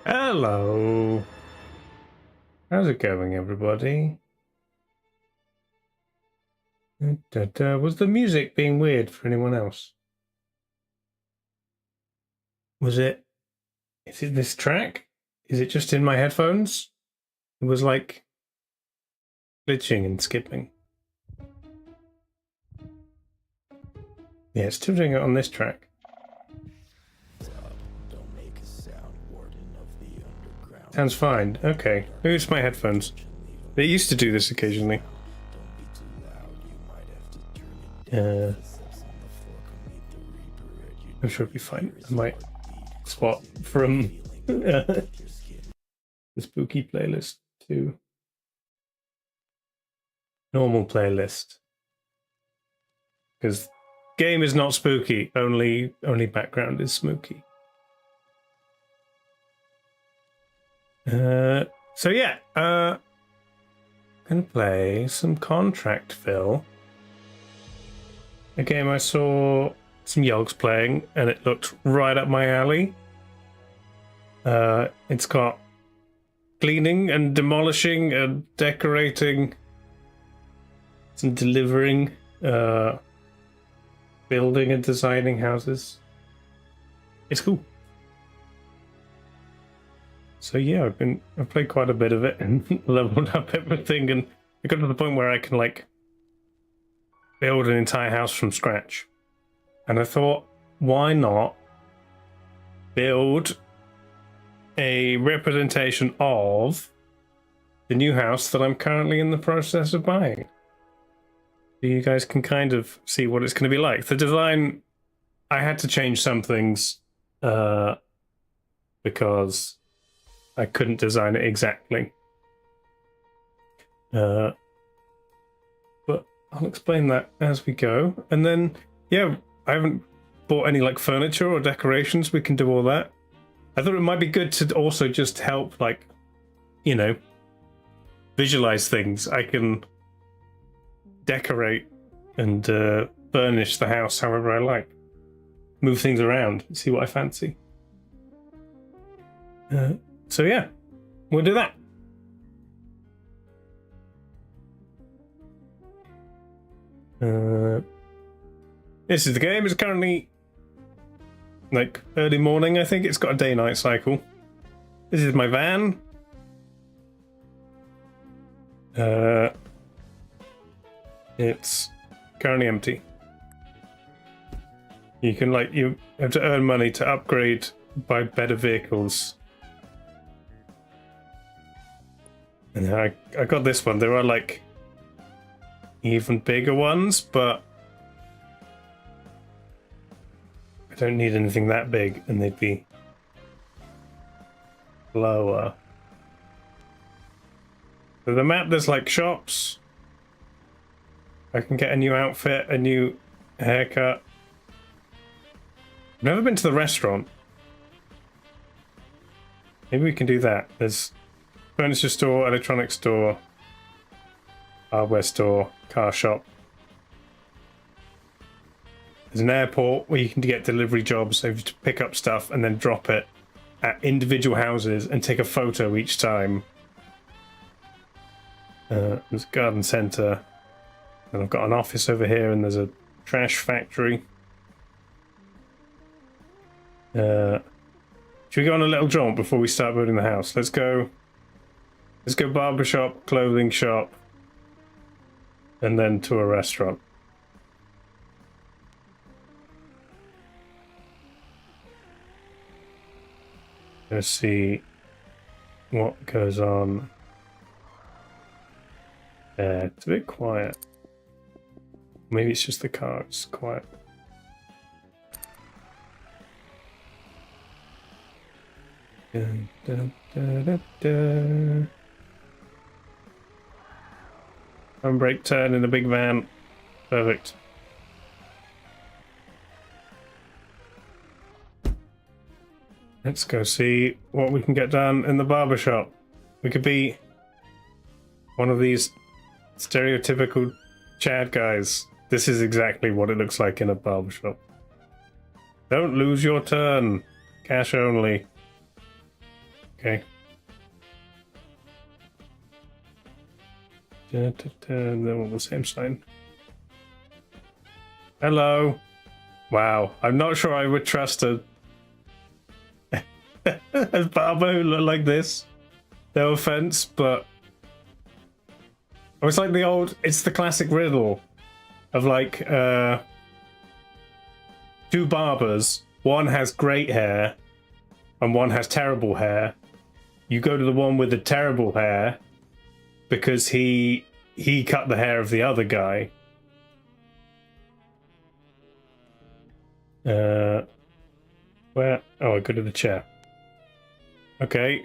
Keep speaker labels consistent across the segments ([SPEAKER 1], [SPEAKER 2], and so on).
[SPEAKER 1] Hello. How's it going, everybody? Was the music being weird for anyone else? Is it this track? Is it just in my headphones? It was like glitching and skipping. Yeah, it's still doing it on this track. Sounds fine. Okay. Maybe it's my headphones. They used to do this occasionally. I'm sure it'll be fine. I might swap from the spooky playlist to normal playlist. Because game is not spooky, only background is spooky. So yeah, gonna play some ContractVille. A game I saw some Yogs playing, and it looked right up my alley. It's got cleaning and demolishing and decorating, some delivering, building and designing houses. It's cool. So yeah, I've played quite a bit of it and leveled up everything, and I got to the point where I can like build an entire house from scratch. And I thought, why not build a representation of the new house that I'm currently in the process of buying? So you guys can kind of see what it's going to be like. The design, I had to change some things because I couldn't design it exactly. But I'll explain that as we go. And then, yeah, I haven't bought any like furniture or decorations. We can do all that. I thought it might be good to also just help, like, you know, visualize things. I can decorate and furnish the house however I like. Move things around, see what I fancy. So yeah, we'll do that. This is the game. It's currently like early morning, I think. It's got a day-night cycle. This is my van. It's currently empty. You can you have to earn money to upgrade, buy better vehicles. And I got this one. There are like even bigger ones, but I don't need anything that big, and they'd be lower. So the map, there's like shops. I can get a new outfit, a new haircut. I've never been to the restaurant. Maybe we can do that. There's furniture store, electronics store, hardware store, car shop. There's an airport where you can get delivery jobs, so you have to pick up stuff and then drop it at individual houses and take a photo each time. There's a garden centre. And I've got an office over here, and there's a trash factory. Should we go on a little jaunt before we start building the house? Let's go barbershop, clothing shop, and then to a restaurant. Let's see what goes on. It's a bit quiet. Maybe it's just the car, it's quiet. Dun, dun, dun, dun, dun. Handbrake turn in a big van. Perfect. Let's go see what we can get done in the barbershop. We could be one of these stereotypical Chad guys. This is exactly what it looks like in a barbershop. Don't lose your turn. Cash only. Okay. They're all the same sign. Hello. Wow. I'm not sure I would trust a barber who looked like this. No offense, but it's like it's the classic riddle of like two barbers. One has great hair and one has terrible hair. You go to the one with the terrible hair because he cut the hair of the other guy. Where? Oh, I go to the chair. Okay.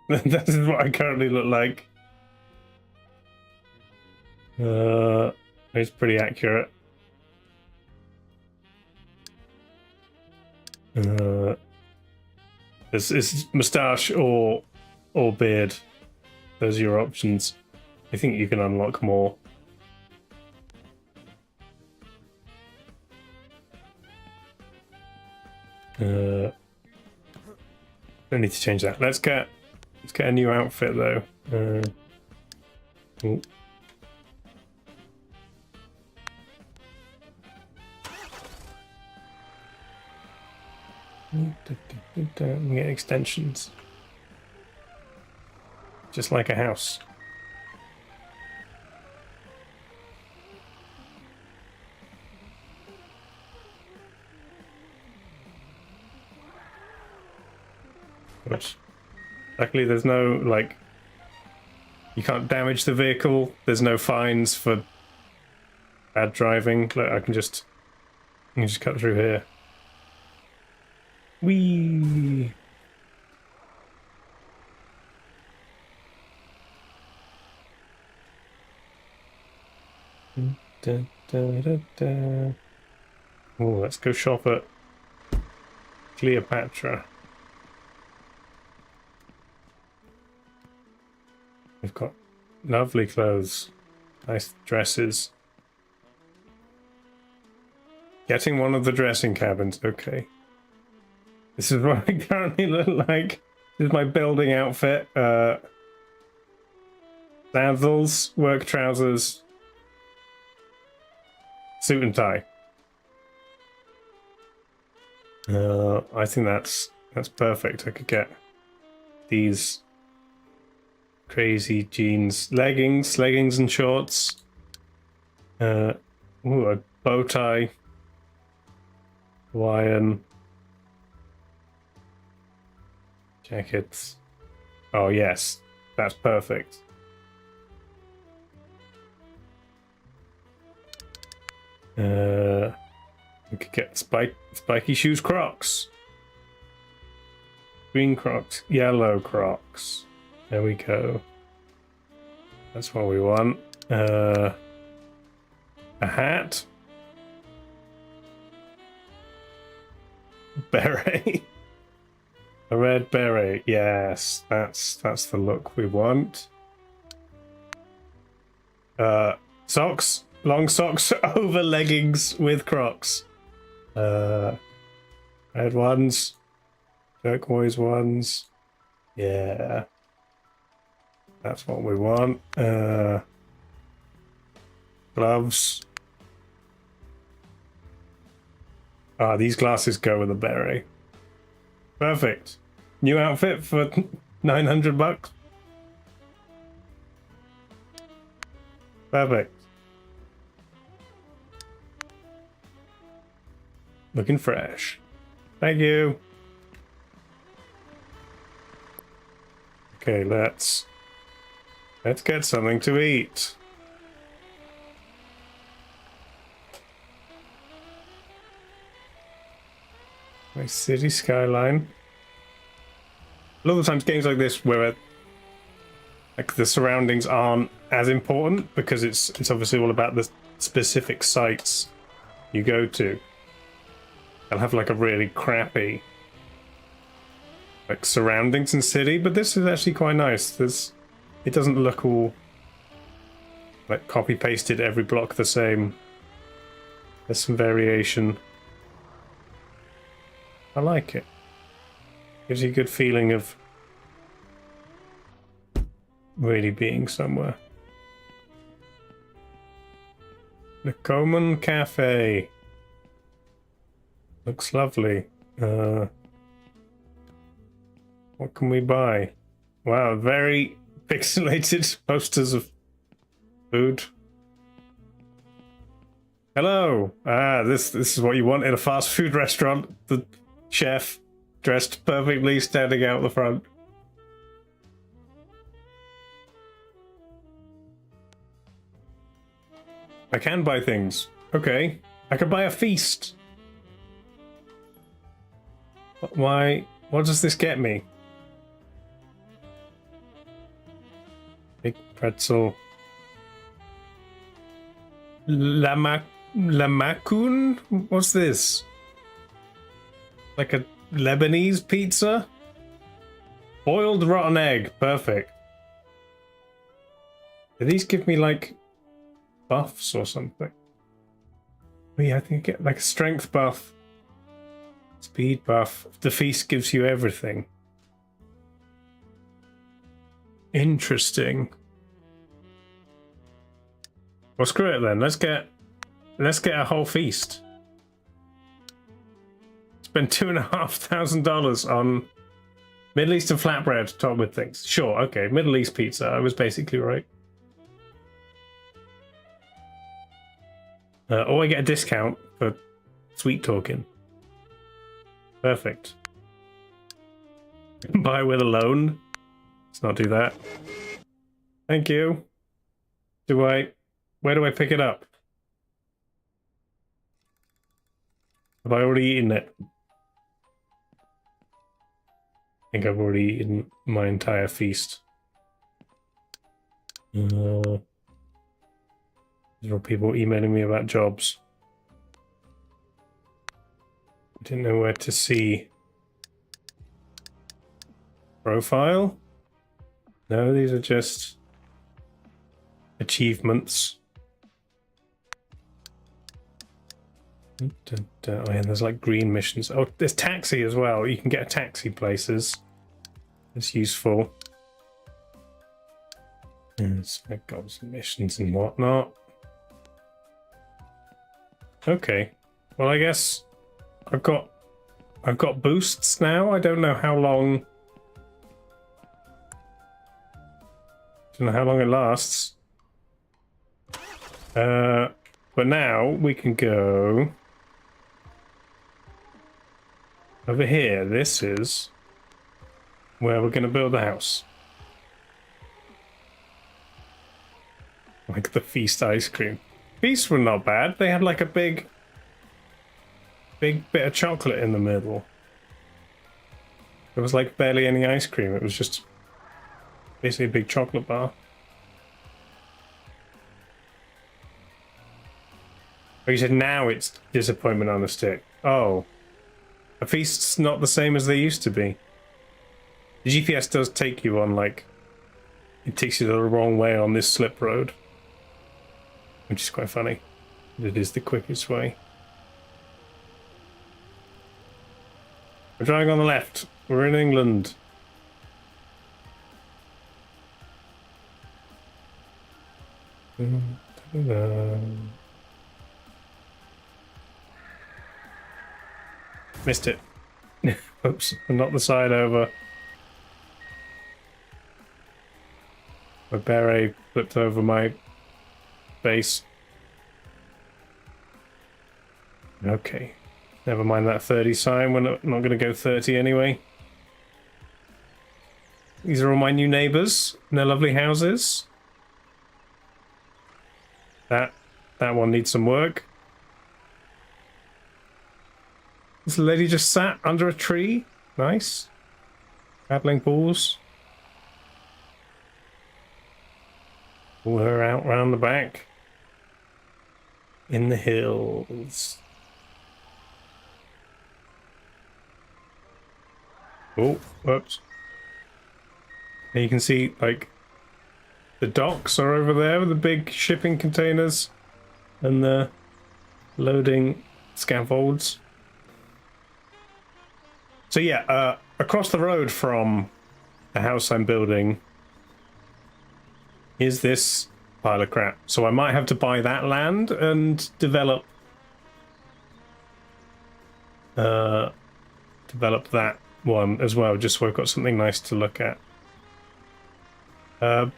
[SPEAKER 1] This is what I currently look like. It's pretty accurate. This is moustache or beard. Those are your options. I think you can unlock more. Don't need to change that. Let's get a new outfit though. Ooh. Get extensions. Just like a house. Which, luckily there's no, like, you can't damage the vehicle. There's no fines for bad driving. Look, I can just cut through here. Whee! Oh, let's go shop at Cleopatra. We've got lovely clothes, nice dresses. Getting one of the dressing cabins, okay. This is what I currently look like. This is my building outfit. Sandals, work trousers, suit and tie. I think that's perfect. I could get these crazy jeans, leggings and shorts. Ooh, a bow tie, Hawaiian. Jackets. Oh yes, that's perfect. We could get spiky shoes, Crocs. Green Crocs, yellow Crocs. There we go. That's what we want. A hat. Beret. A red beret, yes, that's the look we want. Socks, long socks over leggings with Crocs. Red ones, turquoise ones, yeah, that's what we want. Gloves. Ah, these glasses go with the beret. Perfect. New outfit for 900 bucks. Perfect. Looking fresh. Thank you. Okay, let's get something to eat. Nice city skyline. A lot of times games like this where like the surroundings aren't as important because it's obviously all about the specific sites you go to. They'll have like a really crappy like surroundings and city, but this is actually quite nice. It doesn't look all like copy pasted every block the same. There's some variation. I like it. Gives you a good feeling of really being somewhere. The Common Cafe. Looks lovely. What can we buy? Wow, very pixelated posters of food. Hello. This is what you want in a fast food restaurant. The chef dressed perfectly standing out the front. I can buy things. Okay. I can buy a feast. Why? What does this get me? Big pretzel. Lamakun? What's this? Like a Lebanese pizza? Boiled rotten egg. Perfect. Do these give me like buffs or something? Oh yeah, I think I get like a strength buff. Speed buff. The feast gives you everything. Interesting. Well, screw it then. Let's get a whole feast. Spend $2,500 on Middle Eastern flatbread topped with things. Sure, okay, Middle East pizza. I was basically right. Or I get a discount for sweet talking. Perfect. Buy with a loan. Let's not do that. Thank you. Where do I pick it up? Have I already eaten it? I think I've already eaten my entire feast. There are people emailing me about jobs. I didn't know where to see. Profile? No, these are just achievements. Oh yeah, there's like green missions. Oh, there's taxi as well. You can get a taxi places. It's useful. There's goals and missions and whatnot. Okay. Well, I guess I've got boosts now. I don't know how long. Don't know how long it lasts. But now we can go over here. This is where we're going to build the house. Like the feast ice cream. Feasts were not bad. They had like a big bit of chocolate in the middle. There was like barely any ice cream. It was just basically a big chocolate bar. Oh, you said now it's disappointment on a stick. Oh. A feast's not the same as they used to be. The GPS does take you on, like... It takes you the wrong way on this slip road. Which is quite funny. It is the quickest way. We're driving on the left. We're in England. Missed it. Oops, not the side over. My beret flipped over my base. Okay. Never mind that 30 sign. We're not going to go 30 anyway. These are all my new neighbours in their lovely houses. That one needs some work. This lady just sat under a tree. Nice. Paddling pools. Pull her out round the back. In the hills. Oh, whoops. And you can see, like, the docks are over there with the big shipping containers and the loading scaffolds. So yeah, across the road from the house I'm building, is this pile of crap. So I might have to buy that land and develop that one as well, just so I've got something nice to look at. But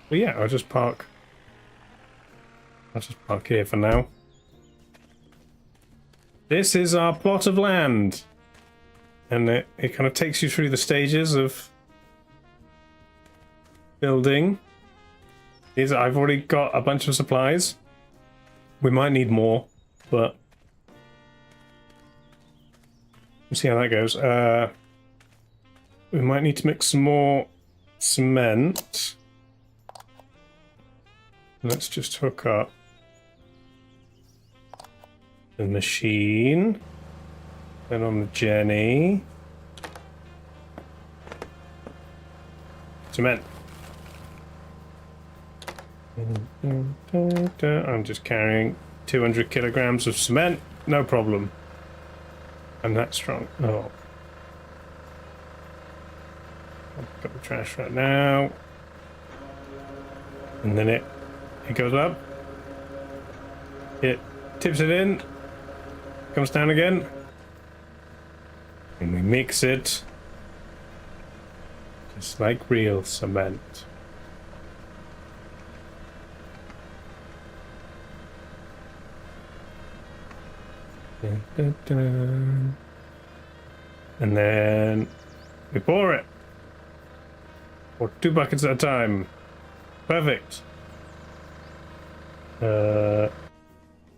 [SPEAKER 1] yeah, I'll just park here for now. This is our plot of land, and it kind of takes you through the stages of building. I've already got a bunch of supplies. We might need more, but we'll see how that goes. We might need to mix some more cement. Let's just hook up the machine. Then on the Jenny. Cement. I'm just carrying 200 kilograms of cement. No problem. I'm that strong. Oh. I'll pick up the trash right now. And then it goes up. It tips it in. Comes down again. And we mix it. Just like real cement. Dun, dun, dun. And then we pour it. Pour 2 buckets at a time. Perfect. Let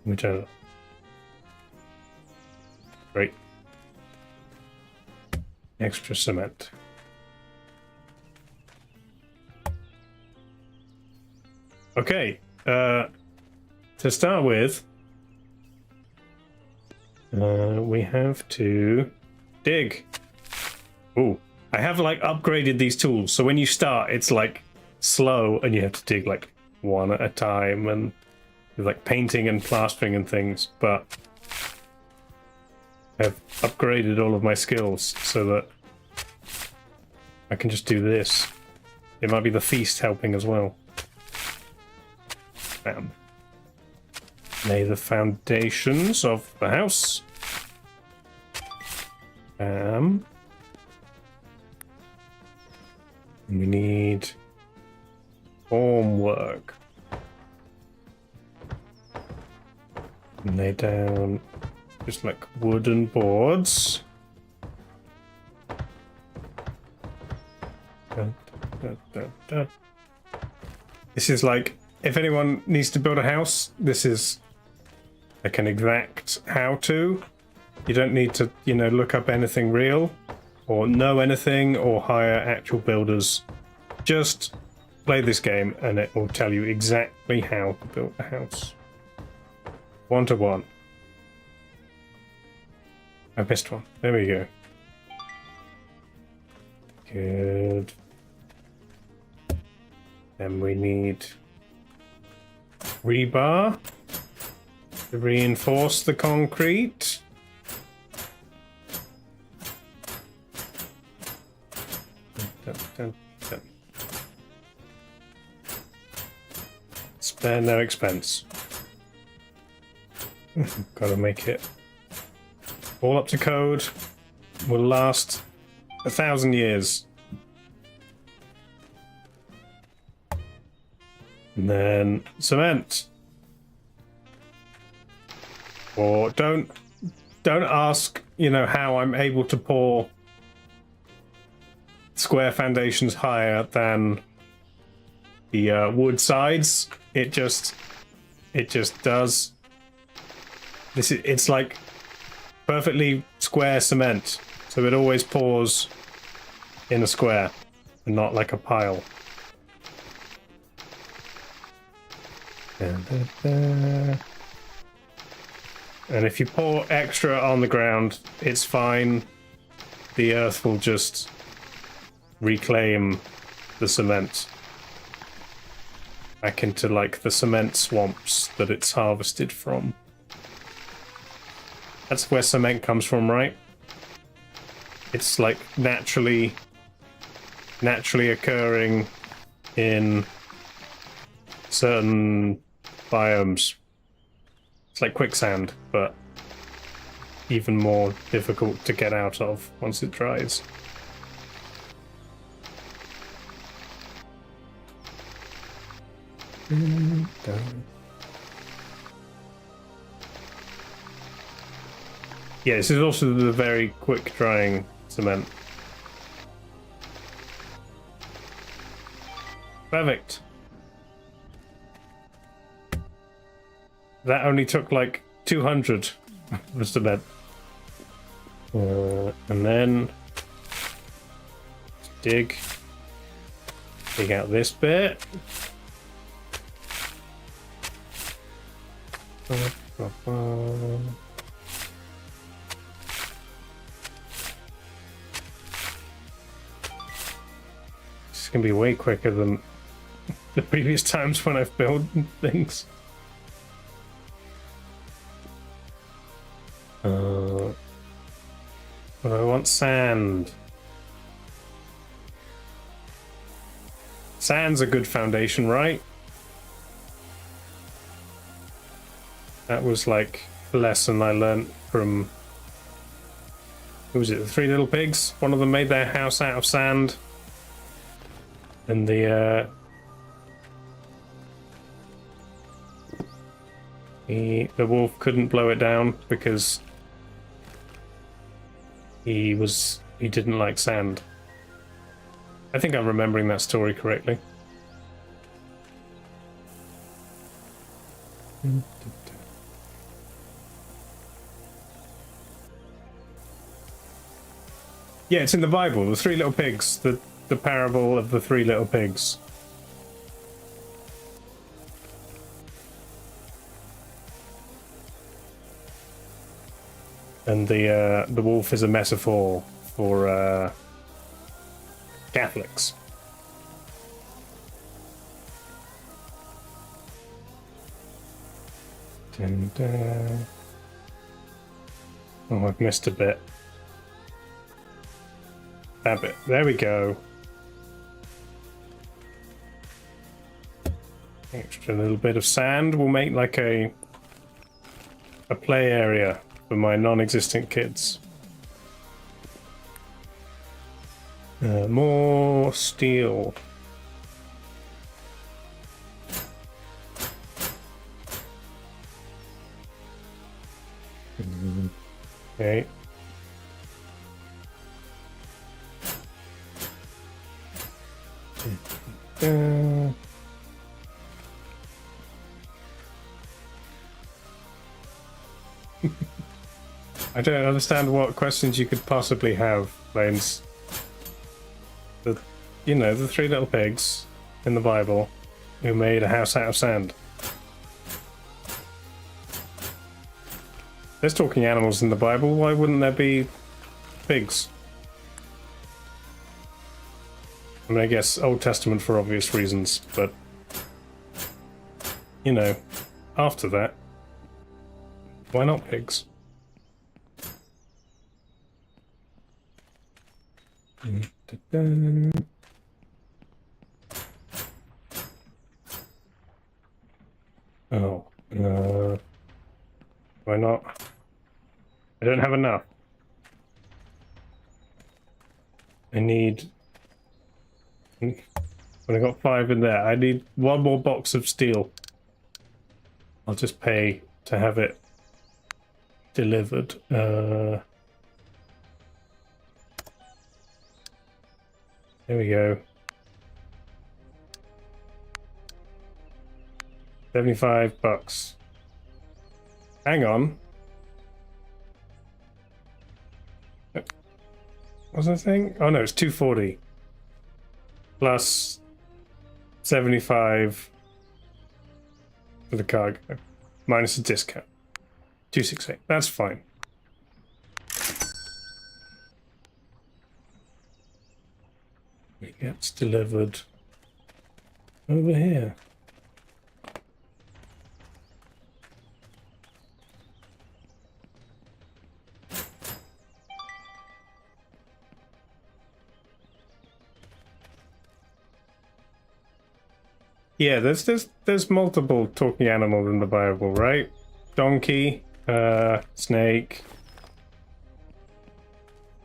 [SPEAKER 1] me turn it up. Great. Extra cement. Okay. To start with, we have to dig. Ooh, I have like upgraded these tools, so when you start, it's like slow, and you have to dig like one at a time, and like painting and plastering and things. But I've upgraded all of my skills so that I can just do this. It might be the feast helping as well. Bam. Lay the foundations of the house. And we need formwork. And lay down just like wooden boards. Dun, dun, dun, dun. This is like, if anyone needs to build a house, this is like an exact how-to. You don't need to, you know, look up anything real or know anything or hire actual builders. Just play this game and it will tell you exactly how to build a house. 1-to-1. I missed one. There we go. Good. Then we need rebar to reinforce the concrete. Dun, dun, dun. Spare no expense. Gotta make it all up to code. Will last 1,000 years. And then cement. Or don't ask, you know, how I'm able to pour square foundations higher than the wood sides. It just does. It's like perfectly square cement, so it always pours in a square and not like a pile. And if you pour extra on the ground, it's fine. The earth will just reclaim the cement back into like the cement swamps that it's harvested from. That's where cement comes from, right? It's like naturally occurring in certain biomes. It's like quicksand, but even more difficult to get out of once it dries. Yeah, this is also the very quick drying cement. Perfect. That only took like 200 of cement. And then dig out this bit. It's gonna be way quicker than the previous times when I've built things. But I want sand. Sand's a good foundation, right? That was like the lesson I learned from... Who was it? The Three Little Pigs? One of them made their house out of sand. And the wolf couldn't blow it down because he didn't like sand. I think I'm remembering that story correctly. Yeah, it's in the Bible, the Three Little Pigs, the parable of the Three Little Pigs. And the wolf is a metaphor for Catholics. And oh, I've missed a bit. That bit. There we go. Extra little bit of sand will make like a play area for my non-existent kids. More steel. Okay. I don't understand what questions you could possibly have, Lanes. The Three Little Pigs in the Bible who made a house out of sand. There's talking animals in the Bible, why wouldn't there be pigs? I mean, I guess Old Testament for obvious reasons, but after that, why not pigs? Oh, why not? I don't have enough. I need... When I got 5 in there, I need 1 more box of steel. I'll just pay to have it delivered. There we go. 75 bucks. Hang on. What's that thing? Oh no, it's 240. Plus 75 for the cargo. Minus a discount. 268. That's fine. It gets delivered over here. Yeah, there's multiple talking animals in the Bible, right? Donkey, snake,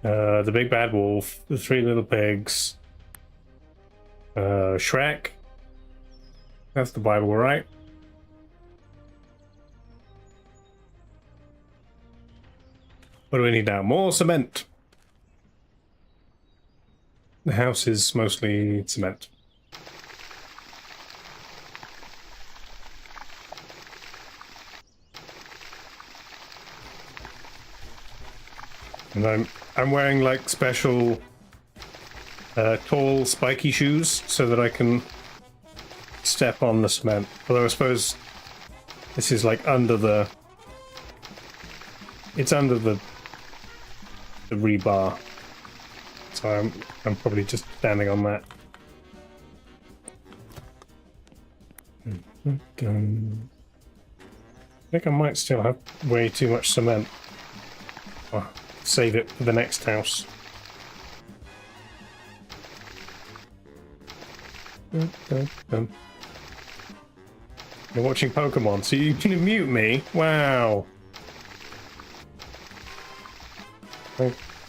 [SPEAKER 1] the big bad wolf, the three little pigs, Shrek. That's the Bible, right? What do we need now? More cement. The house is mostly cement. And I'm wearing like special tall spiky shoes so that I can step on the cement. Although I suppose this is like under the rebar. So I'm probably just standing on that. I think I might still have way too much cement. Oh, save it for the next house. You're watching Pokemon, so you can mute me? Wow.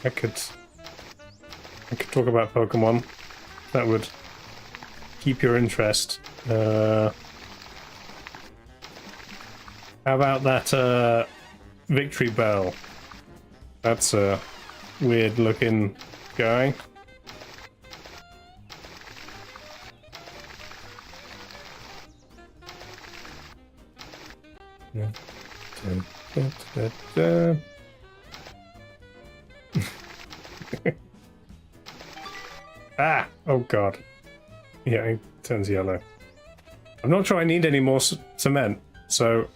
[SPEAKER 1] I could talk about Pokemon. That would keep your interest. How about that victory bell? That's a weird looking guy. Ah! Oh god. Yeah, it turns yellow. I'm not sure I need any more cement, so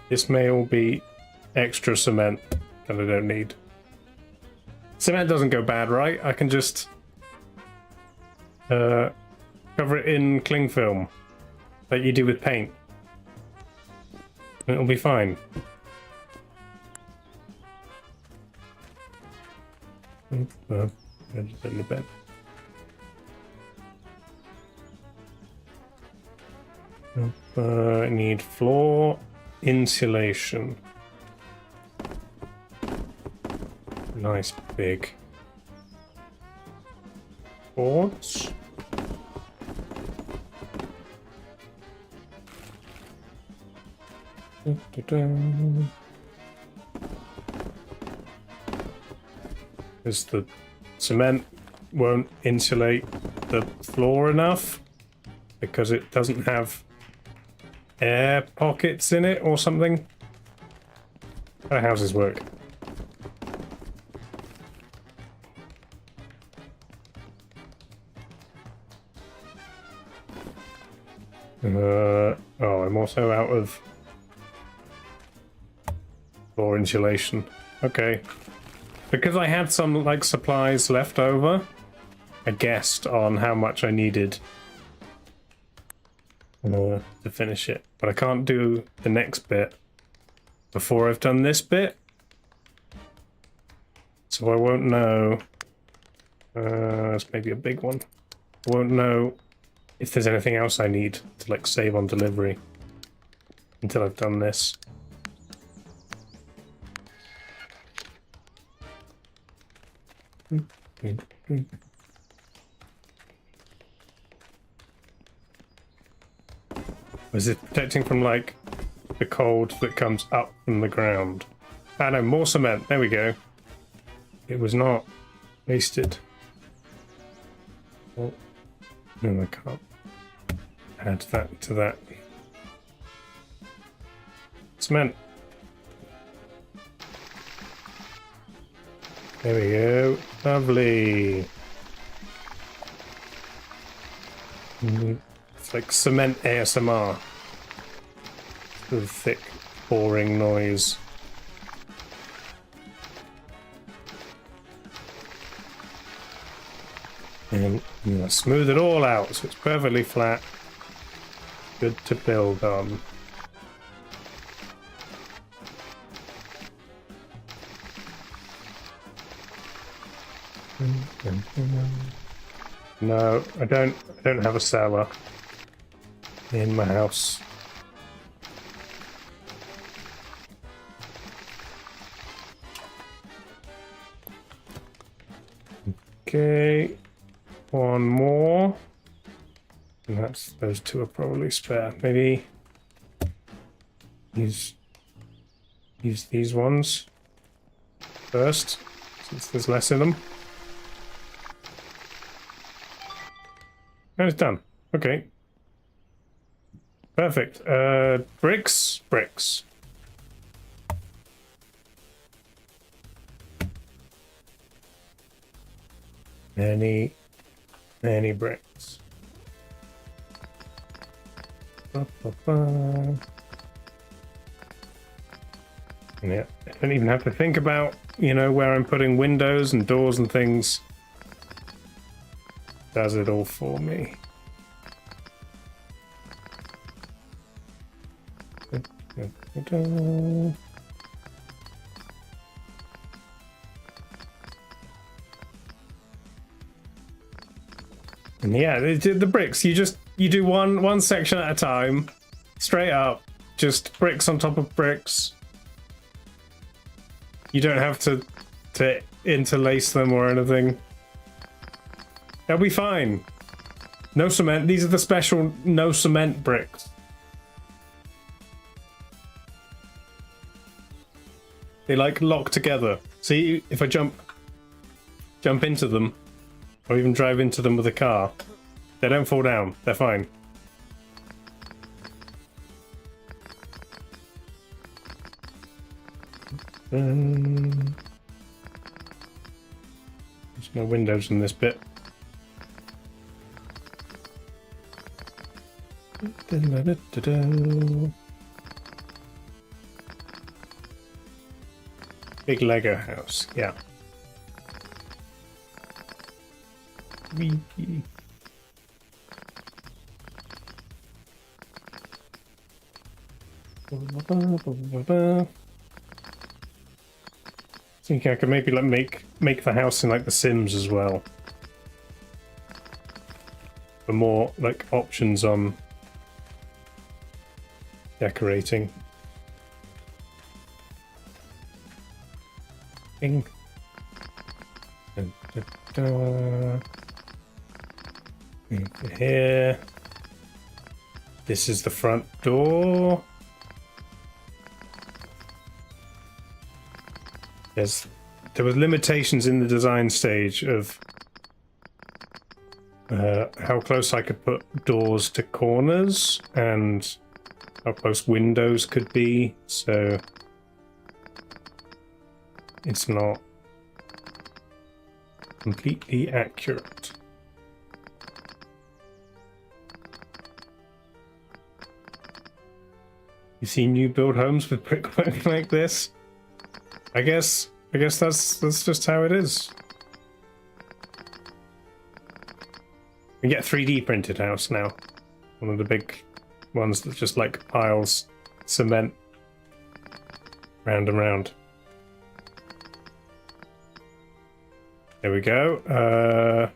[SPEAKER 1] this may all be extra cement that I don't need. Cement doesn't go bad, right? I can just cover it in cling film like you do with paint. It'll be fine. In the bed. I need floor insulation. Nice big boards. Because the cement won't insulate the floor enough because it doesn't have air pockets in it or something. How do houses work? Oh, I'm also out of floor insulation. Okay. Because I had some, like, supplies left over, I guessed on how much I needed to finish it. But I can't do the next bit before I've done this bit. So I won't know... that's maybe a big one. I won't know if there's anything else I need to, like, save on delivery until I've done this. Is it protecting from, like, the cold that comes up from the ground? Ah, no, more cement. There we go. It was not wasted. Oh, no, I can't add that to that. Cement. There we go. Lovely. It's like cement ASMR. The thick, boring noise. And smooth it all out so it's perfectly flat. Good to build on. No, I don't have a cellar in my house. Okay, one more. And that's, those two are probably spare. Maybe use these ones first, since there's less in them. And it's done. Okay. Perfect. Bricks. Many bricks. Yeah, I don't even have to think about, you know, where I'm putting windows and doors and things. Does it all for me. And yeah, the bricks, you do one section at a time, straight up, just bricks on top of bricks. You don't have to interlace them or anything. They'll be fine. No cement. These are the special no cement bricks. They like lock together. See, if I jump into them, or even drive into them with a car, they don't fall down. They're fine. There's no windows in this bit. Big Lego house, yeah. Wee. Thinking I could maybe like make the house in like The Sims as well, for more like options on decorating. Ding. Here. This is the front door. There was limitations in the design stage of how close I could put doors to corners and how close windows could be, so it's not completely accurate. You see new build homes with brickwork like this? I guess that's just how it is. We get a 3D printed house now. One of the big ones that just like piles cement round and round. There we go.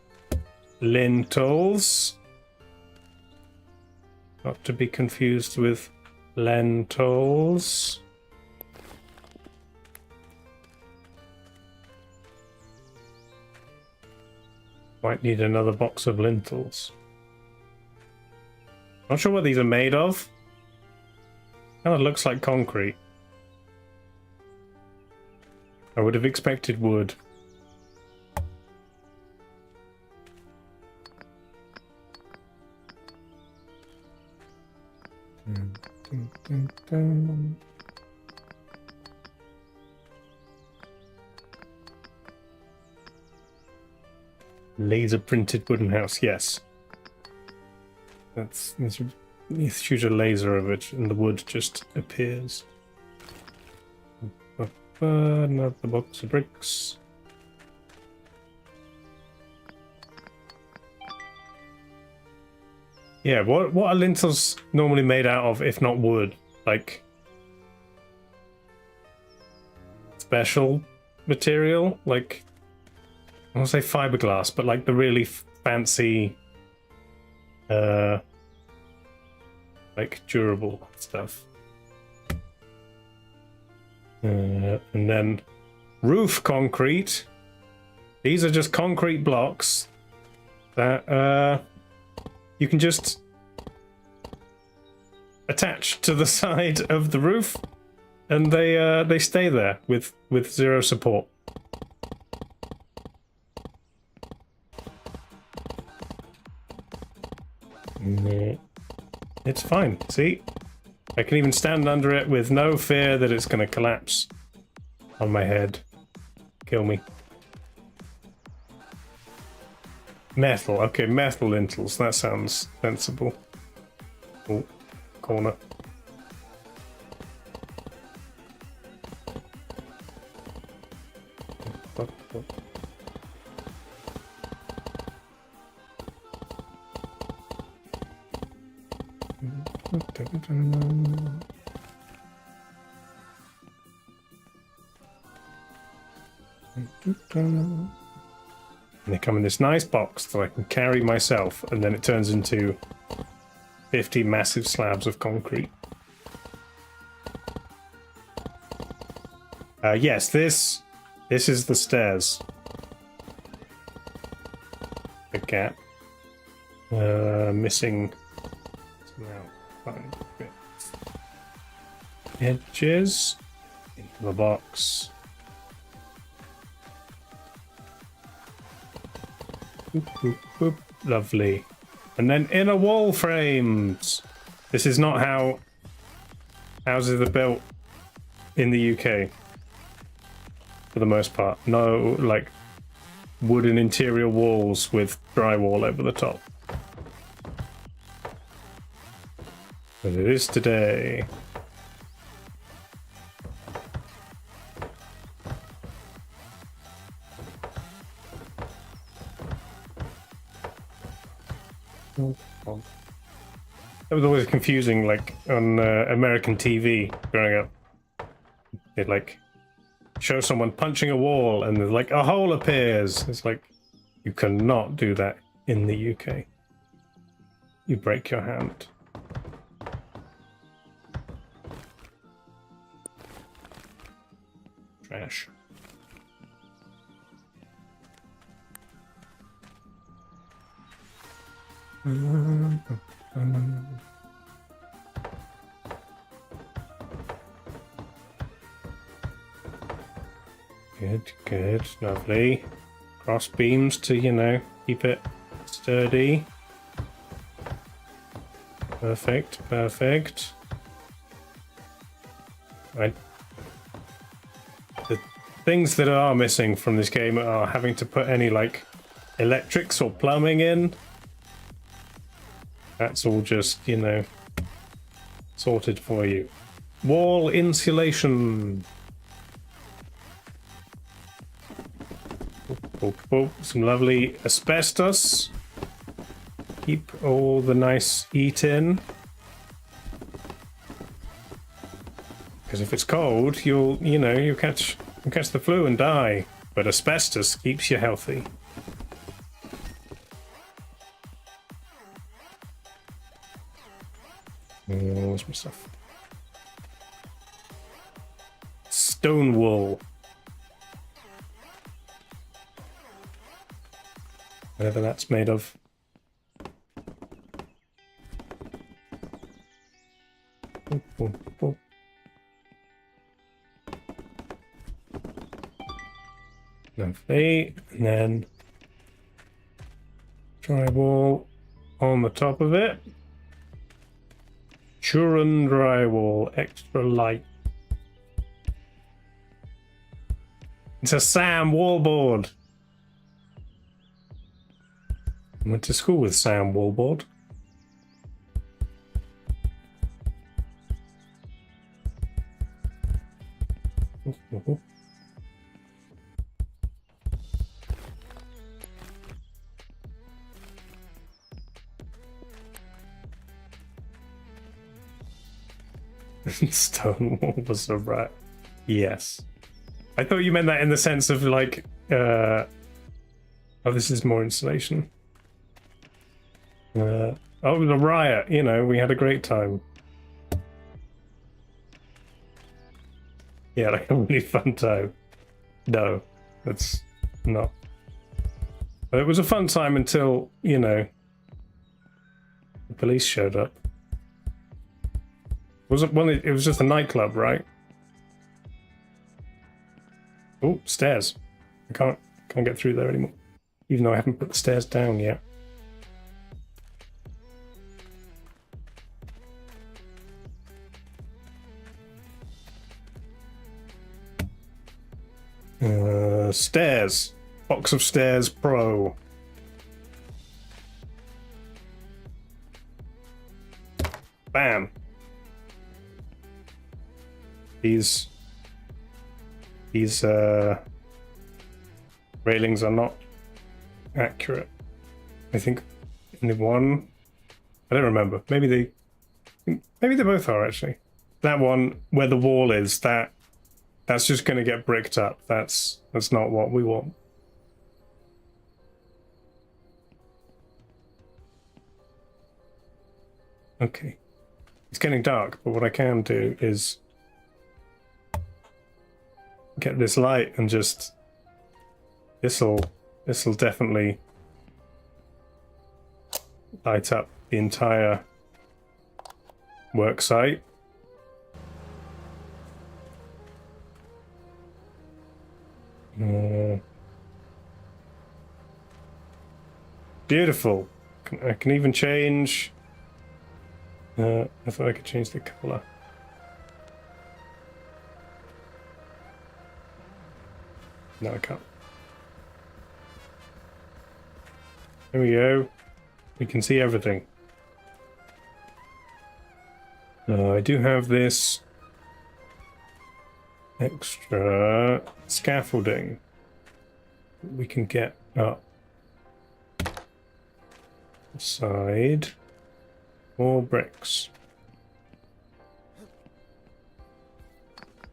[SPEAKER 1] Lintels. Not to be confused with lentils. Might need another box of lintels. Not sure what these are made of. Kind of looks like concrete. I would have expected wood. Laser printed wooden house, yes. You shoot a laser of it and the wood just appears. Another box of bricks. Yeah, what are lintels normally made out of if not wood? Like special material? Like, I want to say fiberglass, but like the really fancy, like durable stuff. And then roof concrete. These are just concrete blocks that you can just attach to the side of the roof, and they stay there with zero support. It's fine. See, I can even stand under it with no fear that it's going to collapse on my head, kill me. Metal. Okay, metal lintels. That sounds sensible. Oh, corner. And they come in this nice box that I can carry myself, and then it turns into 50 massive slabs of concrete. Yes, this is the stairs. A gap. Missing bits. Edges into the box. Boop, boop, boop. Lovely. And then inner wall frames. This is not how houses are built in the UK. For the most part. No, like, wooden interior walls with drywall over the top. But it is today. That was always confusing, like on American TV growing up. They'd like show someone punching a wall and there's like a hole appears. It's like, you cannot do that in the UK. You break your hand. Trash. Good, good, lovely. Cross beams to, you know, keep it sturdy. Perfect, perfect. Right. The things that are missing from this game are having to put any, like, electrics or plumbing in. That's all just, you know, sorted for you. Wall insulation. Some lovely asbestos. Keep all the nice heat in. Because if it's cold, you'll catch the flu and die. But asbestos keeps you healthy. Where's my stuff? Stone wool. Whatever that's made of. Boop, boop, boop. Lovely. And then drywall on the top of it. Turin drywall, extra light. It's a Sam wallboard. I went to school with Sam wallboard. Stonewall was a rat. Yes. I thought you meant that in the sense of like, oh, this is more insulation. Oh, it was a riot. You know, we had a great time. Yeah, like a really fun time. No, that's not. But it was a fun time until, you know, the police showed up. Was it one? It was just a nightclub, right? Oh, stairs. I can't get through there anymore, even though I haven't put the stairs down yet. Stairs. Box of Stairs Pro. Bam. These railings are not accurate. I think only one. I don't remember. Maybe they both are actually. That one where the wall is, that's just going to get bricked up. That's not what we want. Okay. It's getting dark, but what I can do is get this light and just this'll definitely light up the entire work site. Beautiful. I can even change. I thought I could change the color. No, I can't. There we go. We can see everything. I do have this extra scaffolding we can get up the side. More bricks.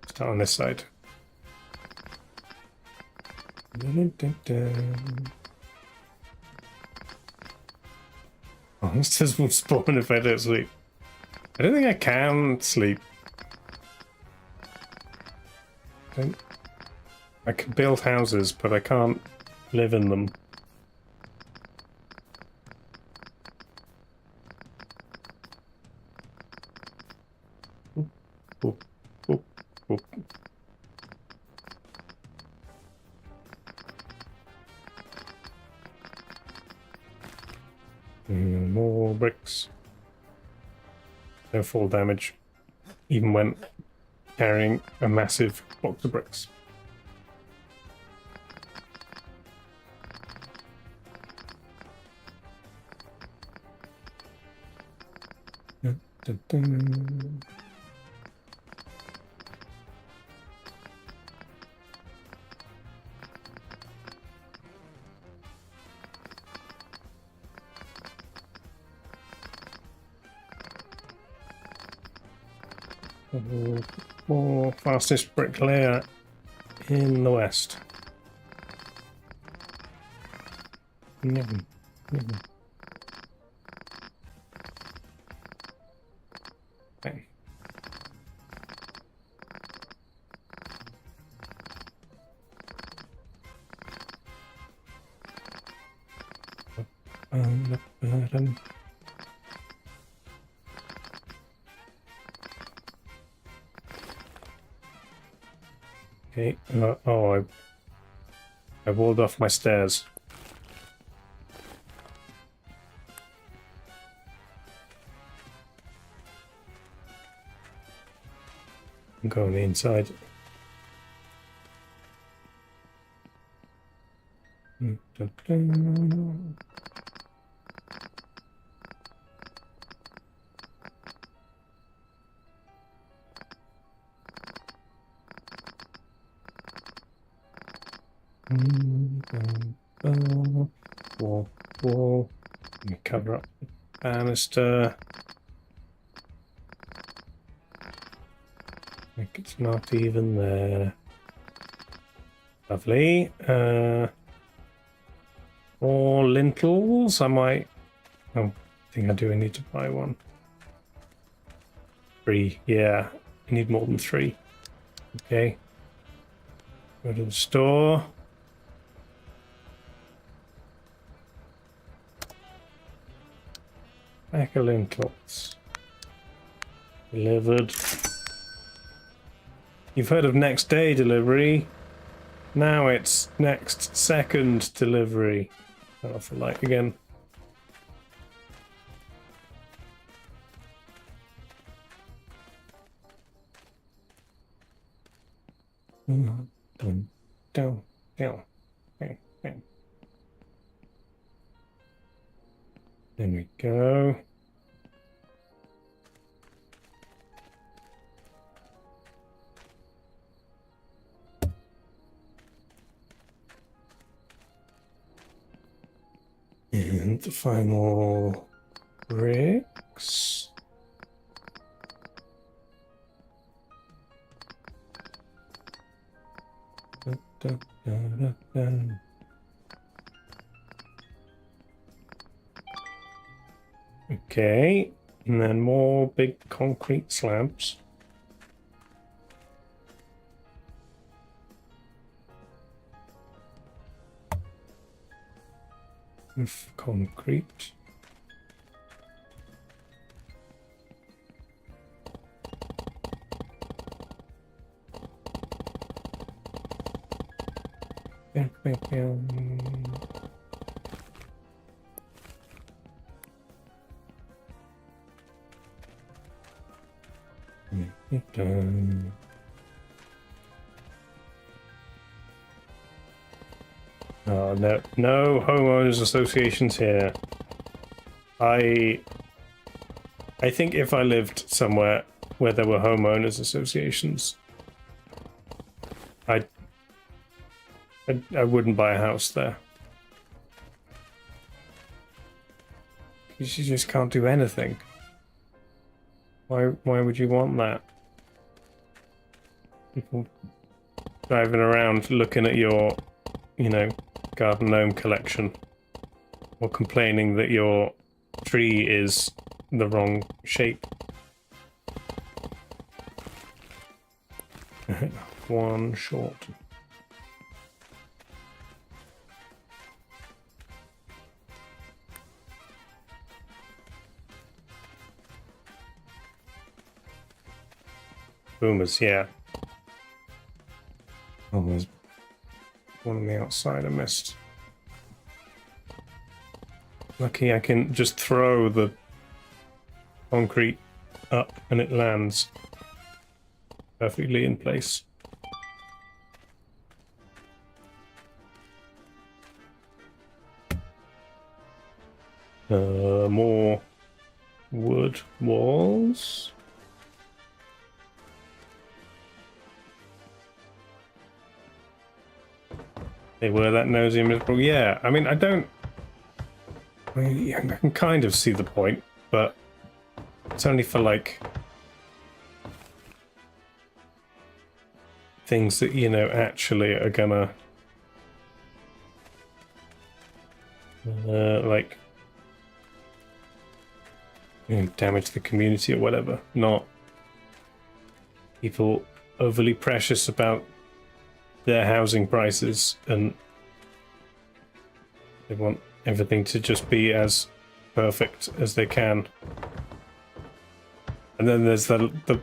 [SPEAKER 1] Start on this side. Monsters will spawn if I don't sleep. I don't think I can sleep. I can build houses, but I can't live in them. Oop, oop, oop. More bricks. No fall damage, even when carrying a massive box of bricks. Dun, dun, dun. More fastest bricklayer in the West. Okay. Okay. Oh, I walled off my stairs. I'm going inside. Dun, dun. Wall. Let me cover up the banister. I think it's not even there. Lovely. More lintels. I might. Oh, I think I do need to buy one. 3, yeah. I need more than 3. Okay. Go to the store. Pack of lentils. Delivered. You've heard of next day delivery. Now it's next second delivery. Turn off the light again. Down, down, down, bang, bang. There we go. And the final bricks. Da, da, da, da. Okay, and then more big concrete slabs. With concrete. Bam, bam, bam. Done. Oh, no, no homeowners associations here. I think if I lived somewhere where there were homeowners associations, I wouldn't buy a house there. You just can't do anything. Why would you want that? People driving around looking at your, you know, garden gnome collection, or complaining that your tree is the wrong shape. One short. Boomers, yeah. Oh, there's one on the outside I missed. Lucky I can just throw the concrete up and it lands perfectly in place. More wood walls. They were that nosy and miserable. Yeah, I mean, I can kind of see the point, but it's only for, like, things that, you know, actually are gonna, like, you know, damage the community or whatever. Not people overly precious about their housing prices, and they want everything to just be as perfect as they can. And then there's the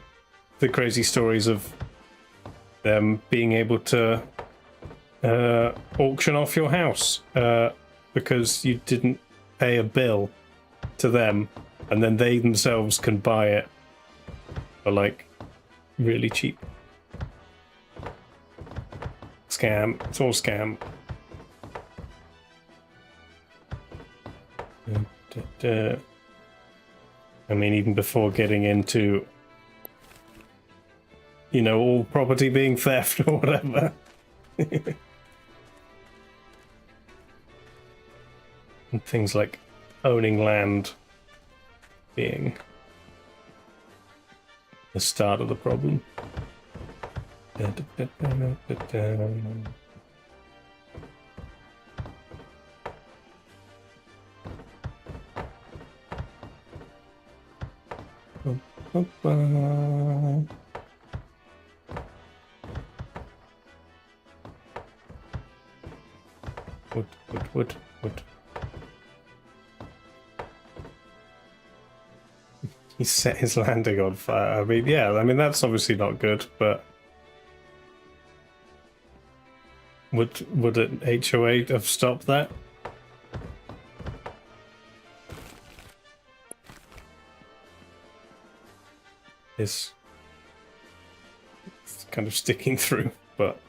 [SPEAKER 1] crazy stories of them being able to auction off your house because you didn't pay a bill to them, and then they themselves can buy it for, like, really cheap. Scam. It's all scam. I mean, even before getting into, you know, all property being theft or whatever. And things like owning land being the start of the problem. Wood. He set his landing on fire. I mean, yeah, I mean, that's obviously not good, but would an HOA have stopped that? It's kind of sticking through, but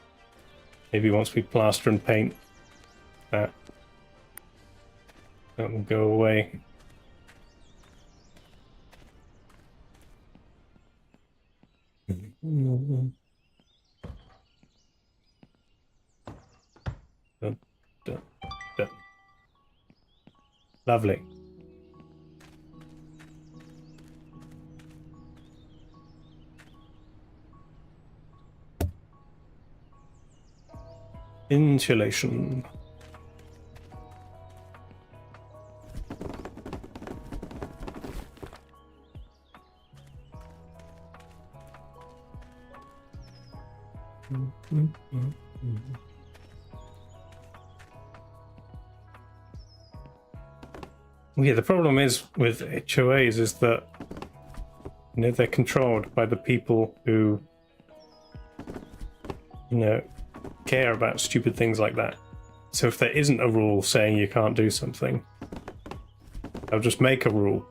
[SPEAKER 1] maybe once we plaster and paint that will go away. Done. Lovely. Insulation. Yeah, the problem is with HOAs is that, you know, they're controlled by the people who, you know, care about stupid things like that. So if there isn't a rule saying you can't do something, they'll just make a rule.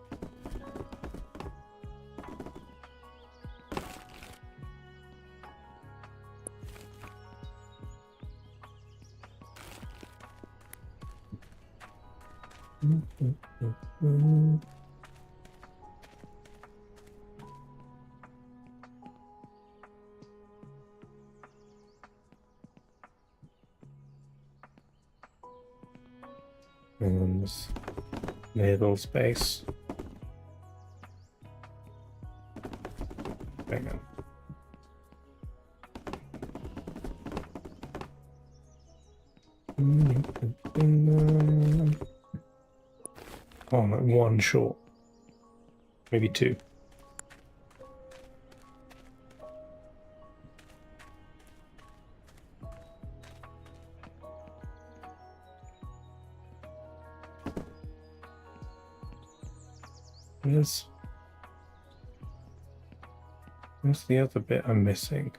[SPEAKER 1] And this middle space. Hang on. Oh, I'm at one short. Maybe two. Where's the other bit I'm missing?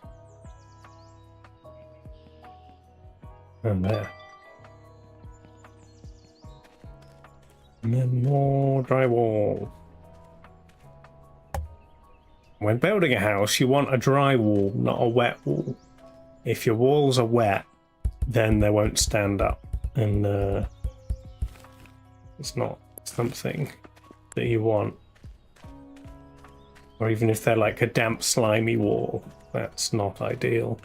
[SPEAKER 1] And there. And then more drywall. When building a house, you want a dry wall, not a wet wall. If your walls are wet, then they won't stand up, and it's not something that you want. Or even if they're like a damp, slimy wall, that's not ideal.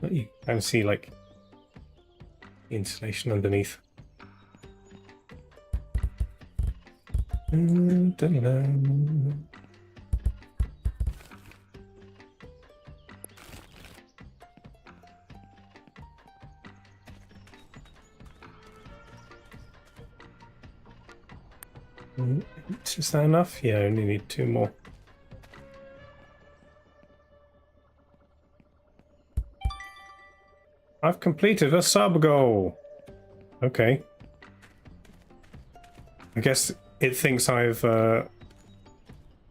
[SPEAKER 1] You can see like the insulation underneath. Is that enough? Yeah, I only need two more. I've completed a sub goal. Okay. I guess it thinks I've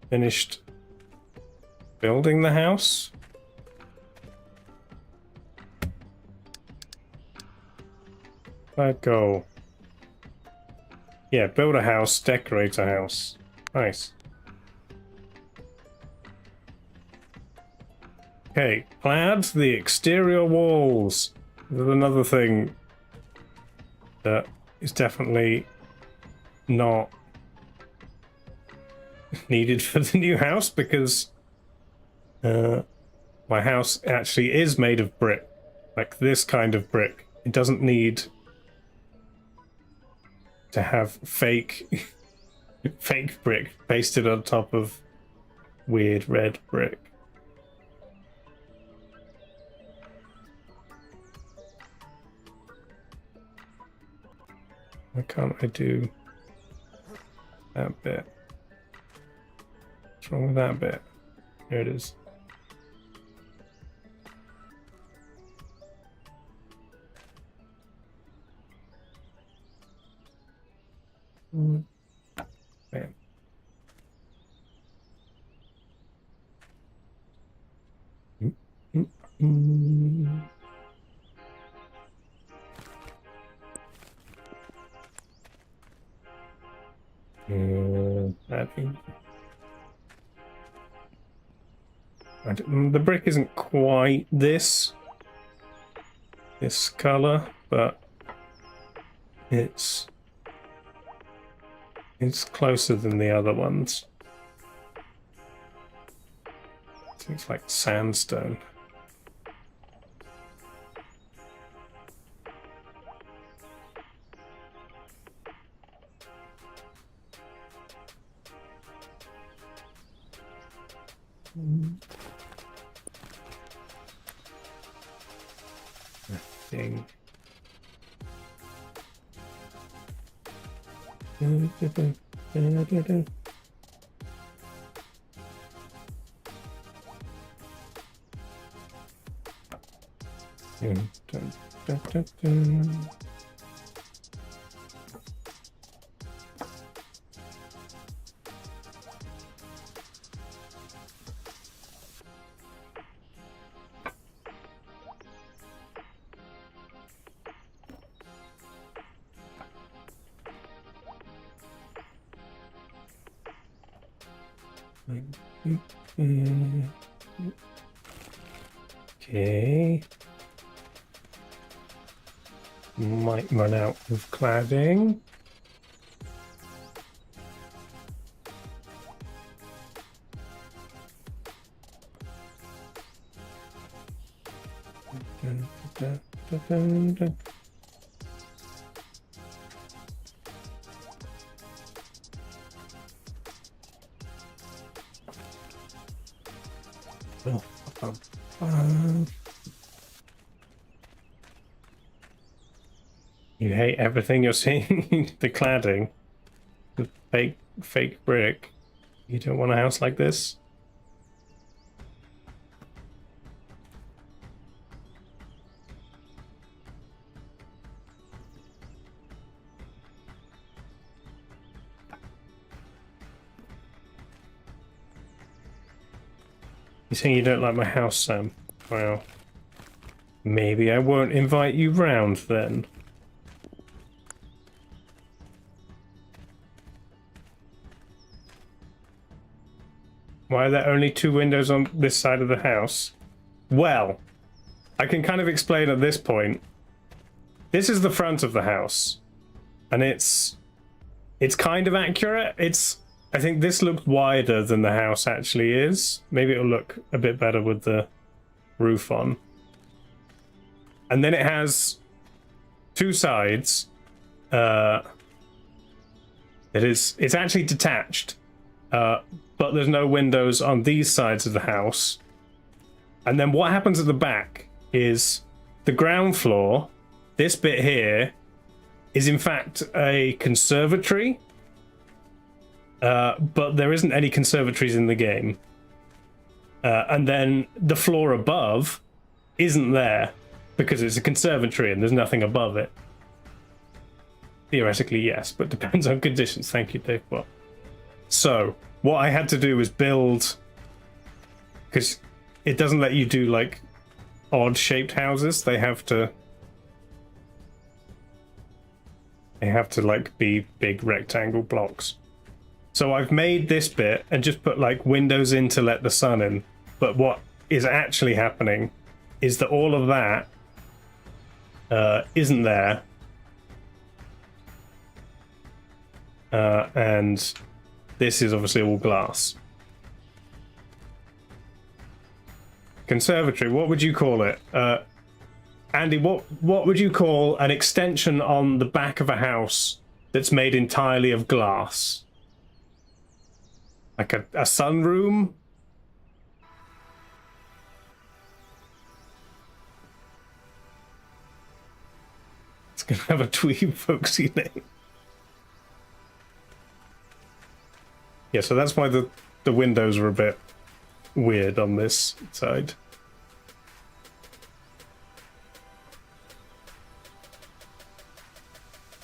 [SPEAKER 1] finished building the house. Let go. Yeah, build a house, decorate a house. Nice. Okay, clad the exterior walls. there's another thing that is definitely not needed for the new house, because my house actually is made of brick, like this kind of brick. It doesn't need to have fake fake brick pasted on top of weird red brick. Why can't I do that bit? What's wrong with that bit? Here it is. Bam. The brick isn't quite this color, but it's closer than the other ones. It's like sandstone. Thing. Okay. Might run out of cladding. You hate everything you're seeing. The cladding, the fake brick. You don't want a house like this? You're saying you don't like my house, Sam? Well, maybe I won't invite you round then. Why are there only 2 windows on this side of the house? Well, I can kind of explain at this point. This is the front of the house, and it's kind of accurate. I think this looks wider than the house actually is. Maybe it'll look a bit better with the roof on. And then it has 2 sides. It's actually detached. But there's no windows on these sides of the house. And then what happens at the back is the ground floor, this bit here, is in fact a conservatory. But there isn't any conservatories in the game. And then the floor above isn't there because it's a conservatory and there's nothing above it. Theoretically, yes, but depends on conditions. Thank you, Dave. Well, so what I had to do was build, because it doesn't let you do like odd shaped houses. They have to like be big rectangle blocks. So I've made this bit and just put like windows in to let the sun in. But what is actually happening is that all of that isn't there. And this is obviously all glass. Conservatory, what would you call it? Andy, what would you call an extension on the back of a house that's made entirely of glass? Like a sunroom? It's gonna have a twee folksy name. Yeah, so that's why the windows are a bit weird on this side.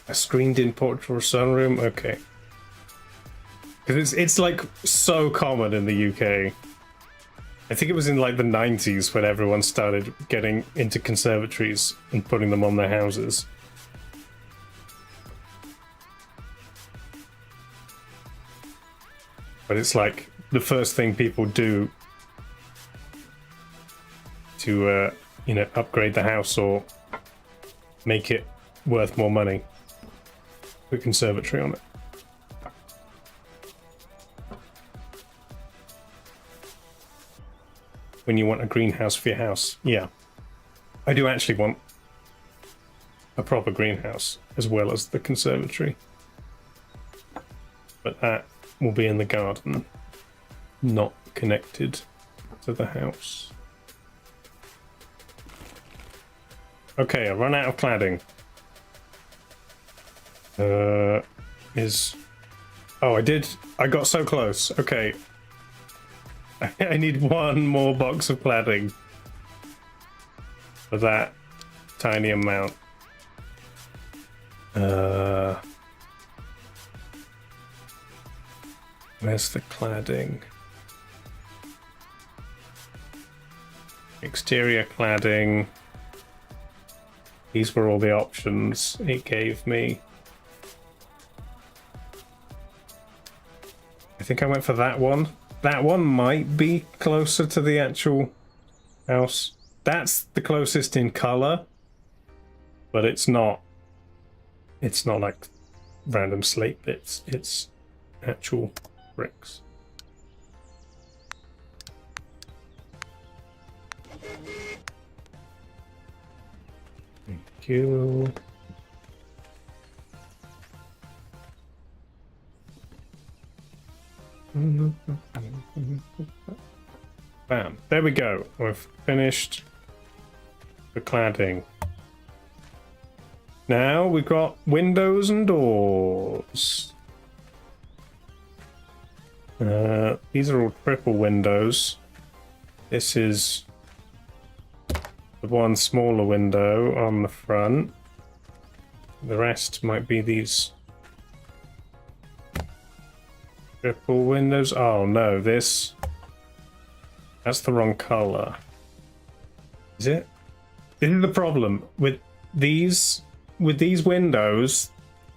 [SPEAKER 1] A screened-in porch or sunroom? Okay. Because it's like so common in the UK. I think it was in like the 90s when everyone started getting into conservatories and putting them on their houses. But it's like the first thing people do to, you know, upgrade the house or make it worth more money. Put a conservatory on it. When you want a greenhouse for your house. Yeah. I do actually want a proper greenhouse as well as the conservatory. But that will be in the garden, not connected to the house. Okay, I run out of cladding. I got so close. Okay. I need one more box of cladding for that tiny amount. Where's the cladding? Exterior cladding. These were all the options it gave me. I think I went for that one. That one might be closer to the actual house. That's the closest in color, but it's not like random slate bits. It's actual bricks. Thank you. Bam. There we go. We've finished the cladding. Now we've got windows and doors. These are all triple windows. This is the one smaller window on the front. The rest might be these triple windows. Oh no, that's the wrong color. Is it? This is the problem with these windows.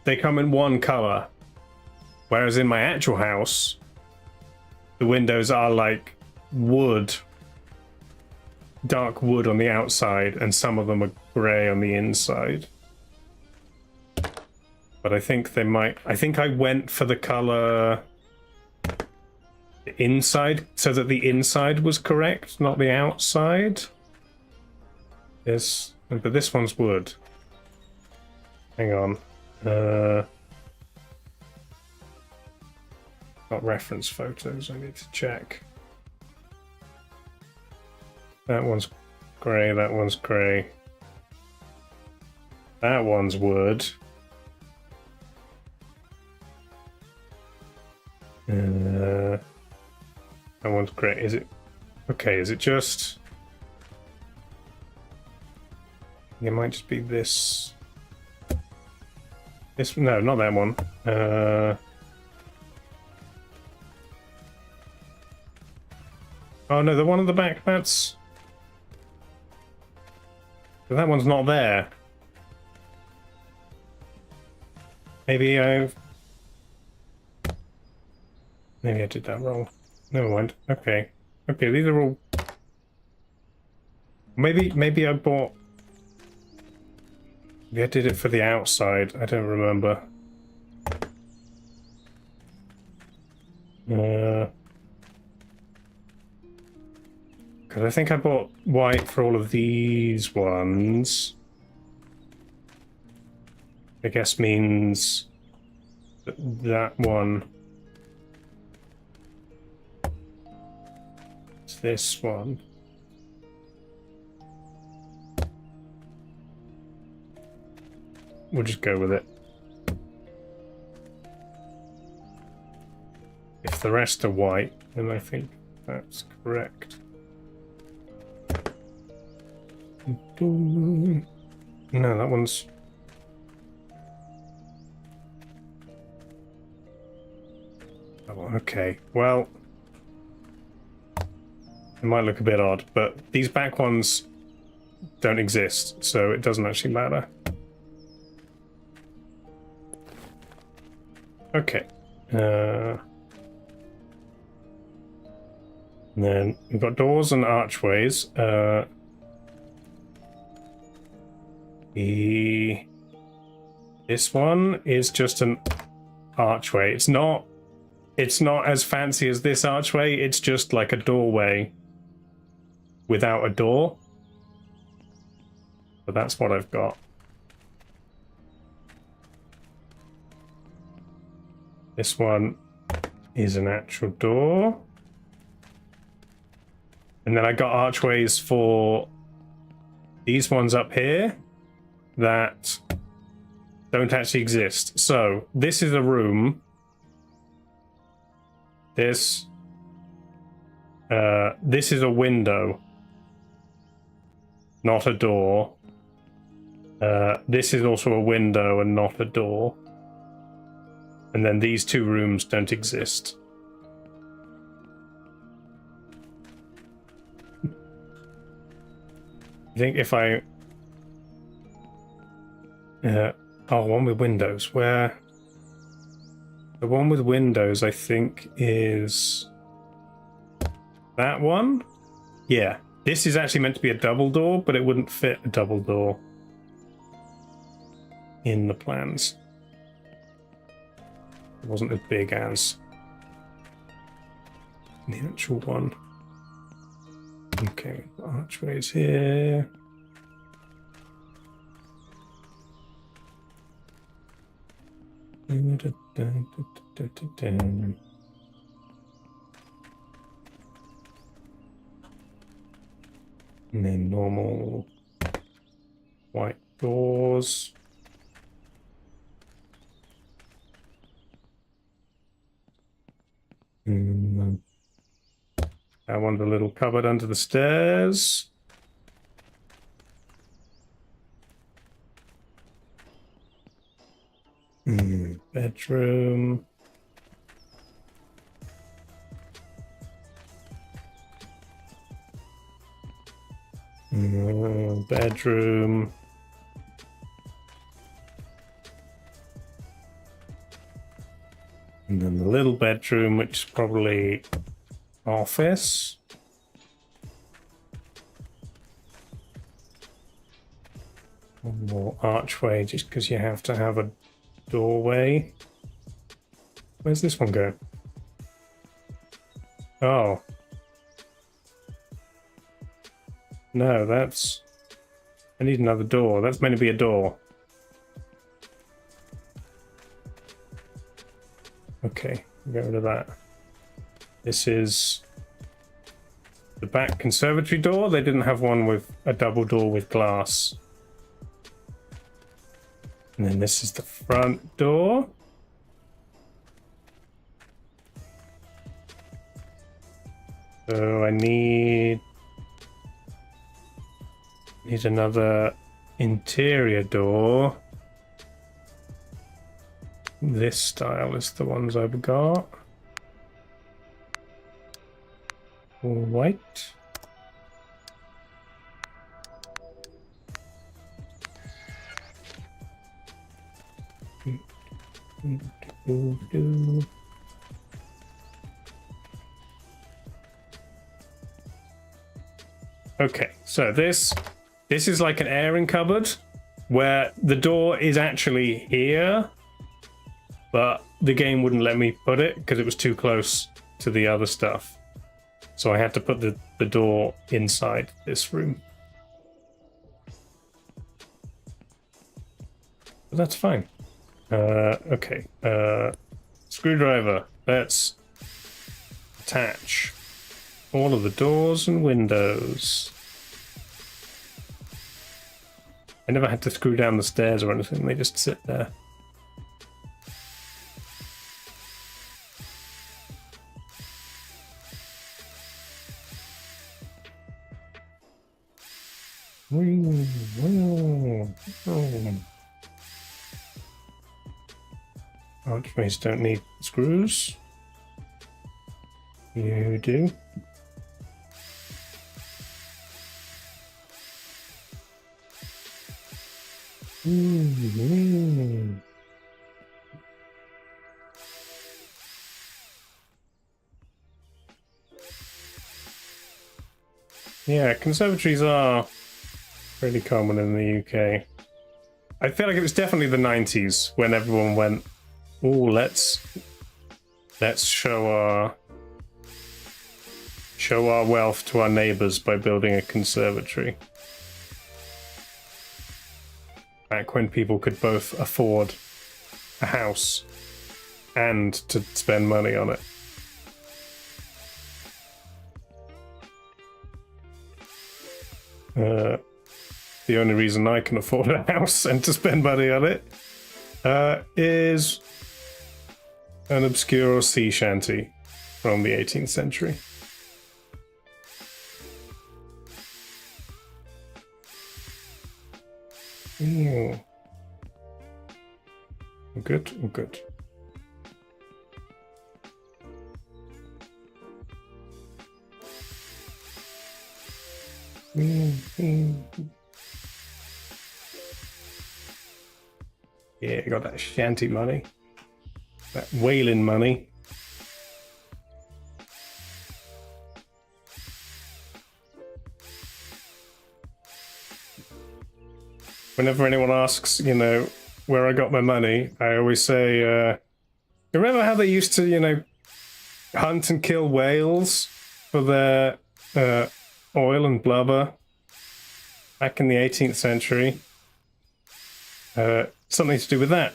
[SPEAKER 1] They come in one color, whereas in my actual house, the windows are like wood, dark wood on the outside, and some of them are grey on the inside. But I think they might. I think I went for the color inside, so that the inside was correct, not the outside. Yes, but this one's wood. Hang on. Got reference photos I need to check. That one's grey, that one's grey. That one's wood. That one's grey. Is it? Okay, is it just... It might just be this... This... No, not that one. Oh no, the one at the back, that's... That one's not there. Maybe I did that wrong. Never mind. Okay. Okay, these are all... Maybe I bought Maybe I did it for the outside. I don't remember. Because I think I bought white for all of these ones. I guess means that one. It's this one. We'll just go with it. If the rest are white, then I think that's correct. No, that one's... Oh, okay, well... It might look a bit odd, but these back ones don't exist, so it doesn't actually matter. Okay. And then we've got doors and archways. This one is just an archway. It's not as fancy as this archway. It's just like a doorway without a door. But that's what I've got. This one is an actual door. And then I got archways for these ones up here that don't actually exist. So this is a room. This is a window, not a door. This is also a window and not a door. And then these two rooms don't exist. I think if I... oh, one with windows. Where... The one with windows, I think, is... That one? Yeah. This is actually meant to be a double door, but it wouldn't fit a double door in the plans. It wasn't as big as the actual one. Okay, archways here. And then normal white doors. I want a little cupboard under the stairs. Bedroom. Bedroom. And then the little bedroom, which is probably office. One more archway, just because you have to have a doorway. Where's this one go? Oh. No, that's... I need another door. That's meant to be a door. Okay, get rid of that. This is the back conservatory door. They didn't have one with a double door with glass. And then this is the front door. So I need another interior door. This style is the ones I've got. All white. Okay, so this is like an airing cupboard, where the door is actually here, but the game wouldn't let me put it because it was too close to the other stuff. So I had to put the door inside this room. But that's fine. Okay. Screwdriver. Let's attach all of the doors and windows. I never had to screw down the stairs or anything. They just sit there. Archways don't need screws. You do. Yeah, conservatories are pretty common in the UK. I feel like it was definitely the 90s when everyone went, "Oh, let's show our wealth to our neighbors by building a conservatory." Back when people could both afford a house and to spend money on it. The only reason I can afford a house and to spend money on it is an obscure sea shanty from the 18th century. Ooh. Good, good. Yeah, got that shanty money. That whaling money. Whenever anyone asks, you know, where I got my money, I always say, remember how they used to, you know, hunt and kill whales for their oil and blubber back in the 18th century? Something to do with that.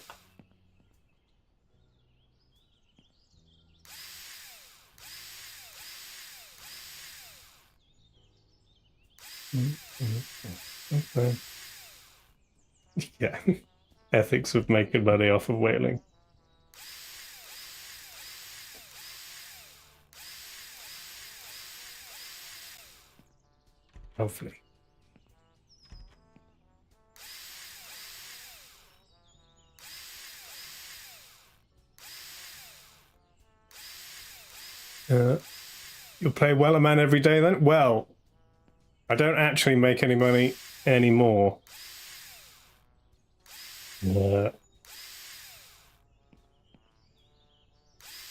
[SPEAKER 1] Okay. Yeah, ethics of making money off of whaling. Hopefully. You'll play Wellerman every day then? Well, I don't actually make any money anymore.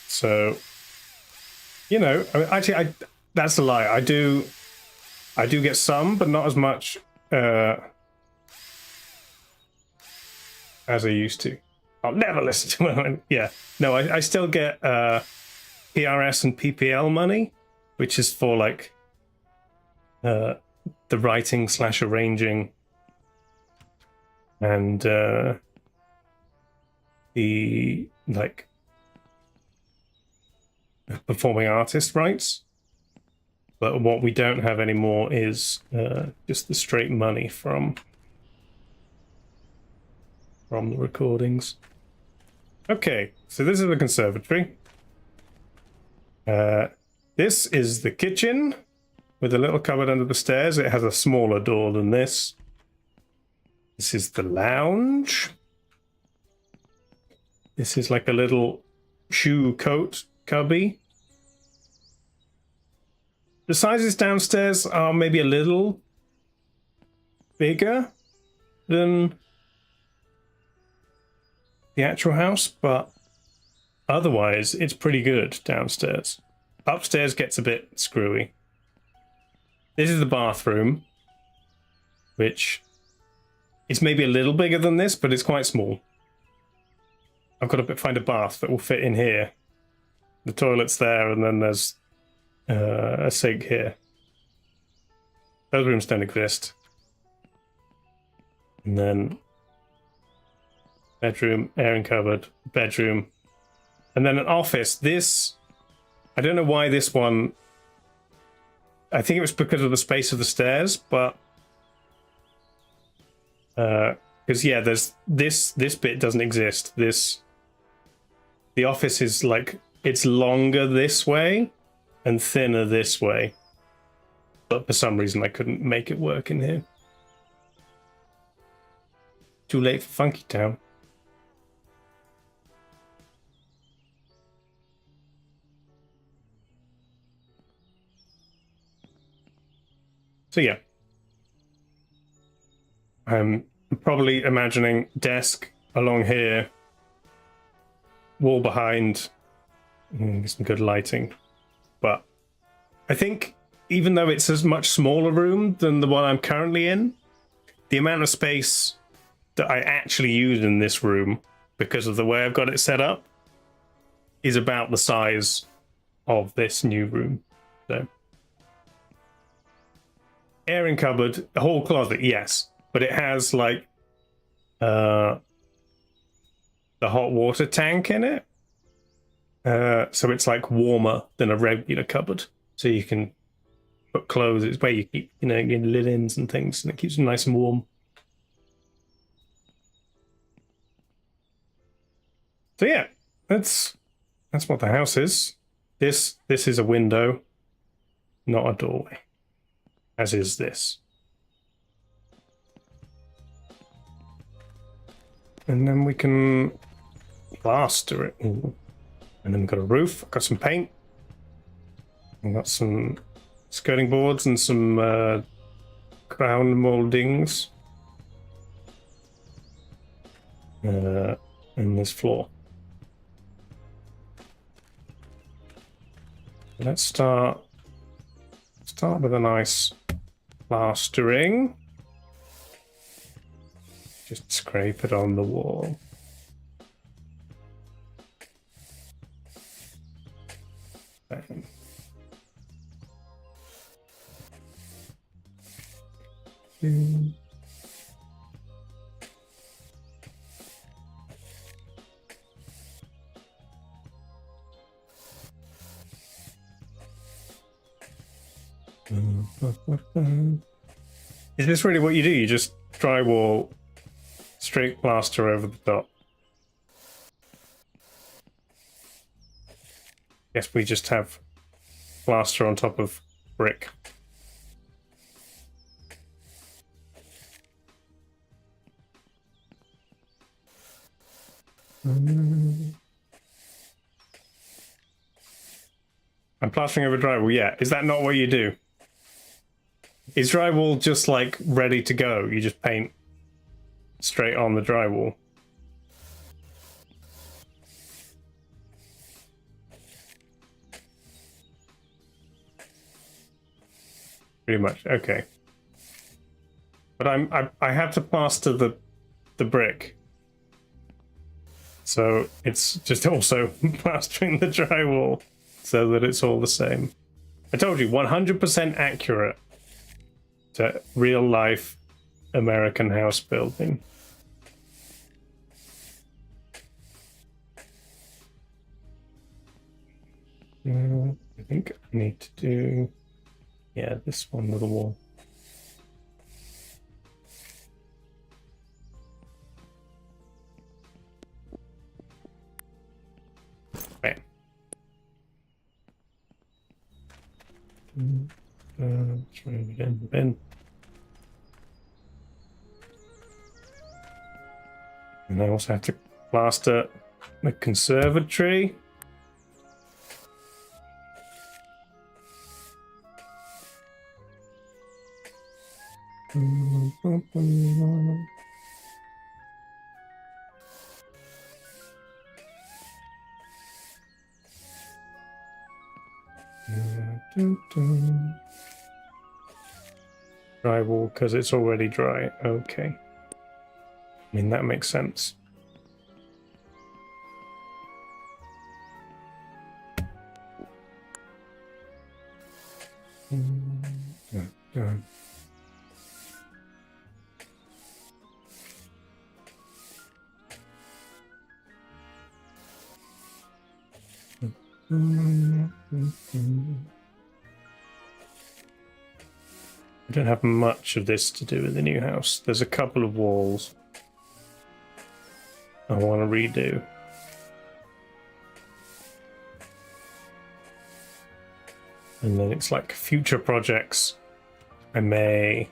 [SPEAKER 1] So, you know, I mean, actually, that's a lie. I do get some, but not as much as I used to. I'll never listen to one. Yeah, no, I still get PRS and PPL money, which is for like the writing / arranging and the like performing artist rights. But what we don't have anymore is just the straight money from the recordings. Okay, so this is the conservatory. This is the kitchen with a little cupboard under the stairs. It has a smaller door than this. This is the lounge. This is like a little shoe coat cubby. The sizes downstairs are maybe a little bigger than the actual house, but otherwise it's pretty good downstairs. Upstairs gets a bit screwy. This is the bathroom, which It's maybe a little bigger than this, but it's quite small. I've got to find a bath that will fit in here. The toilet's there, and then there's a sink here. Those rooms don't exist. And then bedroom, airing cupboard, bedroom, and then an office. This, I don't know why this one. I think it was because of the space of the stairs, but because yeah, there's this bit doesn't exist. The office is like it's longer this way and thinner this way, but for some reason I couldn't make it work in here. Too late for Funky Town. So yeah, I'm probably imagining desk along here, wall behind, some good lighting. But I think even though it's a much smaller room than the one I'm currently in, the amount of space that I actually use in this room, because of the way I've got it set up, is about the size of this new room. So, airing cupboard, a hall closet, yes, but it has like the hot water tank in it, so it's like warmer than a regular cupboard. So you can put clothes. It's where you keep, your linens and things, and it keeps them nice and warm. So yeah, that's what the house is. This is a window, not a doorway, as is this. And then we can plaster it. Ooh. And then we've got a roof, I've got some paint. I've got some skirting boards and some crown moldings. And this floor. Let's start with a nice plastering. Just scrape it on the wall. Bang. Is this really what you do? You just drywall straight plaster over the top? Guess we just have plaster on top of brick. I'm plastering over drywall, yeah. Is that not what you do? Is drywall just like ready to go? You just paint straight on the drywall? Pretty much, okay. But I have to plaster the brick. So it's just also plastering the drywall so that it's all the same. I told you, 100% accurate to real life American house building. I think I need to do, yeah, this one with the wall. Right. Try it again. Ben. And I also have to plaster the conservatory. Drywall because it's already dry. Okay. I mean, that makes sense. I don't have much of this to do with the new house. There's a couple of walls I want to redo. And then it's like future projects. I may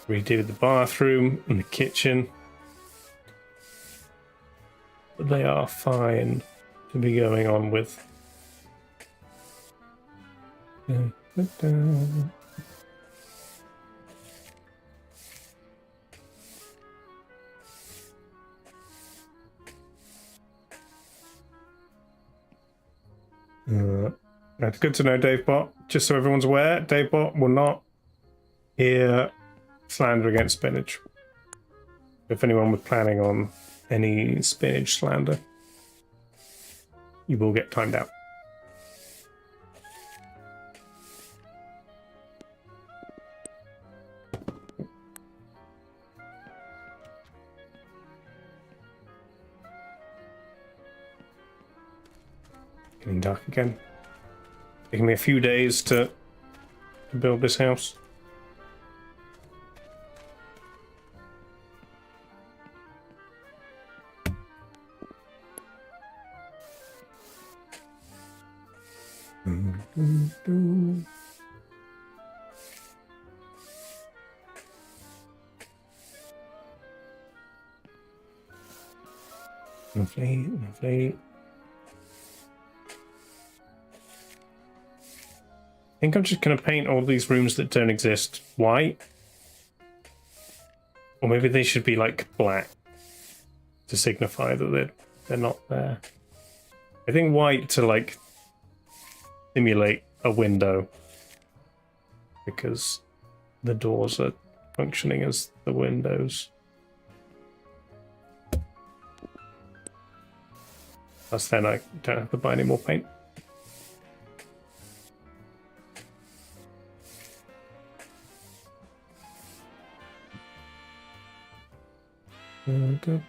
[SPEAKER 1] redo the bathroom and the kitchen. But they are fine to be going on with. That's good to know, DaveBot. Just so everyone's aware, DaveBot will not hear slander against spinach. If anyone was planning on any spinach slander, you will get timed out. Getting dark again. Taking me a few days to build this house. Lovely, lovely. I think I'm just going to paint all these rooms that don't exist white. Or maybe they should be like black to signify that they're not there. I think white to like simulate a window, because the doors are functioning as the windows. Plus then I don't have to buy any more paint. Okay.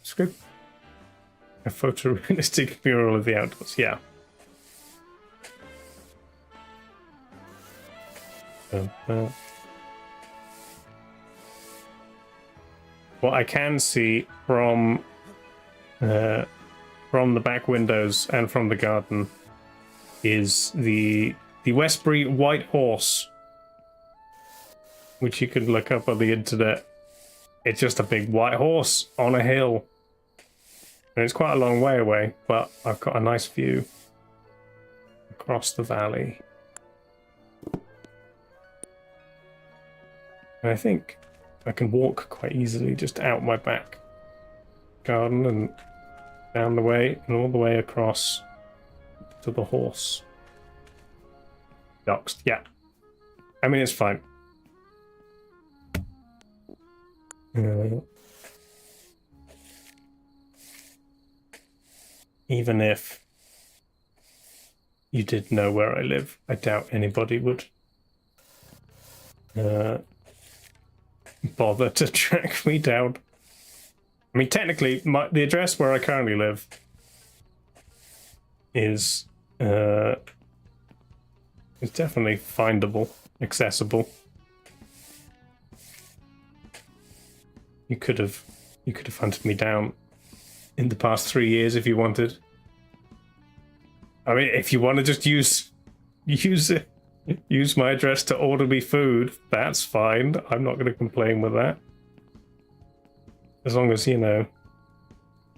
[SPEAKER 1] Script. A photorealistic mural of the outdoors. Yeah. What I can see from the back windows and from the garden is the Westbury White Horse, which you can look up on the internet. It's just a big white horse on a hill. And it's quite a long way away, but I've got a nice view across the valley. And I think I can walk quite easily just out my back garden and down the way and all the way across to the horse. Doxed, yeah. I mean, it's fine. Even if you did know where I live, I doubt anybody would bother to track me down. I mean, technically, the address where I currently live is definitely findable, accessible. You could have hunted me down in the past 3 years if you wanted. I mean, if you want to just use my address to order me food, that's fine. I'm not going to complain with that. As long as, you know,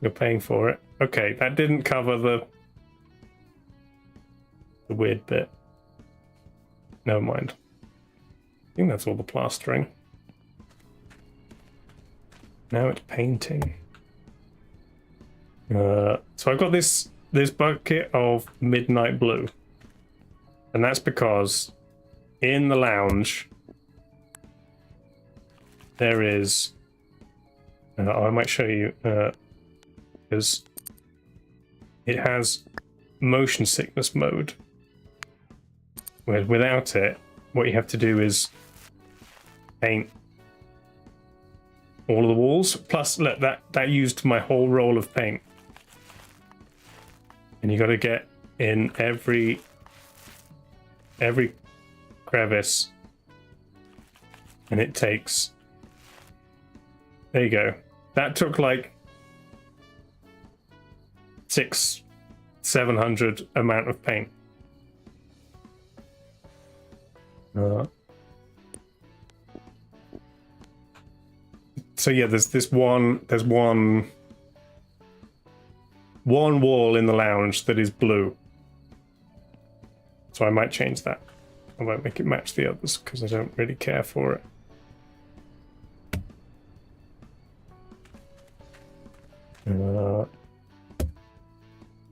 [SPEAKER 1] you're paying for it. Okay, that didn't cover the weird bit. Never mind. I think that's all the plastering. Now it's painting. So I've got this bucket of midnight blue, and that's because in the lounge there is. I might show you because it has motion sickness mode. Whereas without it, what you have to do is paint all of the walls. Plus, look, that used my whole roll of paint. And you got to get in every crevice. And it takes... There you go. That took like 600-700 amount of paint. So yeah, there's one wall in the lounge that is blue. So I might change that. I won't make it match the others because I don't really care for it.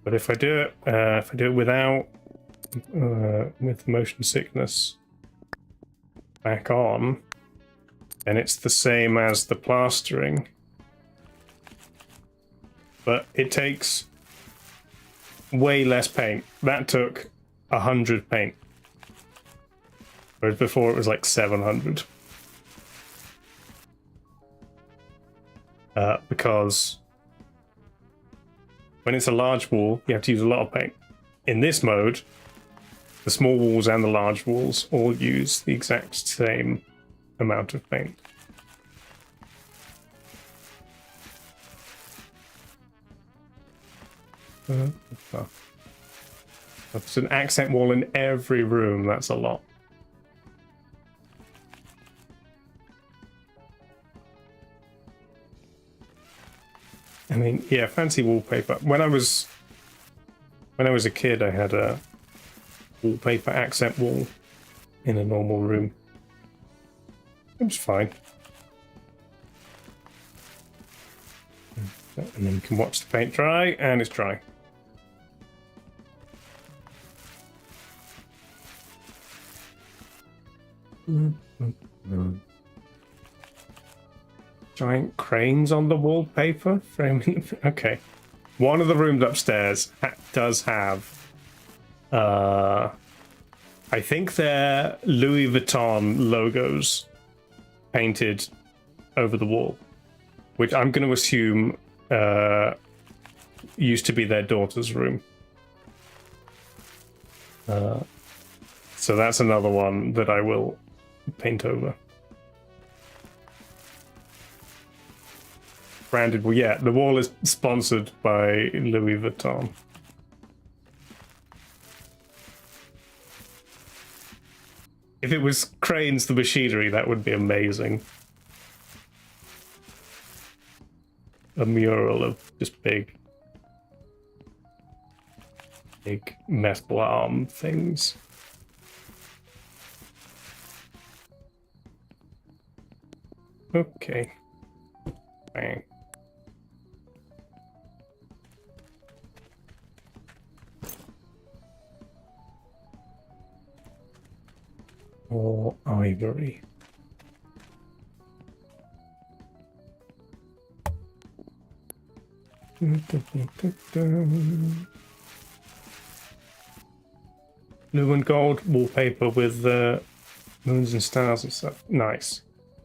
[SPEAKER 1] But if I do it without with motion sickness back on, and it's the same as the plastering, but it takes way less paint. That took 100 paint, whereas before it was like 700. Because when it's a large wall, you have to use a lot of paint. In this mode, the small walls and the large walls all use the exact same amount of paint. That's an accent wall in every room. That's a lot. I mean, yeah, fancy wallpaper. When I was a kid, I had a wallpaper accent wall in a normal room. It was fine. And then you can watch the paint dry, and it's dry. Giant cranes on the wallpaper framing. Okay, one of the rooms upstairs does have. I think they're Louis Vuitton logos painted over the wall, which I'm going to assume used to be their daughter's room. So that's another one that I will paint over. Branded, well, yeah, the wall is sponsored by Louis Vuitton. If it was Cranes the Machinery, that would be amazing. A mural of just big metal arm things. Okay. Bang. Or ivory. Blue and gold wallpaper with moons and stars and stuff. Nice.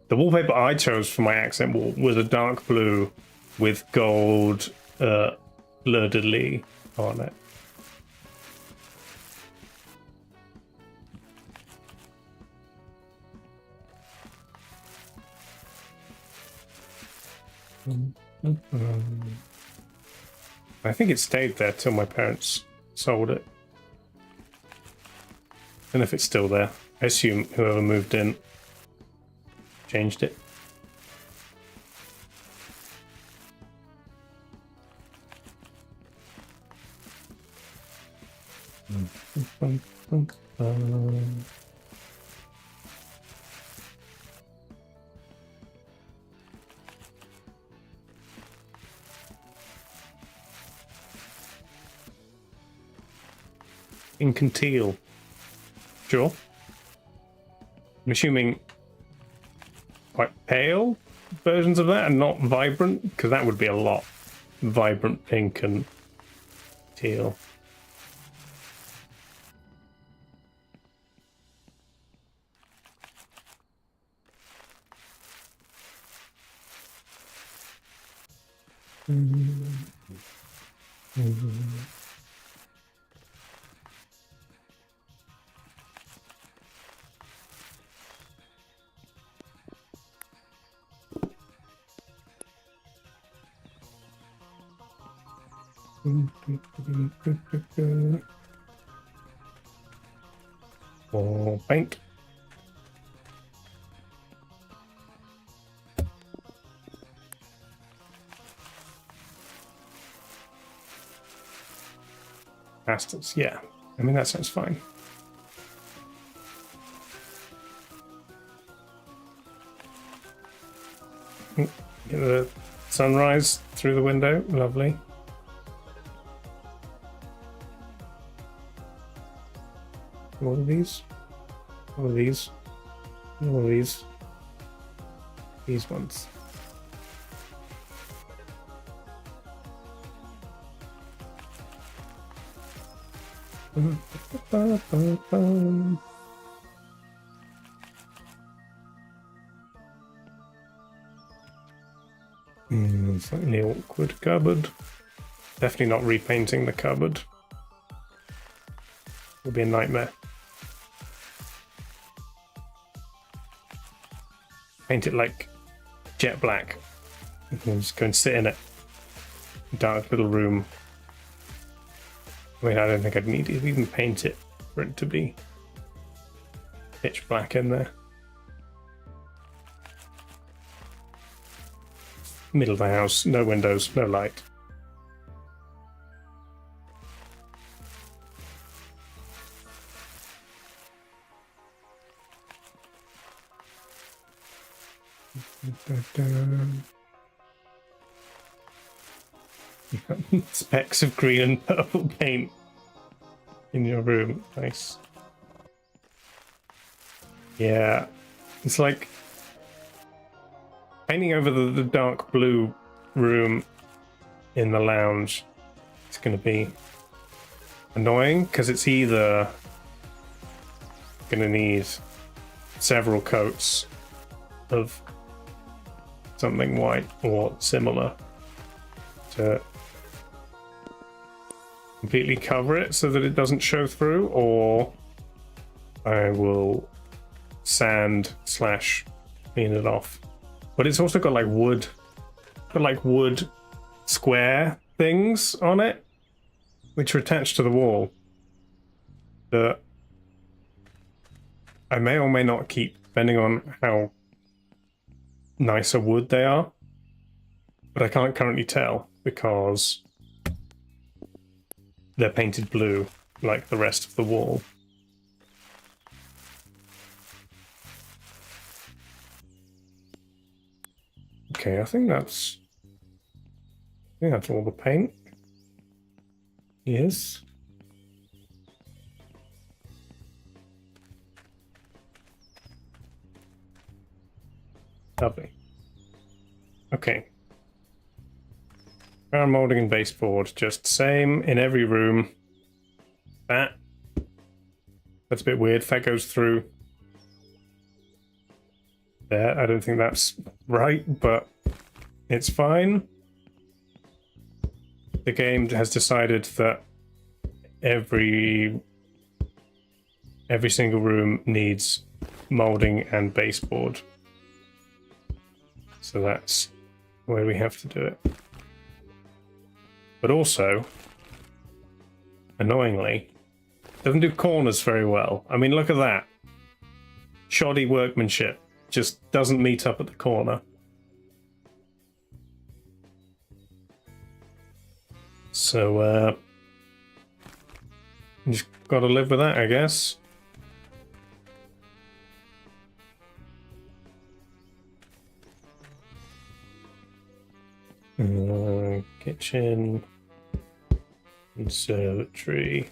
[SPEAKER 1] The wallpaper I chose for my accent wall was a dark blue with gold fleur-de-lis on it. I think it stayed there till my parents sold it. And if it's still there, I assume whoever moved in changed it. Pink and teal. Sure. I'm assuming quite pale versions of that and not vibrant, because that would be a lot. Vibrant pink and teal. Or paint. Pastels, yeah. I mean, that sounds fine. Get the sunrise through the window, lovely. All of these, all of these, all of these ones. Slightly awkward cupboard. Definitely not repainting the cupboard. It'll be a nightmare. Paint it like jet black. And then just go and sit in it. Dark little room. I mean, I don't think I'd need to even paint it for it to be pitch black in there. Middle of the house, no windows, no light. Specks of green and purple paint in your room. Nice. Yeah, it's like painting over the dark blue room in the lounge. It's going to be annoying because it's either going to need several coats of something white or similar to completely cover it so that it doesn't show through, or I will sand / clean it off. But it's also got like wood square things on it, which are attached to the wall that I may or may not keep, depending on how nice a wood they are. But I can't currently tell because they're painted blue like the rest of the wall. Okay, I think that's all the paint. Yes. Lovely. Okay. Ground molding and baseboard, just same in every room. That's a bit weird. That goes through there. I don't think that's right, but it's fine. The game has decided that every single room needs molding and baseboard. So that's where we have to do it. But also, annoyingly, doesn't do corners very well. I mean, look at that. Shoddy workmanship. Just doesn't meet up at the corner. So, you just gotta live with that, I guess. Kitchen. Conservatory.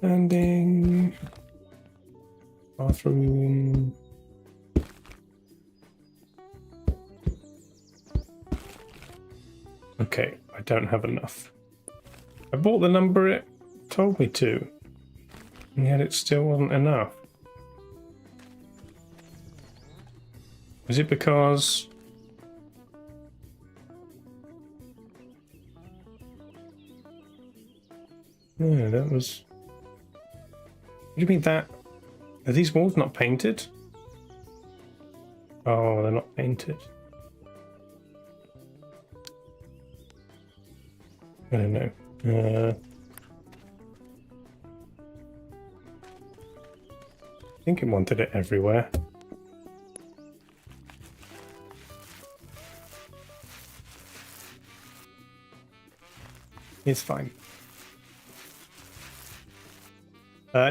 [SPEAKER 1] Standing. Bathroom. Okay, I don't have enough. I bought the number it told me to, and yet it still wasn't enough. Is it because... No, that was... What do you mean that? Are these walls not painted? Oh, they're not painted. I don't know. I think it wanted it everywhere. It's fine.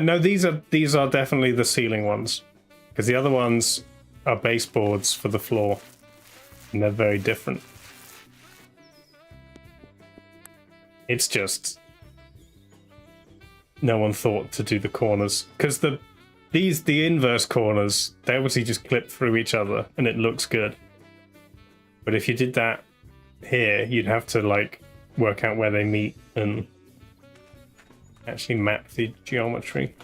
[SPEAKER 1] No, these are definitely the ceiling ones, because the other ones are baseboards for the floor, and they're very different. It's just no one thought to do the corners, because the inverse corners, they obviously just clip through each other and it looks good. But if you did that here, you'd have to like work out where they meet and actually map the geometry.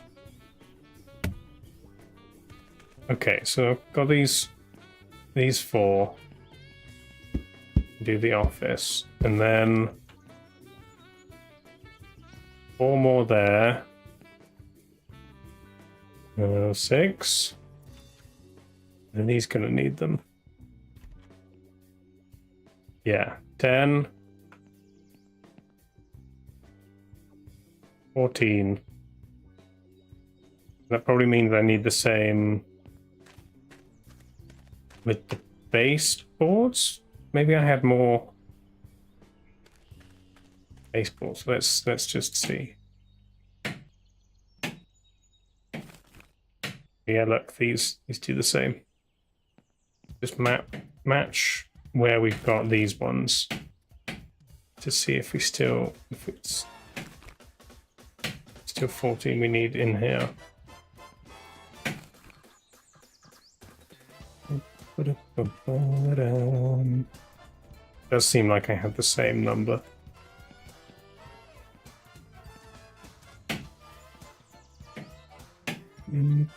[SPEAKER 1] Okay, so I've got these four. Do the office, and then 4 more there. 6. And he's gonna need them. Yeah, 10. 14. That probably means I need the same with the baseboards. Maybe I had more baseboards. Let's just see. Yeah, look, these do the same. Just match where we've got these ones to see if it's still 14 we need in here. Does seem like I have the same number. And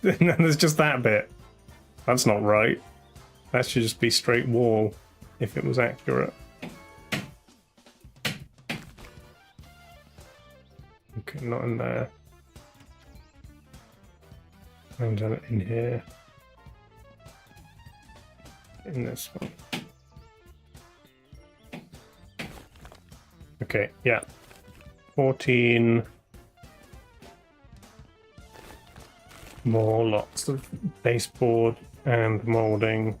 [SPEAKER 1] then there's just that bit. That's not right. That should just be straight wall if it was accurate. Okay, not in there. I haven't done it in here. In this one. Okay, yeah. 14 more lots of baseboard and molding.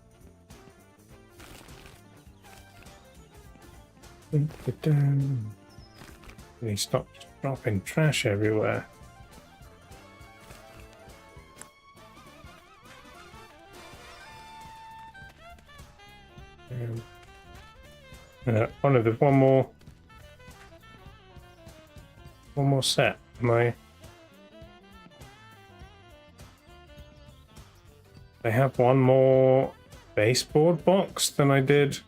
[SPEAKER 1] He stopped dropping trash everywhere. Oh no, there's one more set. I have one more baseboard box than I did.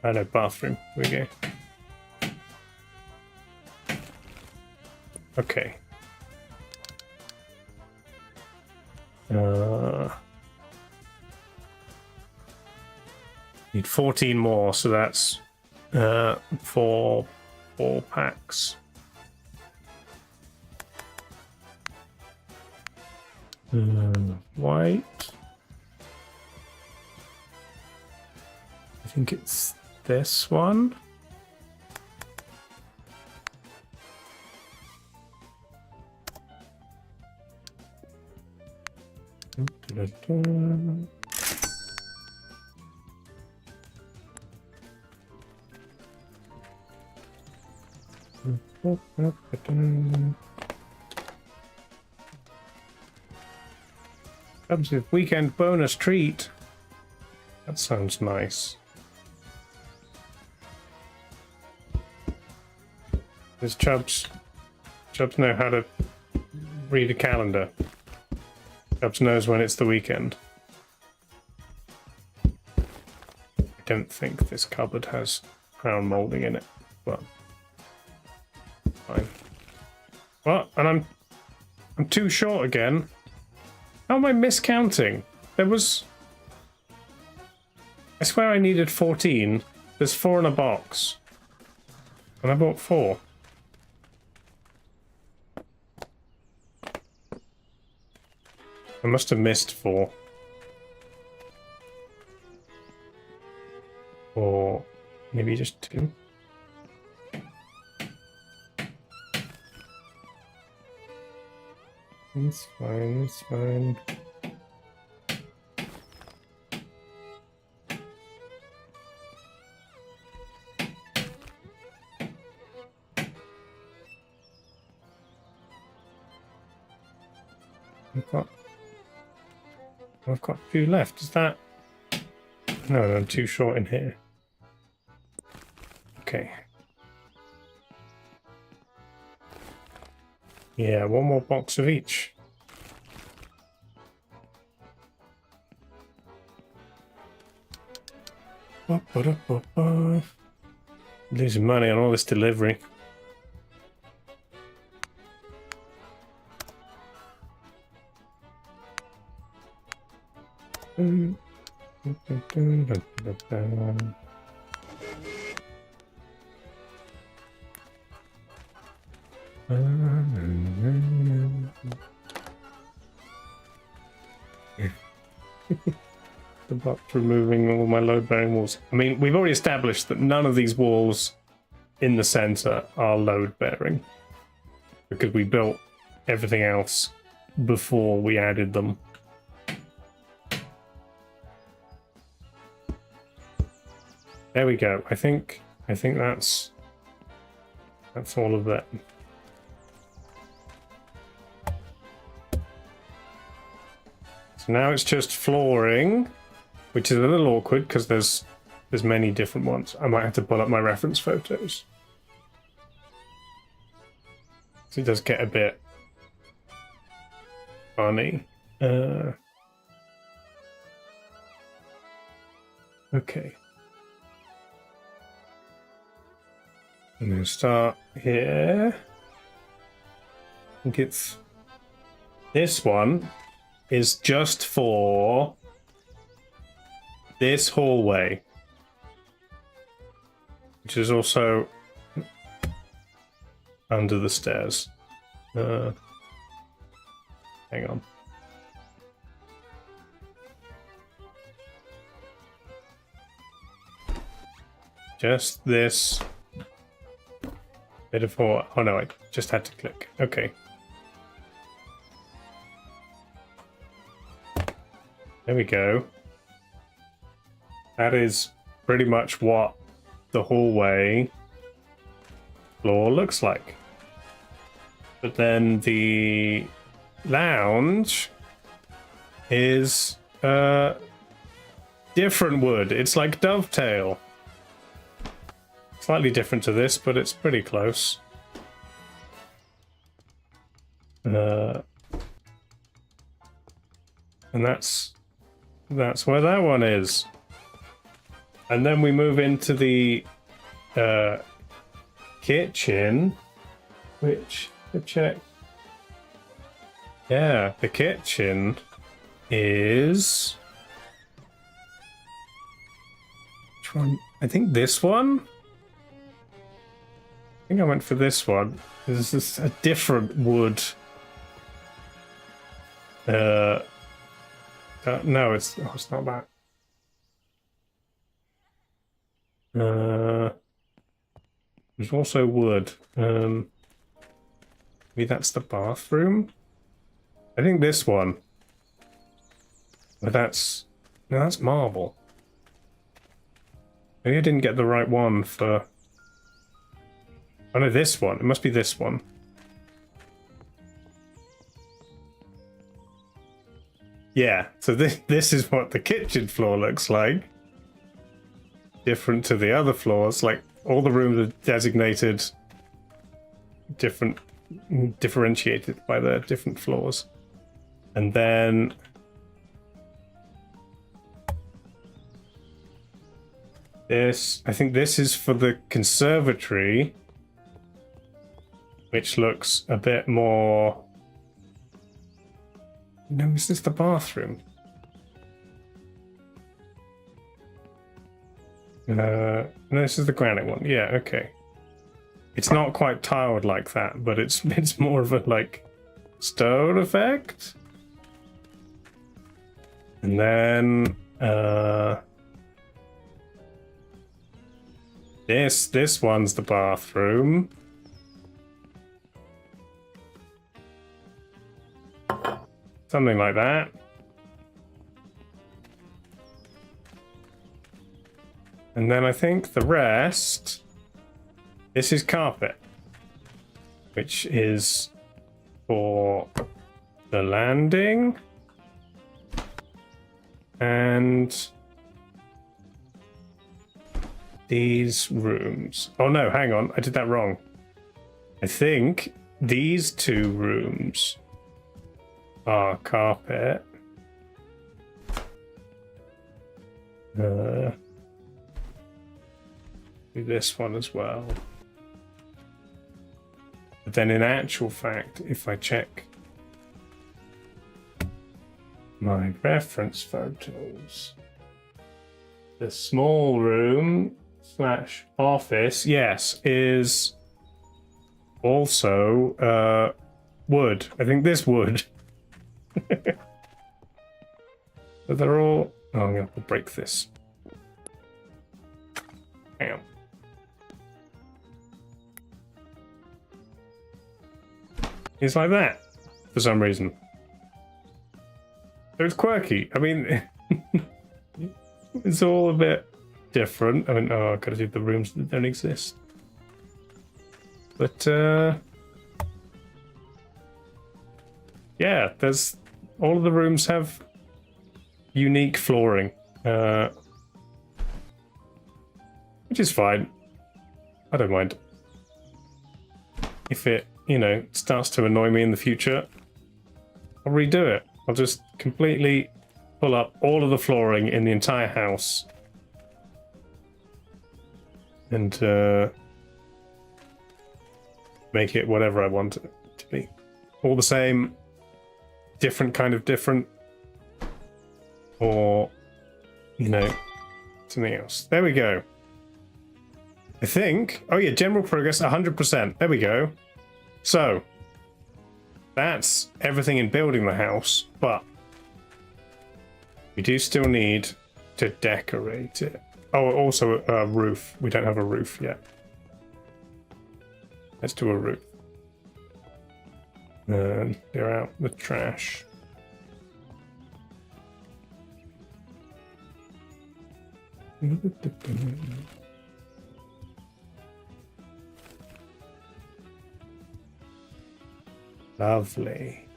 [SPEAKER 1] I know, bathroom. Here we go. Okay. Need 14 more, so that's 4 packs. White. I think it's this one. Comes with weekend bonus treat. That sounds nice. Does Chubbs know how to read a calendar? Chubbs knows when it's the weekend. I don't think this cupboard has crown molding in it, but fine. What? And I'm too short again. How am I miscounting? There was... I swear I needed 14. There's 4 in a box. And I bought 4. I must have missed 4. Or maybe just 2. It's fine, it's fine. I've got 2 left. Is that... No, I'm too short in here. Okay. Yeah, 1 more box of each. Losing money on all this delivery. About removing all my load-bearing walls. I mean, we've already established that none of these walls in the center are load-bearing because we built everything else before we added them. There we go. I think that's all of that. So now it's just flooring, which is a little awkward because there's many different ones. I might have to pull up my reference photos. So it does get a bit funny. Okay. I'm going to start here. I think it's... This one is just for this hallway, which is also under the stairs. Hang on. Just this bit of hall. Oh no, I just had to click. Okay. There we go. That is pretty much what the hallway floor looks like. But then the lounge is different wood. It's like dovetail. Slightly different to this, but it's pretty close. And that's where that one is. And then we move into the kitchen, which, to check. Yeah, the kitchen is... Which one? I think this one? I think I went for this one. This is a different wood. No, it's not that. There's also wood. Maybe that's the bathroom. I think this one. But that's marble. Maybe I didn't get the right one for Oh no, this one. It must be this one. Yeah, so this is what the kitchen floor looks like. Different to the other floors. Like, all the rooms are designated differentiated by their different floors. And then this, I think this is for the conservatory, which looks a bit more... No, is this the bathroom? No, this is the granite one. Yeah, okay. It's not quite tiled like that, but it's more of a like stone effect. And then this one's the bathroom. Something like that. And then I think the rest, this is carpet, which is for the landing and these rooms. Oh no, hang on, I did that wrong. I think these two rooms are carpet. Do this one as well. But then in actual fact, if I check my reference photos, the small room / office, yes, is also wood. I think this wood. But they're all... Oh, I'm going to break this. Bam. It's like that, for some reason. So it's quirky. I mean, it's all a bit different. I mean, oh, I've got to do the rooms that don't exist. But, yeah, there's... All of the rooms have unique flooring. Which is fine. I don't mind. If it, you know, starts to annoy me in the future, I'll redo it. I'll just completely pull up all of the flooring in the entire house. And make it whatever I want it to be. All the same, different kind of different. Or, you know, something else. There we go. I think... Oh yeah, general progress, 100%. There we go. So, that's everything in building the house, but we do still need to decorate it. Oh, also a roof. We don't have a roof yet. Let's do a roof. And clear out the trash. Lovely.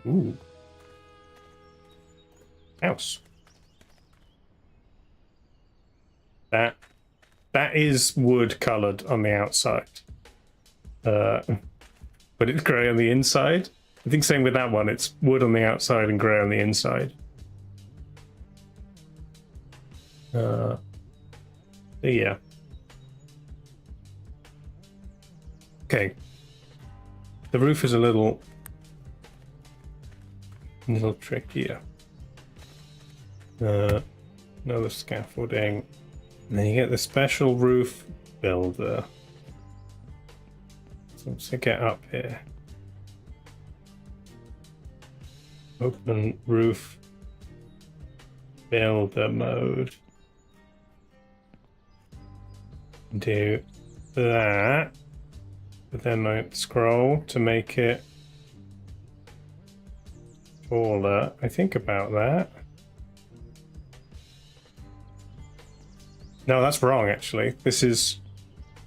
[SPEAKER 1] Ooh. House. That is wood colored on the outside. But it's grey on the inside. I think same with that one. It's wood on the outside and grey on the inside. Yeah. Okay. The roof is a little trickier. Another scaffolding. And then you get the special roof builder. So let's get up here. Open roof builder mode. Do that. But then I scroll to make it taller. I think about that. No, that's wrong actually. This is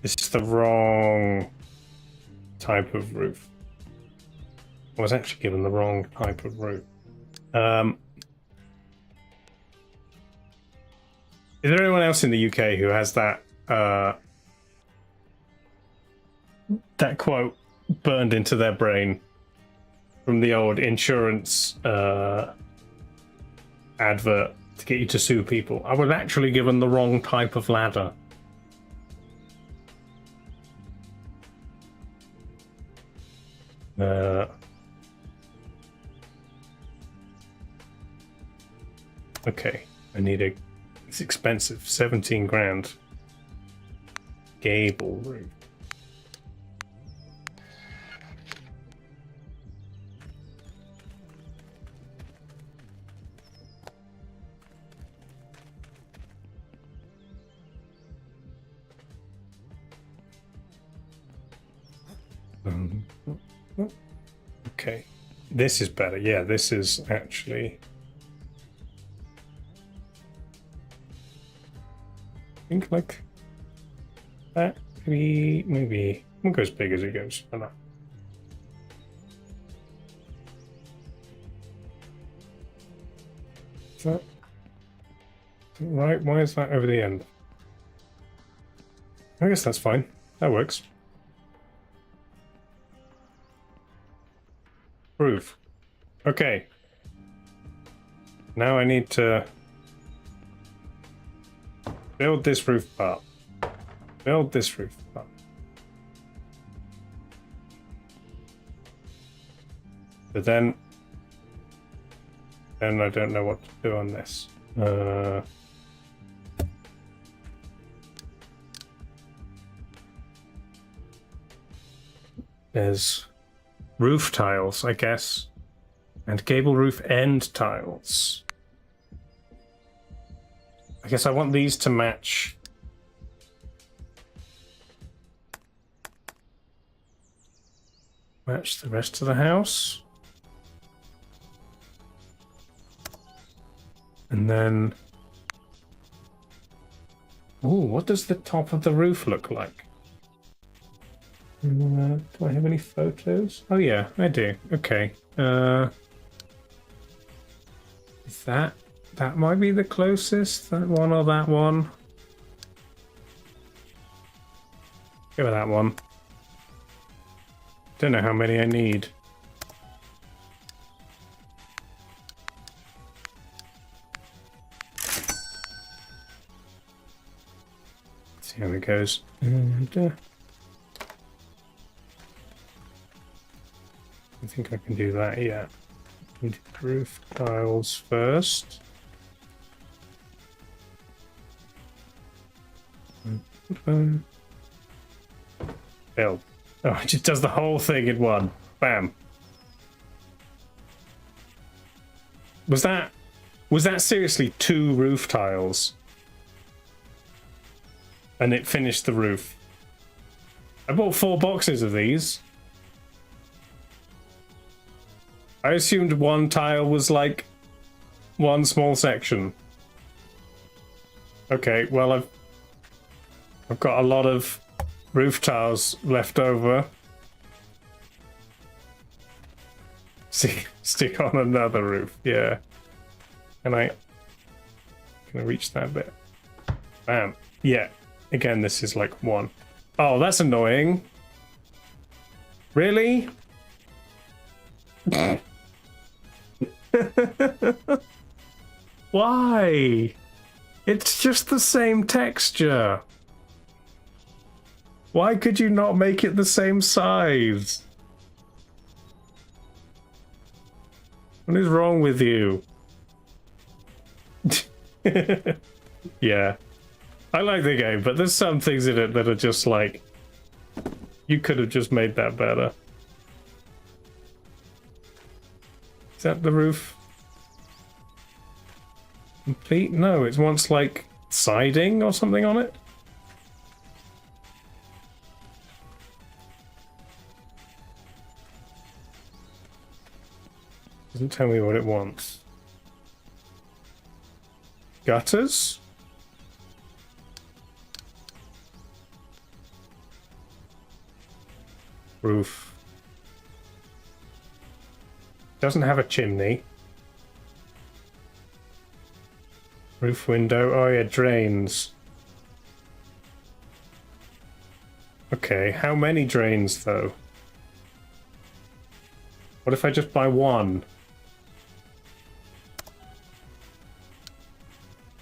[SPEAKER 1] This is the wrong type of roof. I was actually given the wrong type of roof. Is there anyone else in the UK who has that that quote burned into their brain from the old insurance advert to get you to sue people? I was actually given the wrong type of ladder. Okay, I need a... It's expensive, 17 grand. Gable roof. Okay, this is better. Yeah, this is actually... I think like that. Maybe we'll go as big as it goes. I don't know. Is that right? Why is that over the end? I guess that's fine. That works. Roof. Okay. Now I need to build this roof part. Build this roof part. But then I don't know what to do on this. There's roof tiles, I guess, and gable roof end tiles. I guess I want these to match. Match the rest of the house. And then... Ooh, what does the top of the roof look like? Do I have any photos? Oh yeah, I do. Okay. Is that might be the closest? That one or that one? Go with that one. Don't know how many I need. Let's see how it goes. And, I think I can do that, yeah. Need roof tiles first. Build. Oh, it just does the whole thing in one. Bam. Was that seriously 2 roof tiles? And it finished the roof. I bought 4 boxes of these. I assumed one tile was like one small section. Okay, well I've got a lot of roof tiles left over. Stick on another roof, yeah. Can I reach that bit? Bam. Yeah. Again, this is like 1. Oh, that's annoying. Really? Why? It's just the same texture. Why could you not make it the same size? What is wrong with you? Yeah. I like the game, but there's some things in it that are just like... You could have just made that better. Is that the roof? Complete? No, it wants like siding or something on it. Doesn't tell me what it wants. Gutters? Roof. Doesn't have a chimney. Roof window. Oh yeah, drains. Okay, how many drains though? What if I just buy one?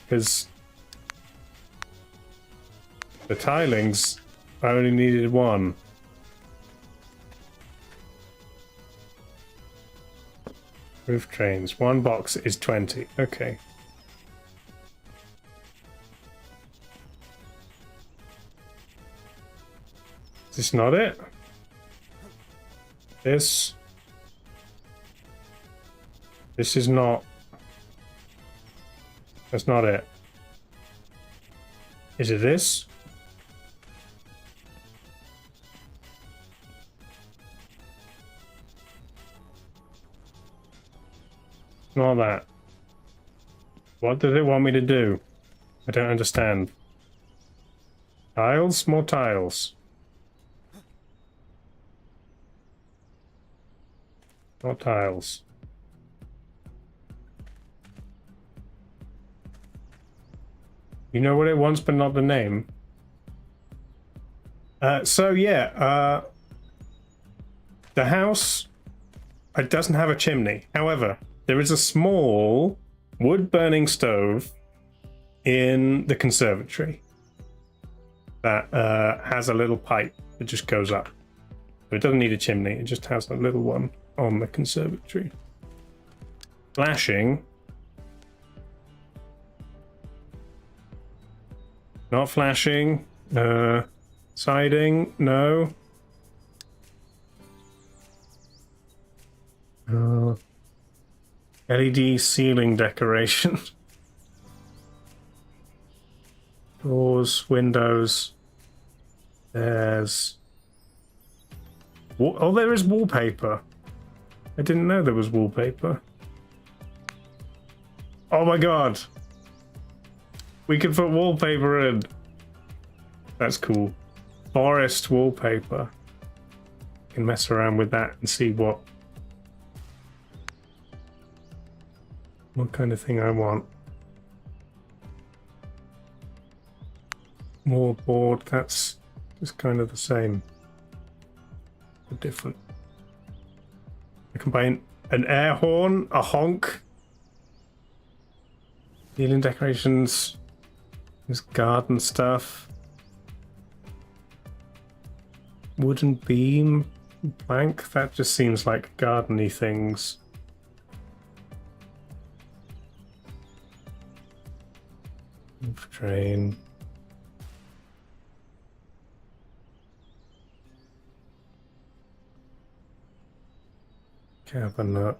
[SPEAKER 1] Because the tilings, I only needed one. Roof drains. One box is 20. Okay. Is this not it? This is not. That's not it. Is it this? Not that. What does it want me to do? I don't understand. Tiles? More tiles. More tiles. You know what it wants, but not the name. So yeah, the house, it doesn't have a chimney. However, there is a small wood-burning stove in the conservatory that has a little pipe that just goes up. So it doesn't need a chimney, it just has a little one on the conservatory. Flashing. Not flashing. Siding, no. LED ceiling decoration. Doors, windows. There's... Oh, there is wallpaper. I didn't know there was wallpaper. Oh my god. We can put wallpaper in. That's cool. Forest wallpaper. Can mess around with that and see what kind of thing I want. More board, that's just kind of the same. But different. I can buy an air horn, a honk. Ceiling decorations. There's garden stuff. Wooden beam, plank. That just seems like garden-y things. Train. Cabinet.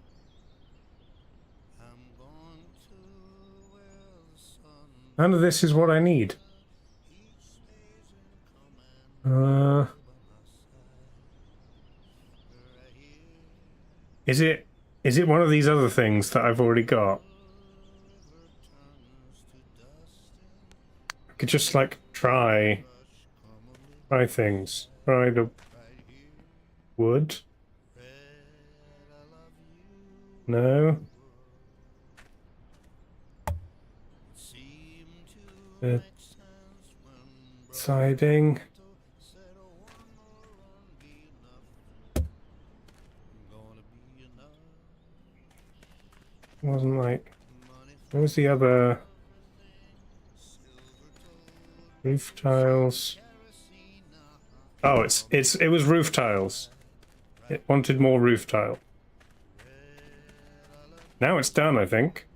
[SPEAKER 1] None of this is what I need. Is it one of these other things that I've already got? I could just like try things. Try the wood. No. The siding. Wasn't like. What was the other? Roof tiles. Oh, it was roof tiles. It wanted more roof tile. Now it's done, I think.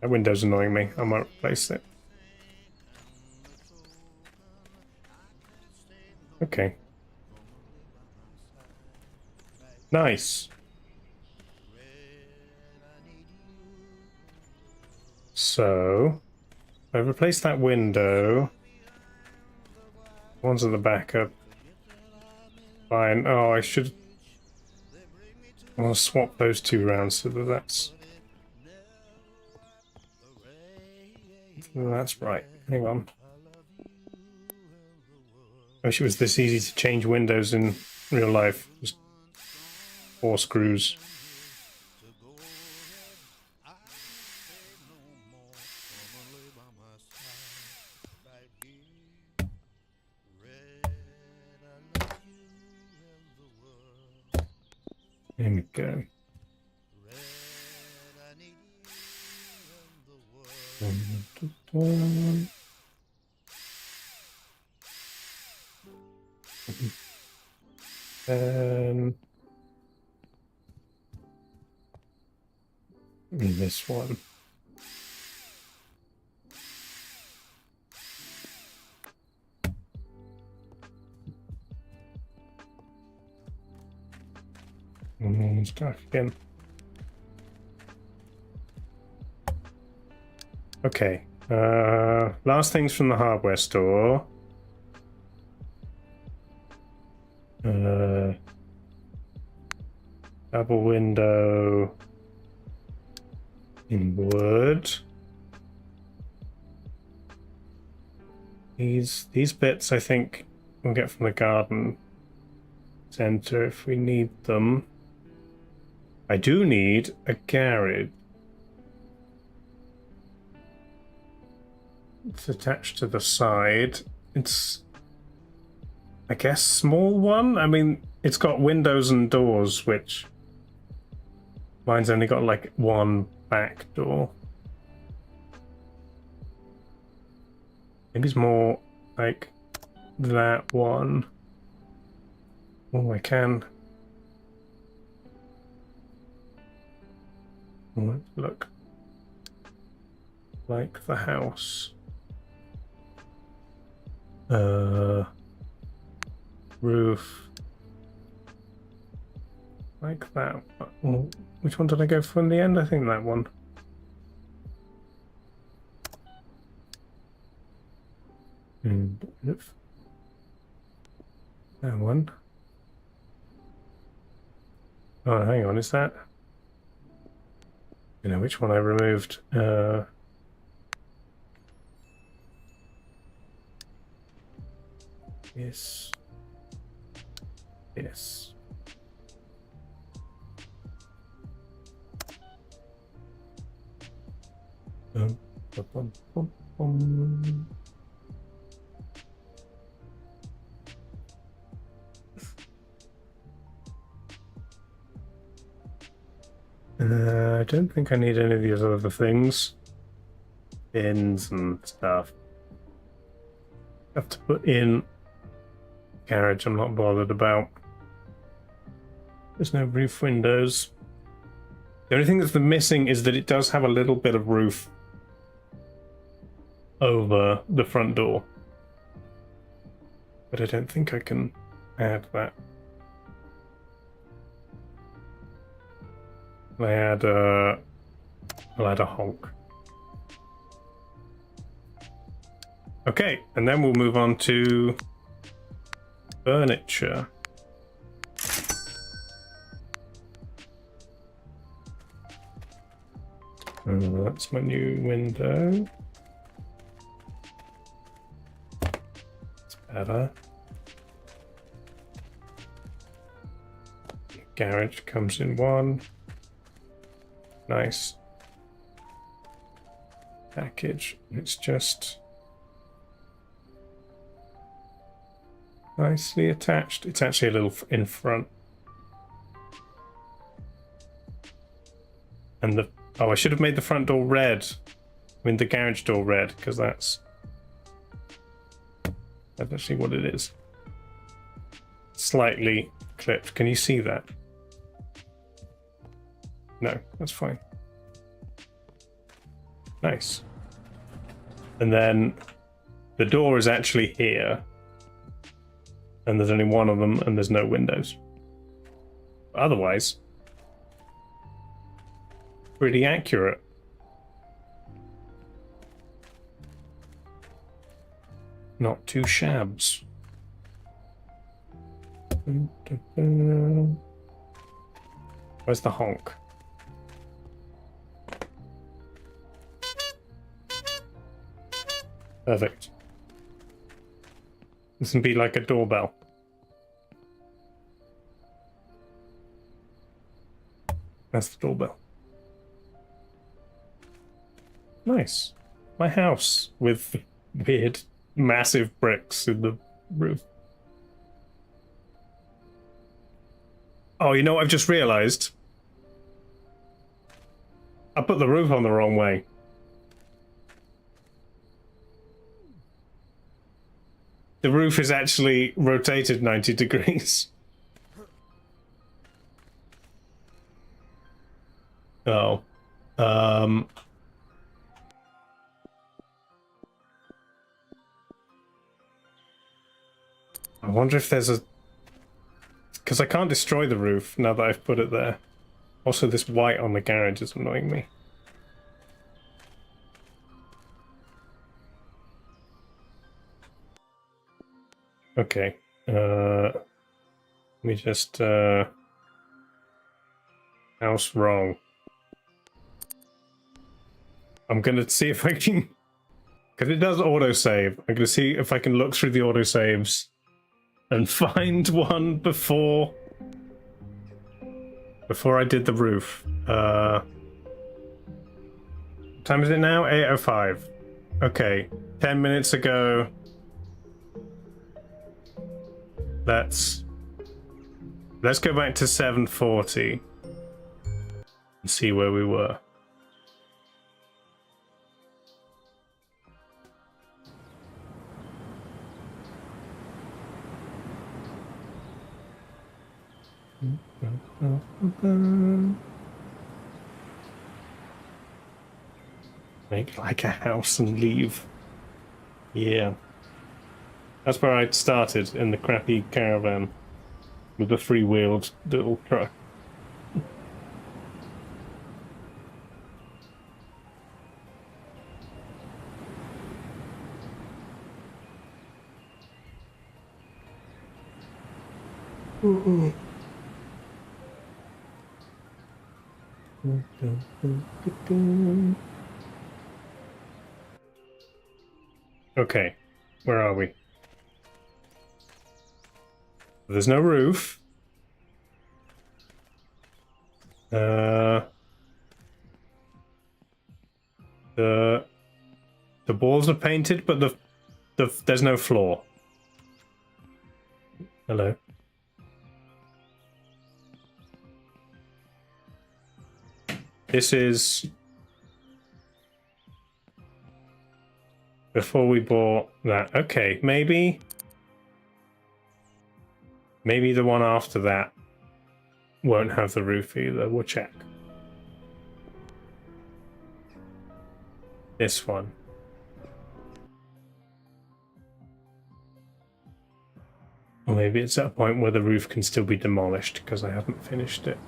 [SPEAKER 1] That window's annoying me. I might replace it. Okay. Nice. So, I've replaced that window. One's at the backup. Fine. Oh, I should... I'll swap those two around so that that's right. Hang on. I wish it was this easy to change windows in real life. Just 4 screws. There we go. And this one. Let's go again. Okay. Last things from the hardware store. Double window in wood. These bits I think we'll get from the garden center if we need them. I do need a garage. It's attached to the side. It's, I guess, small one. I mean, it's got windows and doors, which mine's only got like one back door. Maybe it's more like that one. Oh, I can. Look like the house. Roof like that. Oh, which one did I go for in the end? I think that one. That one. Oh, hang on, is that? You know which one I removed? Yes. Yes. Bum, bum, bum, bum. I don't think I need any of these other things. Bins and stuff. Have to put in garage. I'm not bothered about. There's no roof windows. The only thing that's missing is that it does have a little bit of roof over the front door. But I don't think I can add that. I'll add a honk. Okay, and then we'll move on to furniture. Oh, that's my new window. It's better. Garage comes in one. Nice. Package. It's just nicely attached. It's actually a little in front. And the I should have made the front door red. I mean the garage door red, because that's actually what it is. Slightly clipped. Can you see that? No, that's fine. Nice. And then the door is actually here. And there's only one of them, and there's no windows. But otherwise, pretty accurate. Not too shabs. Where's the honk? Perfect. This would be like a doorbell. That's the doorbell. Nice. My house with weird, massive bricks in the roof. Oh, you know what I've just realized? I put the roof on the wrong way. The roof is actually rotated 90 degrees. Oh. I wonder if there's a... Because I can't destroy the roof now that I've put it there. Also, this white on the garage is annoying me. Okay. Let me just... House wrong. I'm gonna see if I can... Because it does autosave. I'm gonna see if I can look through the autosaves and find one before I did the roof. What time is it now? 8:05. Okay, 10 minutes ago. Let's go back to 7:40 and see where we were. Make like a house and leave. Yeah. That's where I started, in the crappy caravan with the three-wheeled little truck. Okay, where are we? There's no roof. The walls are painted, but there's no floor. Hello. This is before we bought that. Okay, maybe the one after that won't have the roof either. We'll check. This one. Or maybe it's at a point where the roof can still be demolished because I haven't finished it.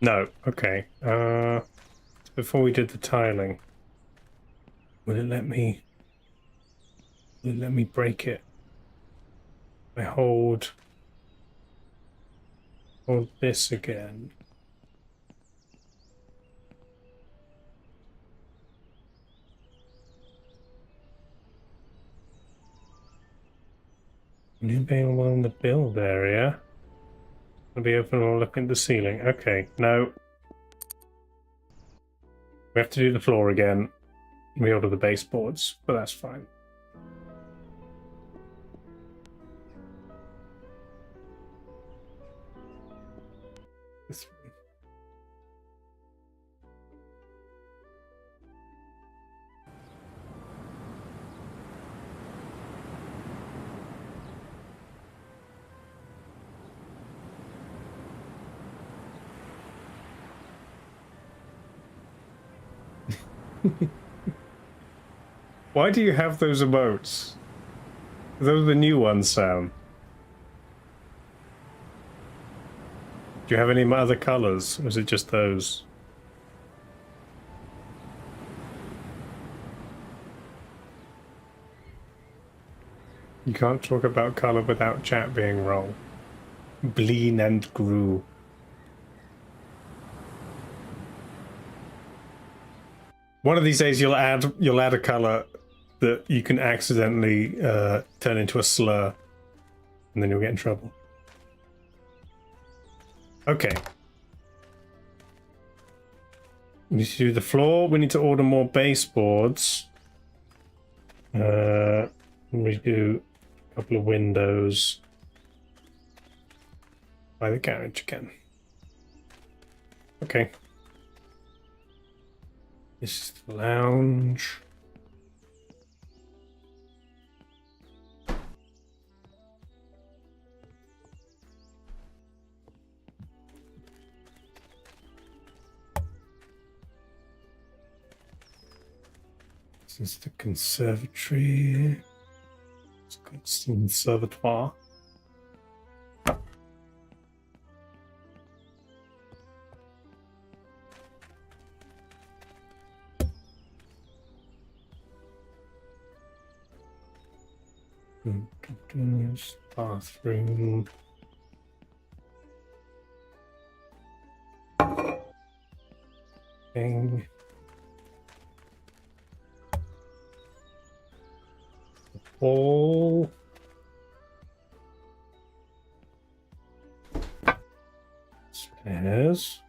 [SPEAKER 1] No, okay. Before we did the tiling, will it let me break it? I hold this again. New available in the build area. Will be open or look at the ceiling. Okay, no. We have to do the floor again. Reorder the baseboards, but that's fine. Why do you have those emotes? Those are the new ones, Sam. Do you have any other colors, or is it just those? You can't talk about color without chat being wrong. Bleen and Gru. One of these days you'll add a color that you can accidentally turn into a slur, and then you'll get in trouble. Okay. We need to do the floor. We need to order more baseboards. Redo a couple of windows. By the garage again. Okay. This is the lounge. This is the conservatory. It's called conservatoire. Bathroom. Thing. Hall. Stairs.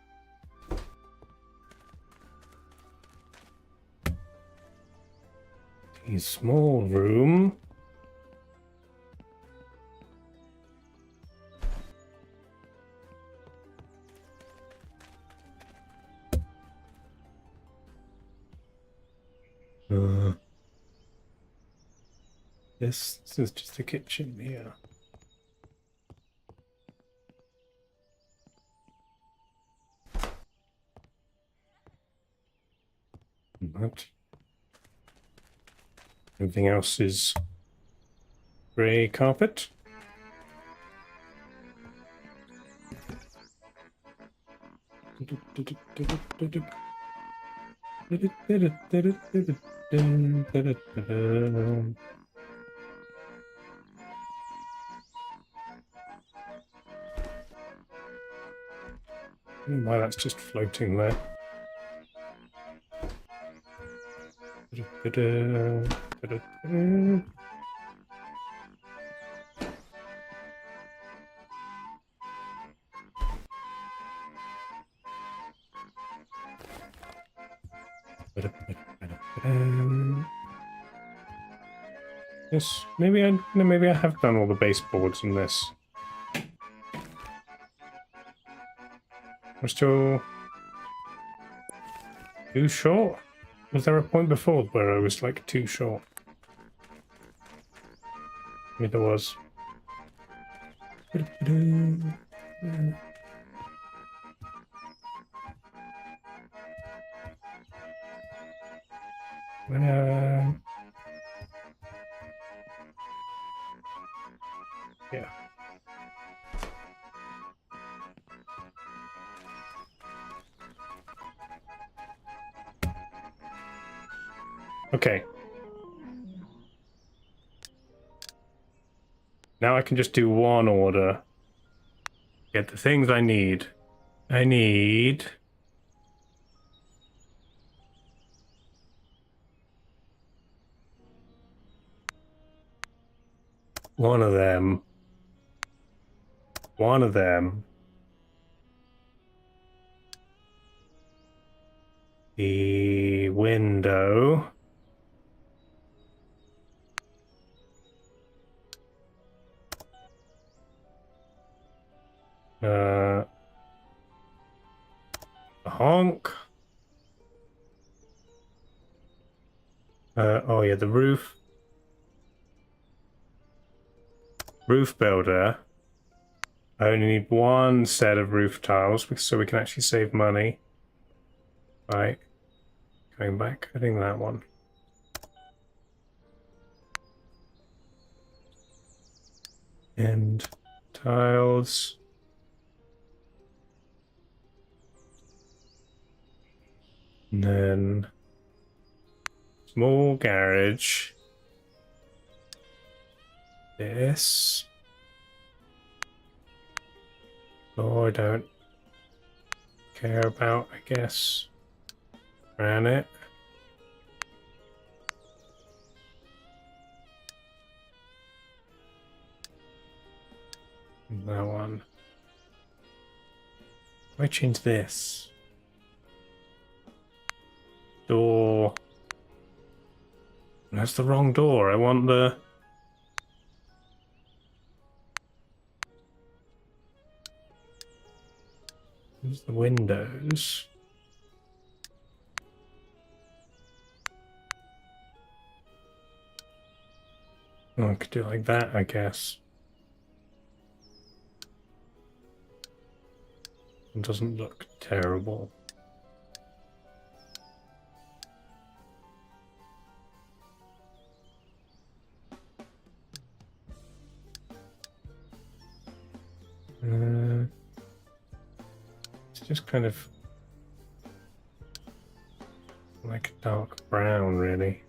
[SPEAKER 1] The small room. This is just a kitchen here. What? Everything else is grey carpet. Why that's just floating there. Yes, maybe I have done all the baseboards in this. We're still too short. Was there a point before where I was like too short? Maybe there was. Yeah. Okay. Now I can just do one order. Get the things I need. I need... one of them. One of them. The window. The honk. Oh yeah, the roof. Roof builder. I only need one set of roof tiles so we can actually save money. Right. going back? I think that one. And tiles. And then small garage. This. Oh, I don't care about, I guess. Granite. And that one. If I change this. Door. That's the wrong door. I want the... There's the windows. Oh, I could do it like that, I guess. It doesn't look terrible. It's just kind of like a dark brown, really.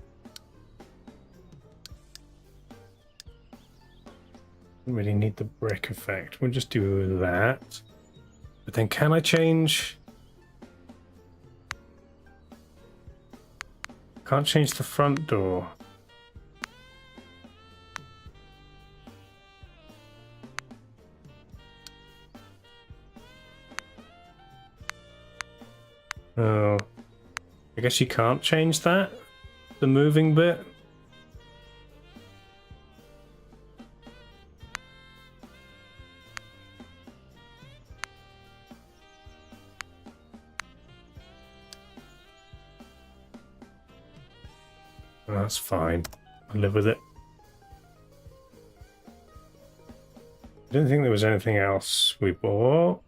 [SPEAKER 1] Don't really need the brick effect. We'll just do that. But then can I change? Can't change the front door. Oh, I guess you can't change that? The moving bit? Oh, that's fine. I'll live with it. I didn't think there was anything else we bought.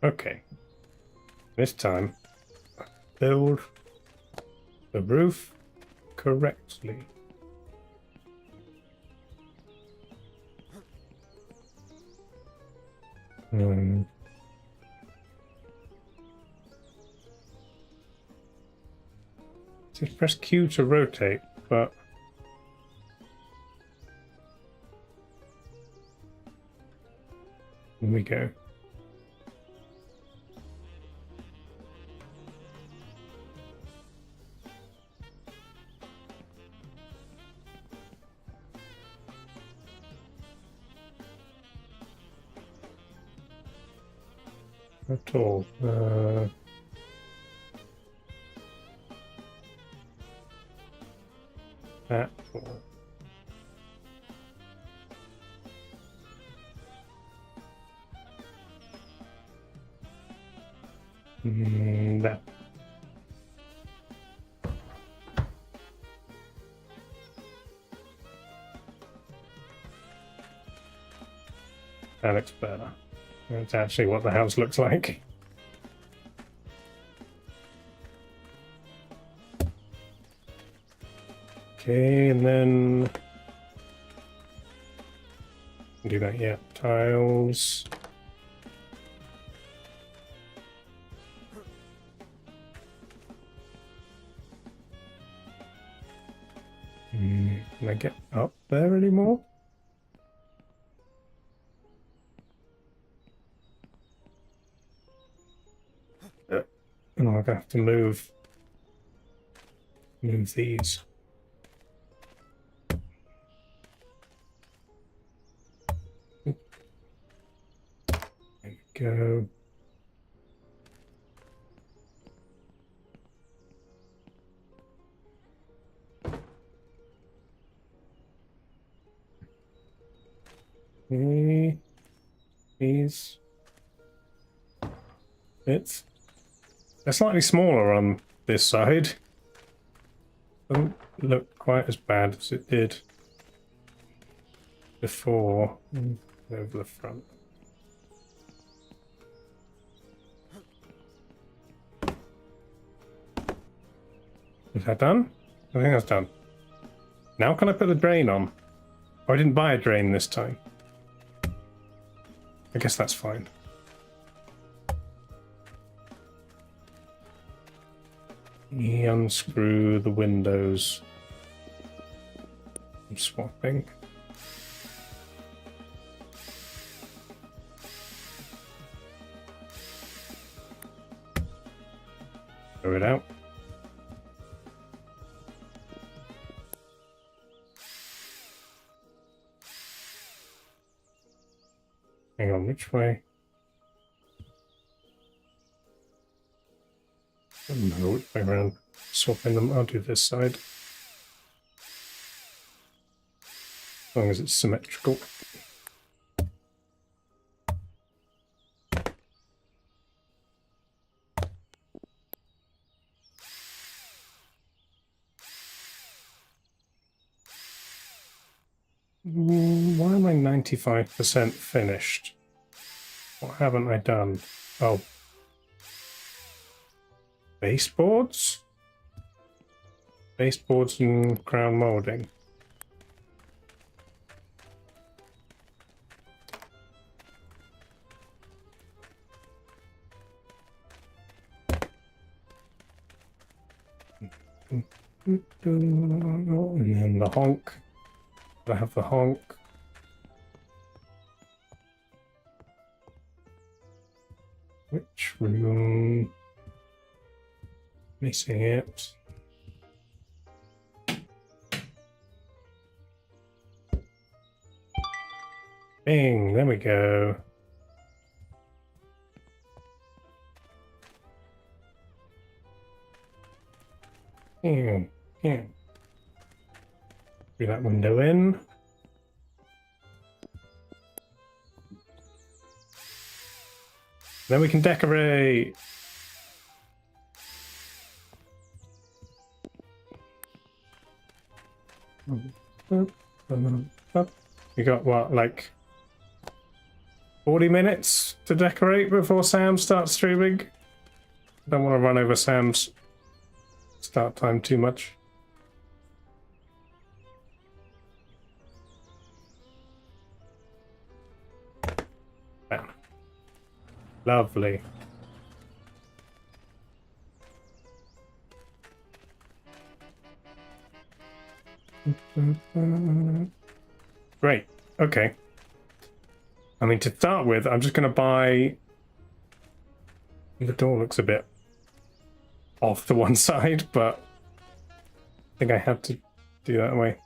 [SPEAKER 1] Okay. This time, build the roof correctly. Just press Q to rotate, but here we go. At all. That all. That. That looks better. That's actually what the house looks like. Okay, and then do that, yeah. Tiles. Can I get up there anymore? And I'll have to move these. There we go. Okay. These bits. They're slightly smaller on this side. Doesn't look quite as bad as it did before. Over the front. Is that done? I think that's done. Now can I put the drain on? Oh, I didn't buy a drain this time. I guess that's fine. Unscrew the windows. I'm swapping. Throw it out. Hang on, which way? I don't know which way around. Swapping them. I'll do this side. As long as it's symmetrical. Why am I 95% finished? What haven't I done? Oh. Baseboards? Baseboards and crown molding. And then the honk. I have the honk. Which room? Missing it. Bing, there we go. Yeah. Bring that window in. Then we can decorate. We got what, like 40 minutes to decorate before Sam starts streaming? Don't want to run over Sam's start time too much. Bam. Lovely. Great. Okay. I mean, to start with, I'm just going to buy... The door looks a bit off to one side, but I think I have to do that way.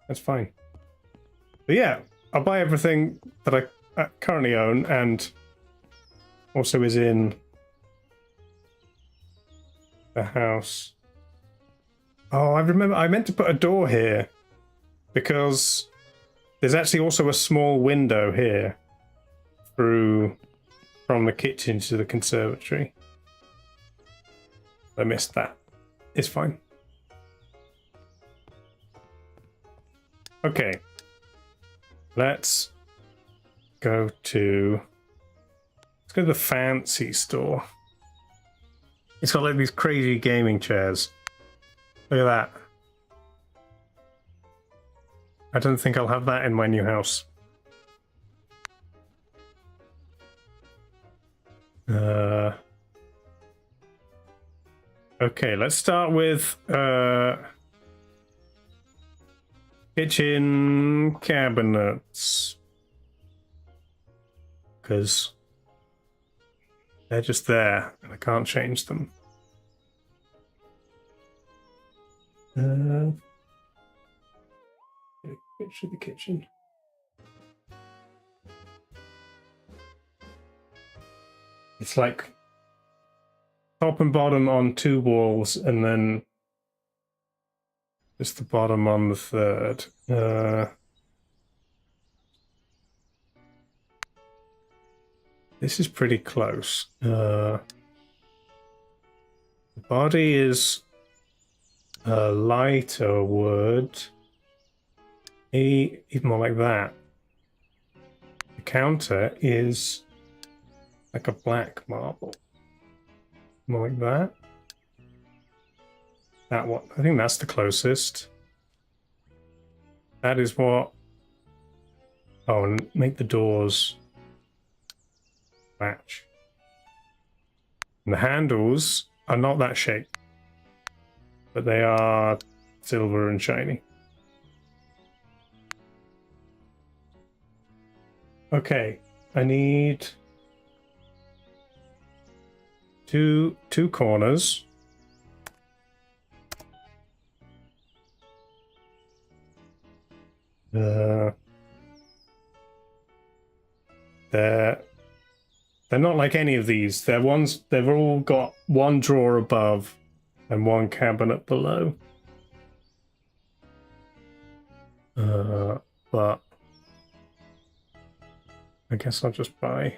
[SPEAKER 1] That's fine. But yeah, I'll buy everything that I currently own and also is in the house. Oh, I remember I meant to put a door here because there's actually also a small window here through from the kitchen to the conservatory. I missed that. It's fine. Okay. Let's go to the fancy store. It's got like these crazy gaming chairs. Look at that. I don't think I'll have that in my new house. Okay, let's start with kitchen cabinets. Because they're just there and I can't change them. Picture the kitchen. It's like top and bottom on two walls, and then just the bottom on the third. This is pretty close. The body is a lighter wood. Even more like that. The counter is like a black marble. More like that. That one. I think that's the closest. That is what... Oh, and make the doors match. And the handles are not that shape, but they are silver and shiny. Okay, I need two corners. They're not like any of these. They've all got one drawer above and one cabinet below. But I guess I'll just buy.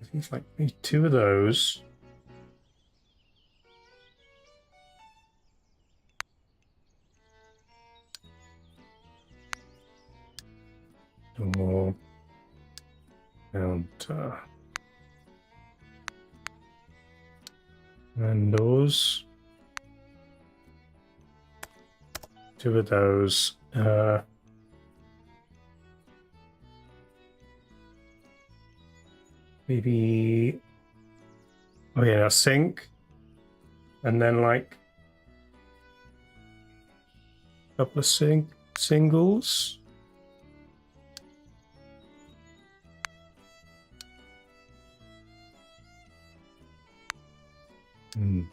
[SPEAKER 1] I think it's like maybe two of those. Door counter. And those. Two of those. Maybe. Oh yeah, a sink. And then like a couple of singles. And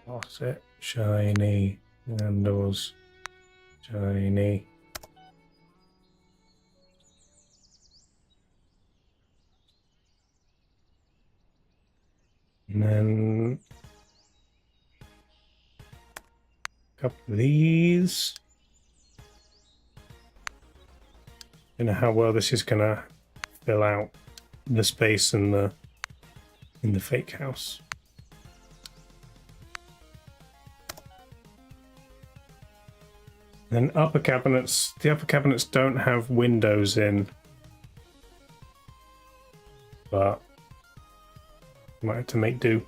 [SPEAKER 1] what's it? Shiny handles, shiny. And then a couple of these. Don't know how well this is gonna fill out the space in the fake house. Then upper cabinets. The upper cabinets don't have windows in, but might have to make do.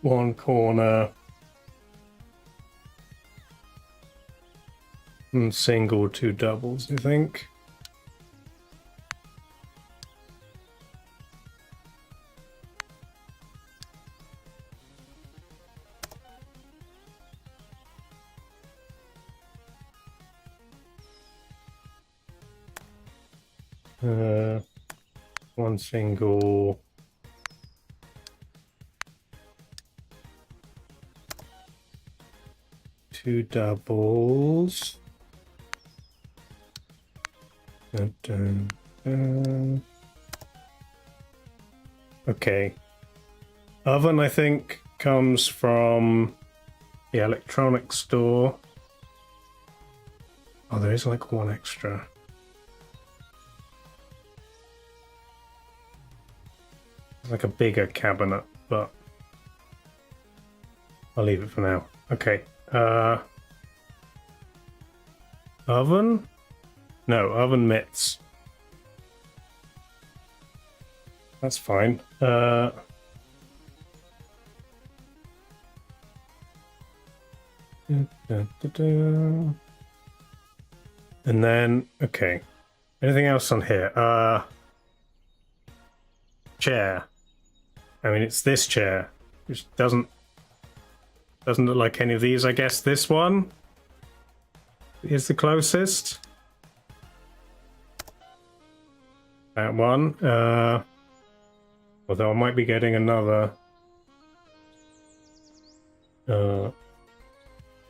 [SPEAKER 1] One corner. Single, two doubles, I think. One single. Two doubles. Okay. Oven, I think, comes from the electronics store. Oh, there is like one extra. It's like a bigger cabinet, but I'll leave it for now. Okay. Oven? No, oven mitts. That's fine. And then, okay. Anything else on here? Chair. I mean, it's this chair, which doesn't look like any of these. I guess this one is the closest. That one. Although I might be getting another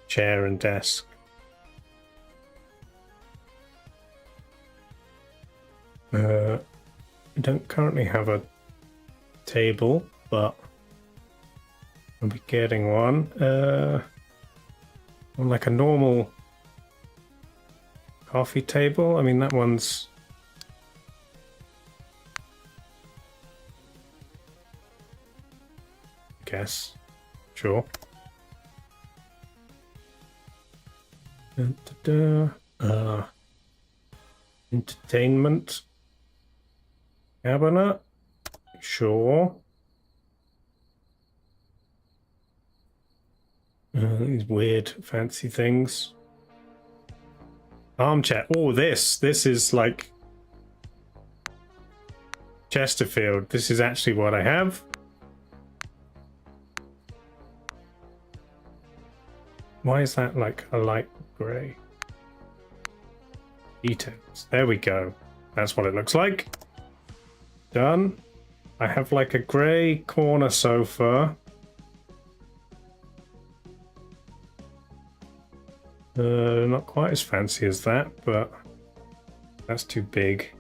[SPEAKER 1] chair and desk. I don't currently have a table, but I'll be getting one. on like a normal coffee table. I mean, that one's... guess. Sure. Entertainment cabinet. Sure. These weird fancy things. Armchair. Oh, this is like Chesterfield. This is actually what I have. Why is that like a light grey? Details. There we go. That's what it looks like. Done. I have like a grey corner sofa. Not quite as fancy as that, but that's too big.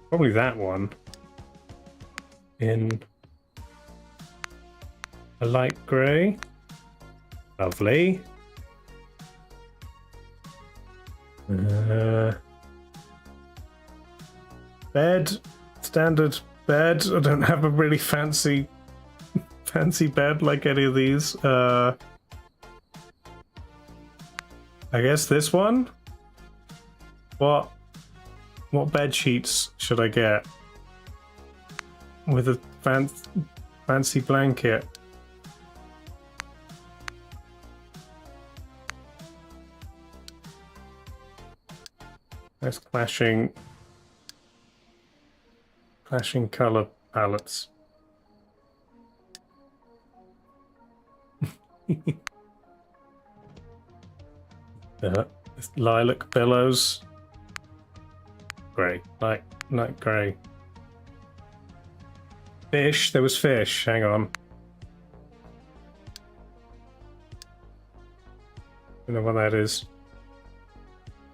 [SPEAKER 1] Probably that one. In a light grey. Lovely. Bed. Standard bed. I don't have a really fancy bed like any of these. I guess this one? What bed sheets should I get? With a fancy blanket. Nice clashing color palettes. Lilac pillows. Grey. Light grey. Fish. There was fish. Hang on. I don't know what that is.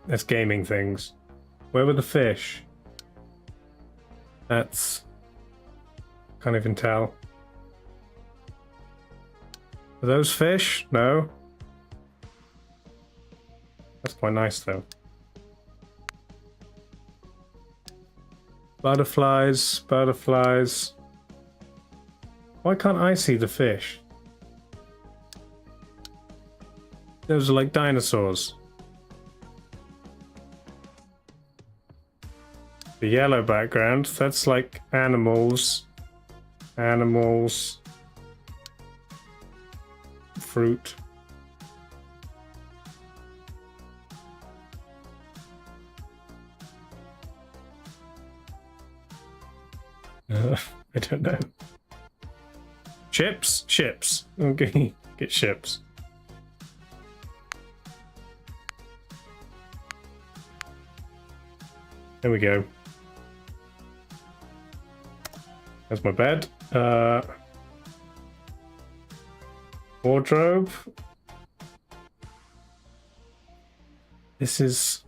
[SPEAKER 1] That's gaming things. Where were the fish? That's... can't even tell. Are those fish? No. That's quite nice though. Butterflies, butterflies. Why can't I see the fish? Those are like dinosaurs. The yellow background, that's like animals. Animals. Fruit. I don't know. Chips? Chips. Okay, get chips. There we go. That's my bed. Wardrobe. This is...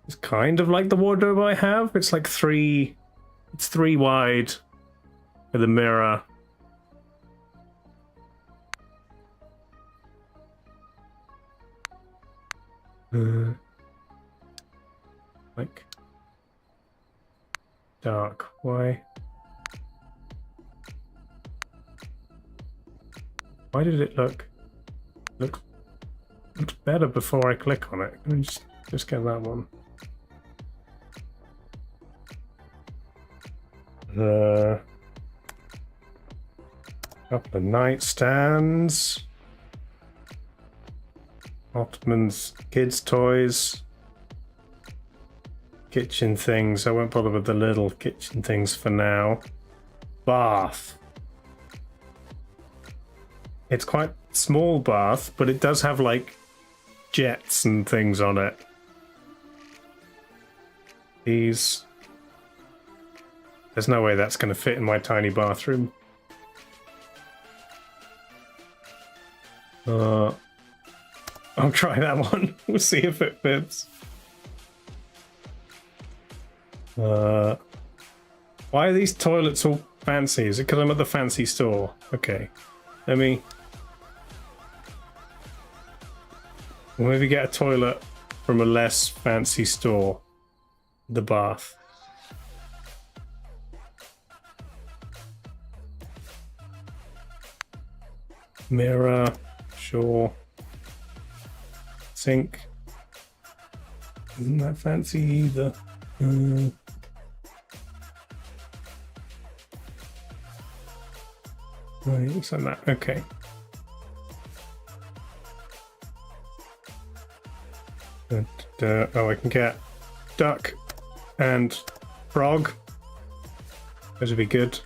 [SPEAKER 1] it's kind of like the wardrobe I have. It's like three... it's 3 wide with a mirror. Like dark. Why did it look better before I click on it? Let me just get that one. Couple of nightstands. Ottoman's kids' toys. Kitchen things. I won't bother with the little kitchen things for now. Bath. It's quite small bath, but it does have like jets and things on it. These... there's no way that's going to fit in my tiny bathroom. I'll try that one. We'll see if it fits. Why are these toilets all fancy? Is it because I'm at the fancy store? Okay. Let me Or maybe get a toilet from a less fancy store. The bath. Mirror, sure. Sink. Isn't that fancy either? Right, looks like that. Okay. Oh, I can get duck and frog. Those would be good.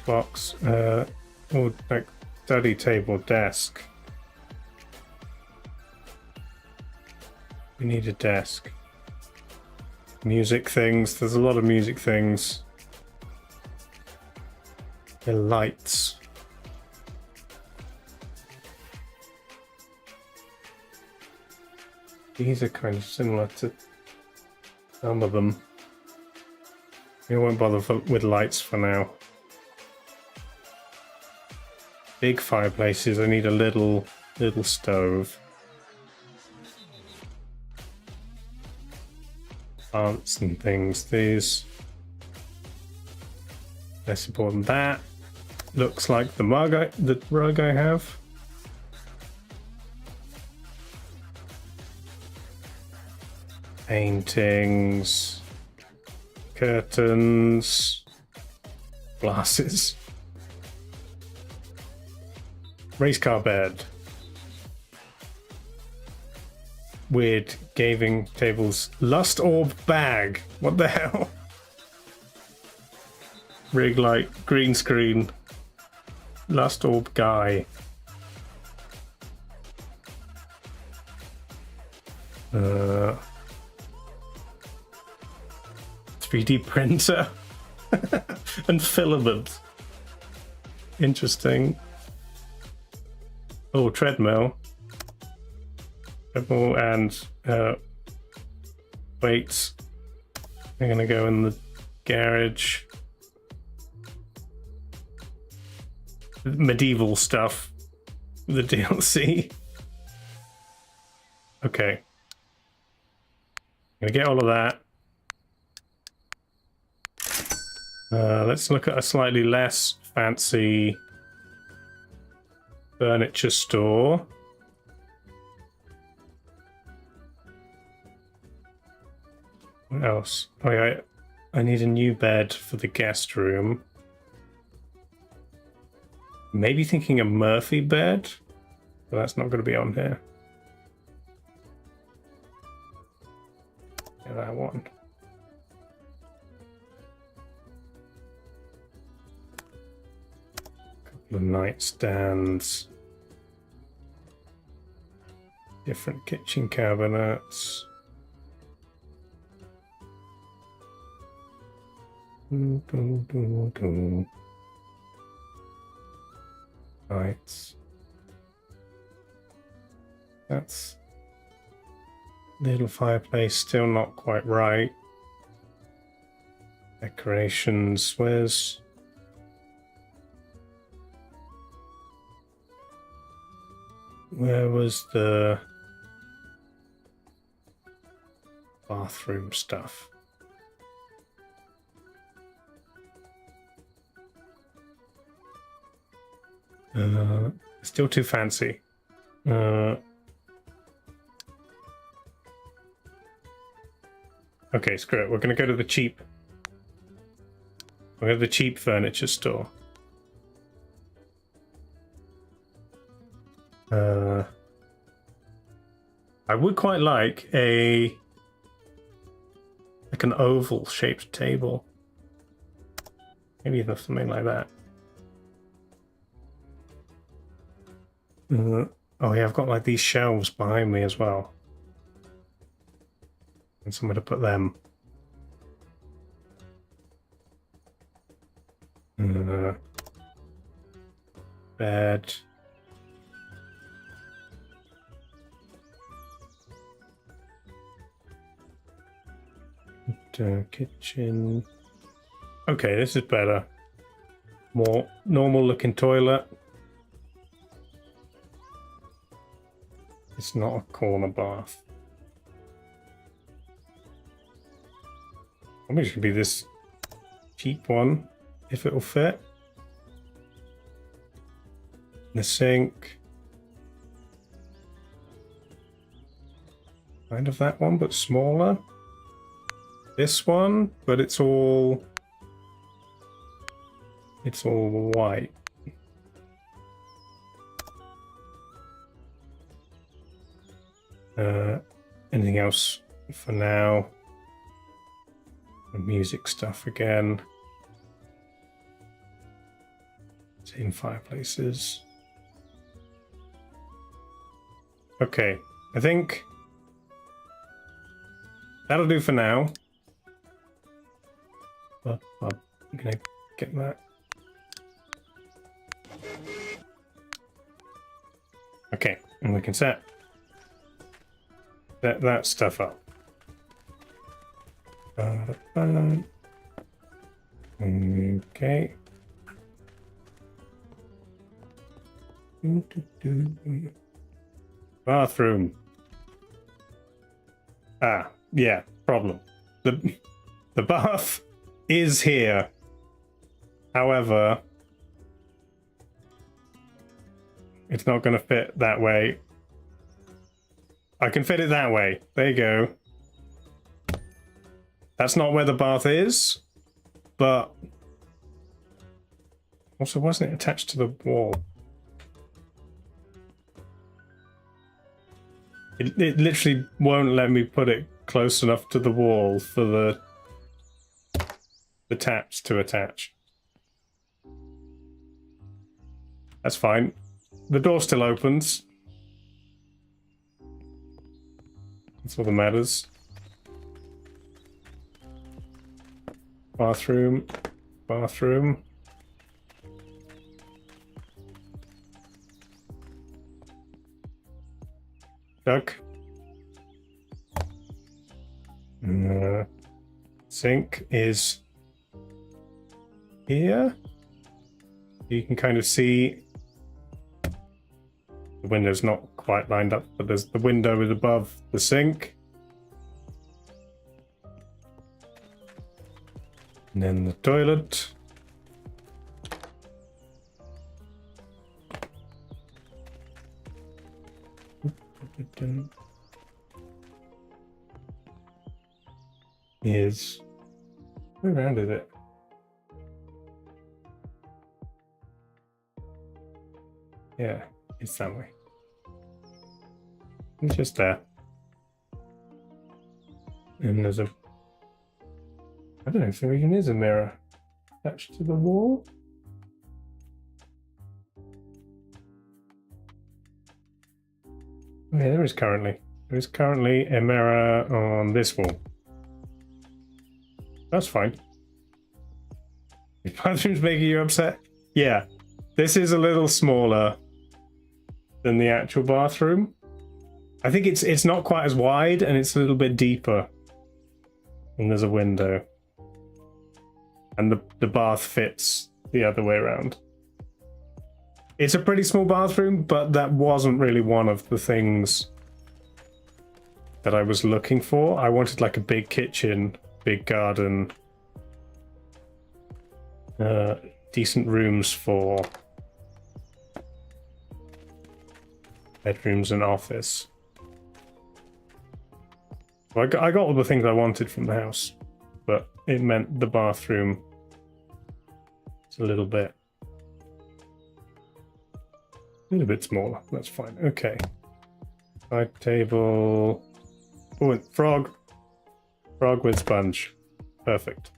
[SPEAKER 1] Clocks. Oh, like study table, desk. We need a desk. Music things. There's a lot of music things. The lights. These are kind of similar to some of them. We won't bother with lights for now. Big fireplaces. I need a little stove. Plants and things. These less important. That looks like the rug I have. Paintings, curtains, glasses, race car bed, weird gaming tables, lust orb bag. What the hell? Rig light, green screen, lust orb guy. 3D printer and filament. Interesting. Oh, treadmill. Treadmill and weights. I'm gonna go in the garage. Medieval stuff. The DLC. Okay. I'm gonna get all of that. Let's look at a slightly less fancy furniture store. What else? Oh yeah, I need a new bed for the guest room. Maybe thinking a Murphy bed, but that's not going to be on here. Yeah, that one. The nightstands, different kitchen cabinets. Lights. That's little fireplace, still not quite right. Decorations, where was the bathroom stuff? Still too fancy. Okay, screw it. We're gonna go to the cheap. We're at the cheap furniture store. I would quite like an oval shaped table. Maybe something like that. Oh yeah, I've got like these shelves behind me as well. And somewhere to put them. Bed. Kitchen. Okay, this is better. More normal looking toilet. It's not a corner bath. Maybe it should be this cheap one, if it'll fit. The sink. Kind of that one, but smaller. This one, but it's all white. Anything else for now? The music stuff again. Tin fireplaces. Okay, I think that'll do for now. I'm gonna get that. Okay, and we can set that stuff up. Okay. Bathroom. Ah, yeah, problem. The bath is here. However, it's not going to fit that way. I can fit it that way. There you go. That's not where the bath is, but also wasn't it attached to the wall? It literally won't let me put it close enough to the wall for the taps to attach. That's fine. The door still opens. That's all that matters. Bathroom. Bathroom. Duck. Sink is here. You can kind of see the window's not quite lined up, but there's the window is above the sink. And then the toilet. Is where around is it? Yeah, it's that way. It's just there. And there's a I don't know if there even is a mirror attached to the wall. Oh, yeah, there is currently. There is currently a mirror on this wall. That's fine. The bathroom's making you upset? Yeah. This is a little smaller than the actual bathroom. I think it's not quite as wide and it's a little bit deeper. And there's a window. And the bath fits the other way around. It's a pretty small bathroom, but that wasn't really one of the things that I was looking for. I wanted like a big kitchen, big garden, decent rooms for bedrooms and office. So I got all the things I wanted from the house, but it meant the bathroom is a little bit smaller. That's fine. Okay. Side table. Oh, and frog. Frog with sponge. Perfect.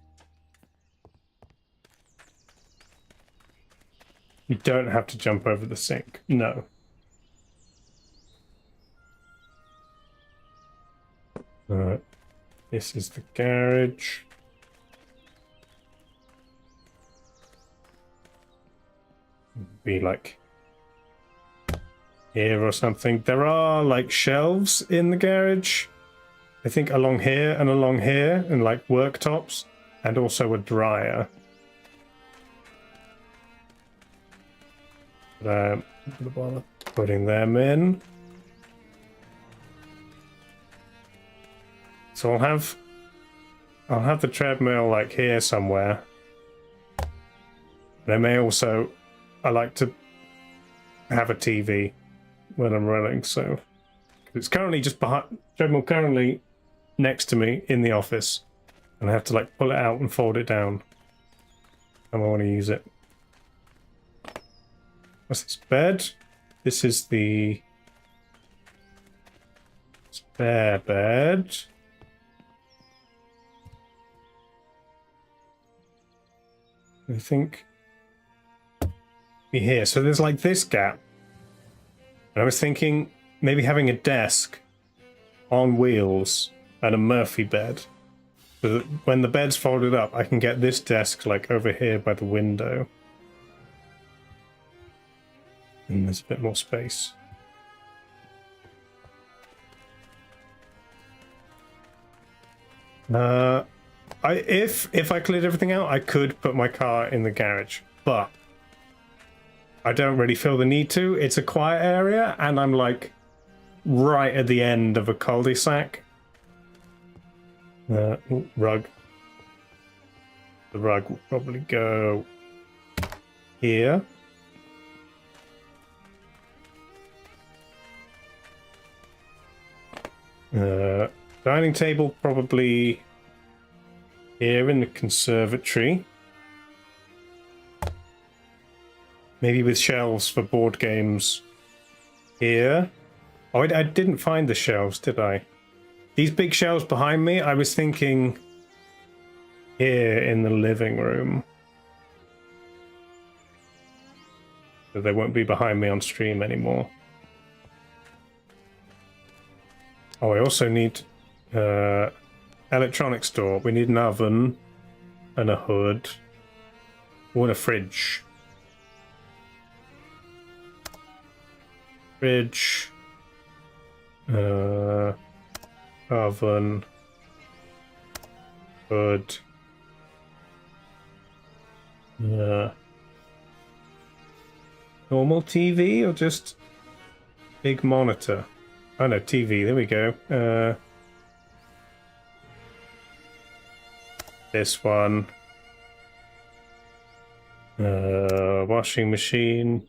[SPEAKER 1] You don't have to jump over the sink. No. Alright. This is the garage. Be like here or something. There are like shelves in the garage. I think along here, and like worktops, and also a dryer. But, putting them in. So I'll have the treadmill like here somewhere. And I may also, I like to have a TV when I'm running, so it's currently just behind, treadmill currently next to me in the office, and I have to like pull it out and fold it down and I want to use it. What's this? Bed? This is the spare bed. I think be here. So there's like this gap. And I was thinking maybe having a desk on wheels and a Murphy bed. So that when the bed's folded up, I can get this desk like over here by the window. And there's a bit more space. If I cleared everything out, I could put my car in the garage, but I don't really feel the need to. It's a quiet area, and I'm like right at the end of a cul-de-sac. Rug. The rug will probably go here. Dining table probably here in the conservatory. Maybe with shelves for board games here. Oh, I didn't find the shelves, did I? These big shelves behind me, I was thinking here in the living room. So they won't be behind me on stream anymore. Oh, I also need electronics store. We need an oven and a hood. Oh, and a fridge. Fridge. Oven. Hood. Normal TV or just big monitor? Oh no, TV, there we go. This one. Washing machine.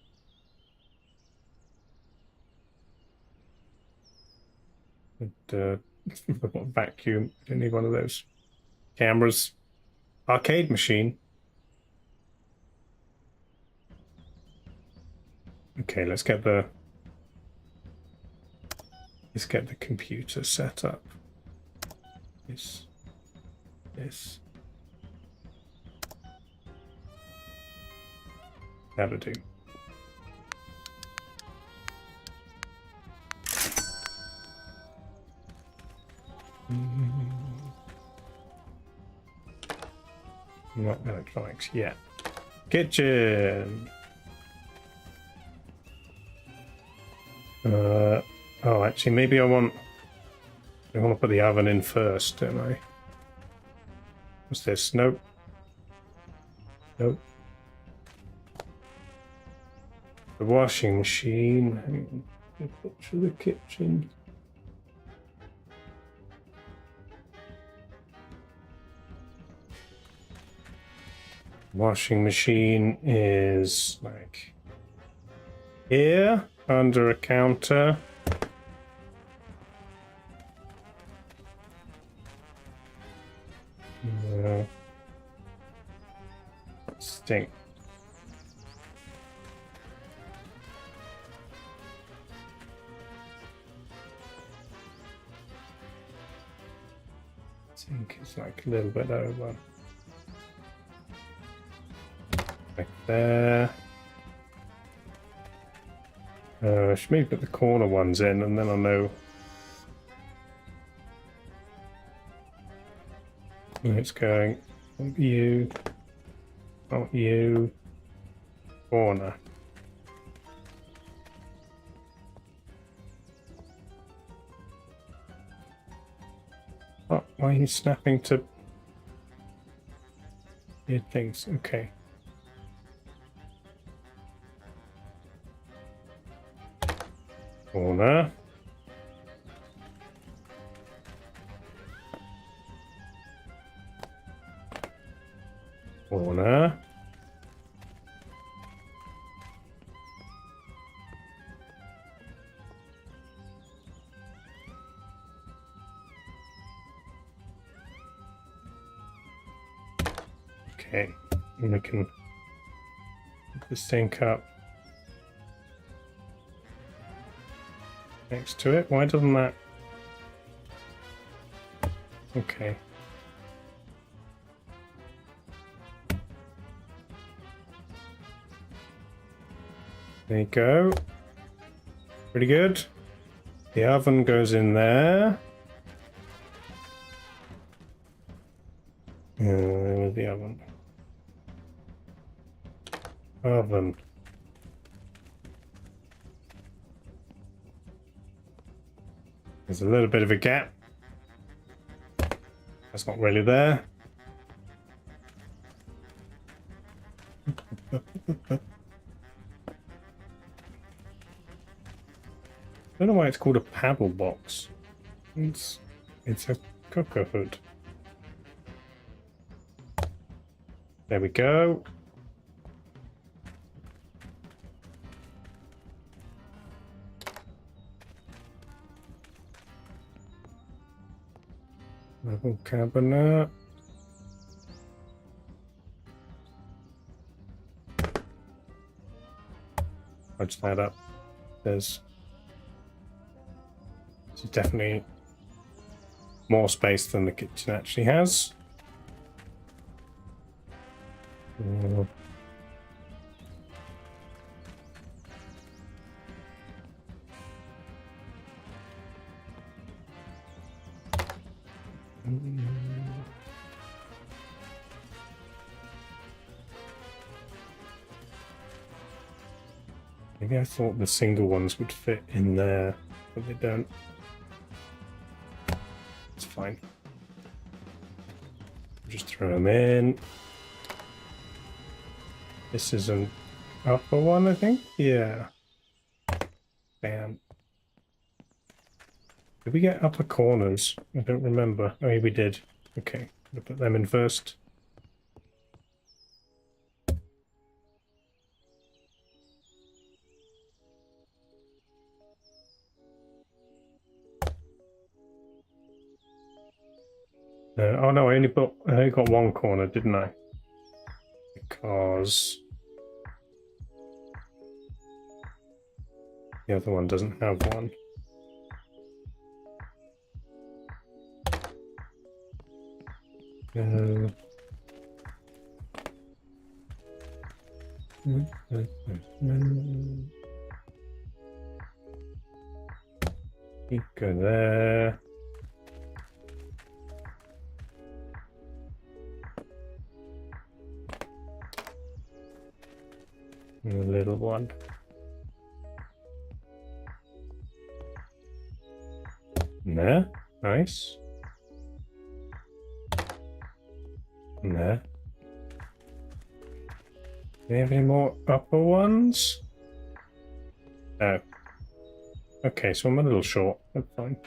[SPEAKER 1] Vacuum. Don't need one of those. Cameras. Arcade machine. Okay, let's get the computer set up. This. That'll do. Not electronics yet. Kitchen. Oh, actually, maybe I want to put the oven in first, don't I? What's this? Nope. Nope. The washing machine. Picture the kitchen. Washing machine is like here under a counter. Stink. Sink is like a little bit over. Like there. I should maybe put the corner ones in and then I'll know where it's going. Not you. Not you. Corner. Oh, why are you snapping to weird things? Okay. Corner. Corner. Okay, and we can put the sink up next to it. Why doesn't that? Okay. There you go. Pretty good. The oven goes in there. With the oven. Oven. There's a little bit of a gap. That's not really there. I don't know why it's called a paddle box. It's a cooker hood. There we go. Level cabinet. Fudge that up. There's definitely more space than the kitchen actually has. Maybe I thought the single ones would fit in there, but they don't. It's fine. Just throw them in. This is an upper one, I think? Yeah. Bam. Did we get upper corners? I don't remember. Oh, yeah, we did. Okay, we'll put them in first. Oh no, I only got one corner, didn't I? Because the other one doesn't have one. You go there. And a little one. There, nice. There. Do we have any more upper ones? No. Okay, so I'm a little short. That's fine.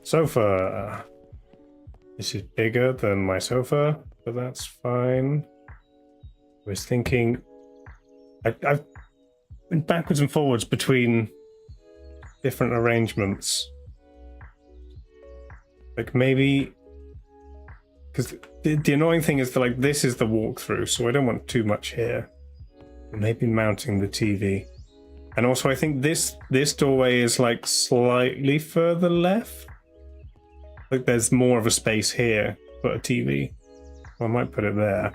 [SPEAKER 1] Sofa. This is bigger than my sofa, but that's fine. I was thinking... I've been backwards and forwards between different arrangements. Like maybe... Because the annoying thing is that like this is the walkthrough, so I don't want too much here. Maybe mounting the TV. And also I think this doorway is like slightly further left. Like there's more of a space here for a TV. I might put it there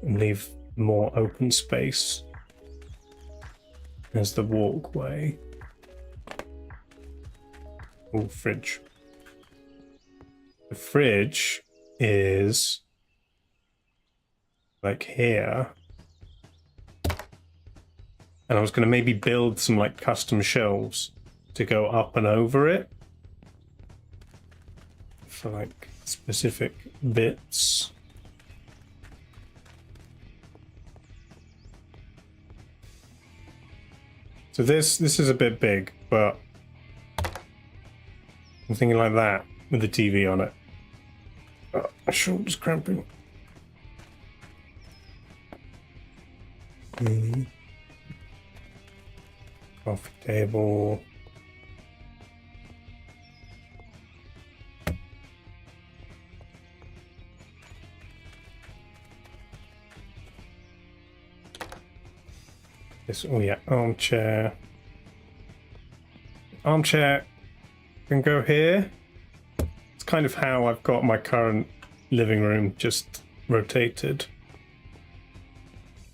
[SPEAKER 1] and leave more open space as the walkway. Oh, fridge. The fridge is like here. And I was going to maybe build some like custom shelves to go up and over it for like specific bits. So this is a bit big, but I'm thinking like that with the TV on it. Oh, my shoulder's cramping. Coffee table. This, oh yeah, armchair. Armchair can go here. It's kind of how I've got my current living room just rotated.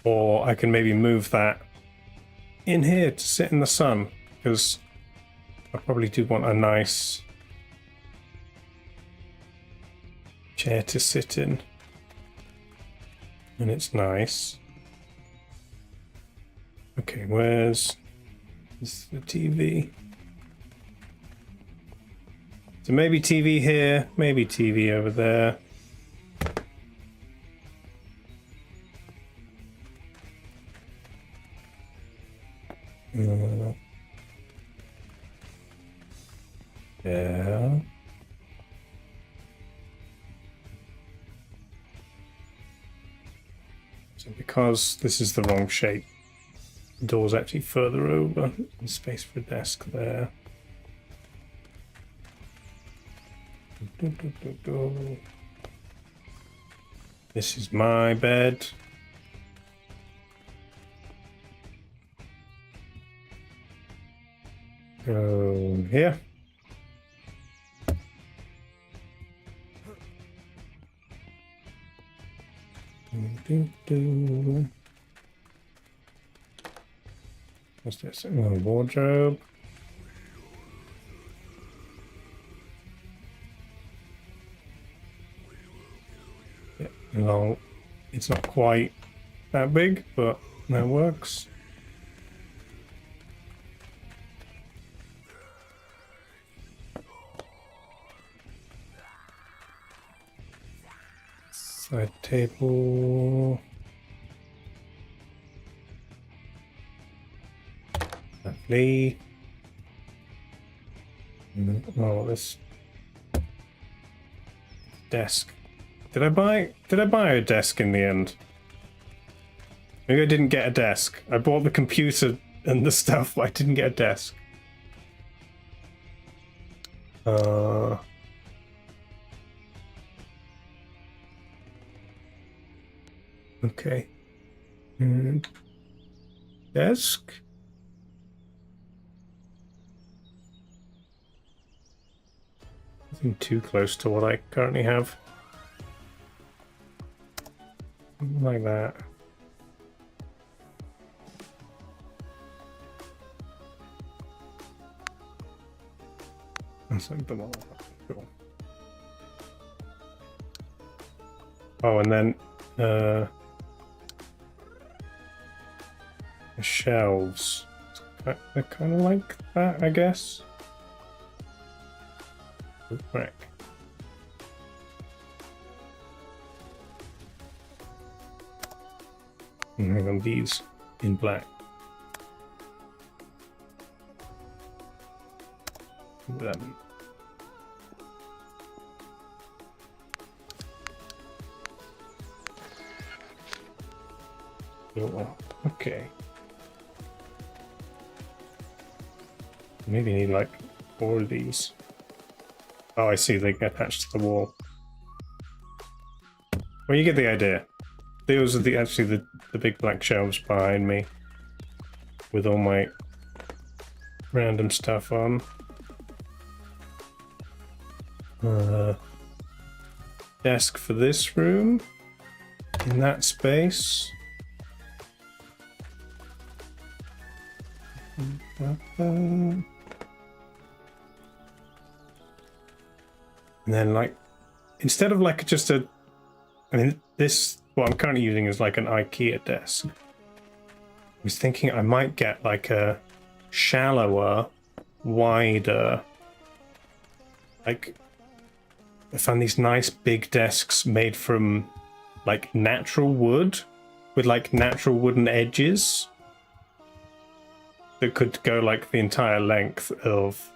[SPEAKER 1] Or I can maybe move that in here to sit in the sun, because I probably do want a nice chair to sit in. And it's nice. Okay, where's the TV? So maybe TV here, maybe TV over there. Yeah. So because this is the wrong shape, the door's actually further over. There's space for a desk there. This is my bed. Go here. What's this? Oh, wardrobe. Yeah, long. It's not quite that big, but that works. Side table. Lovely. Oh, this desk. Did I buy a desk in the end? Maybe I didn't get a desk. I bought the computer and the stuff, but I didn't get a desk. Okay. Desk. Nothing too close to what I currently have. Like that. That's like the one. Cool. Oh, and then the shelves. They're kind of like that, I guess. Right. And hang on, these in black. Them. Oh, okay. Maybe need like 4 of these. Oh, I see. They get attached to the wall. Well, you get the idea. Those are actually the big black shelves behind me, with all my random stuff on. Desk for this room. In that space. And then, like, instead of like just a, I mean, this, what I'm currently using is like an IKEA desk. I was thinking I might get like a shallower, wider, like, I found these nice big desks made from like natural wood with like natural wooden edges that could go like the entire length of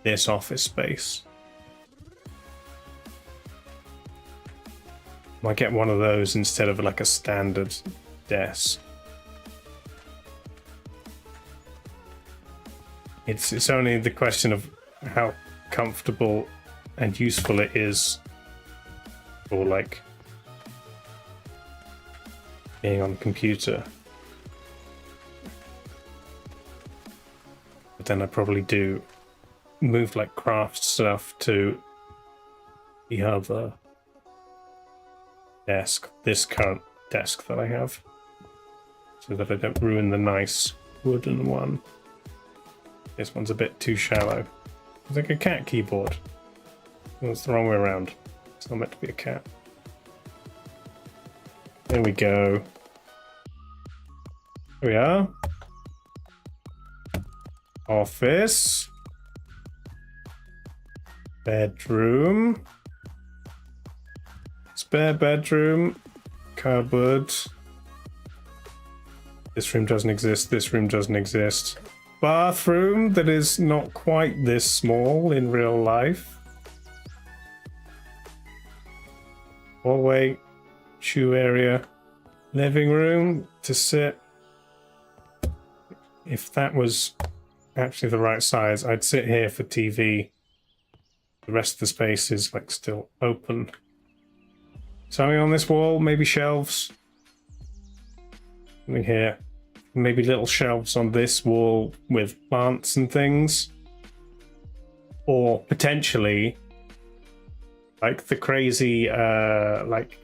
[SPEAKER 1] this office space. Might get one of those instead of like a standard desk. It's only the question of how comfortable and useful it is for like being on the computer. But then I probably do move like craft stuff to the other desk, this current desk that I have, so that I don't ruin the nice wooden one. This one's a bit too shallow. It's like a cat keyboard. Well, it's the wrong way around. It's not meant to be a cat. There we go. Here we are. Office. Bedroom. Spare bedroom. Cupboard. This room doesn't exist. This room doesn't exist. Bathroom that is not quite this small in real life. Hallway. Shoe area. Living room to sit. If that was actually the right size, I'd sit here for TV. The rest of the space is like still open. Something on this wall, maybe shelves. Something here. Maybe little shelves on this wall with plants and things. Or potentially like the crazy like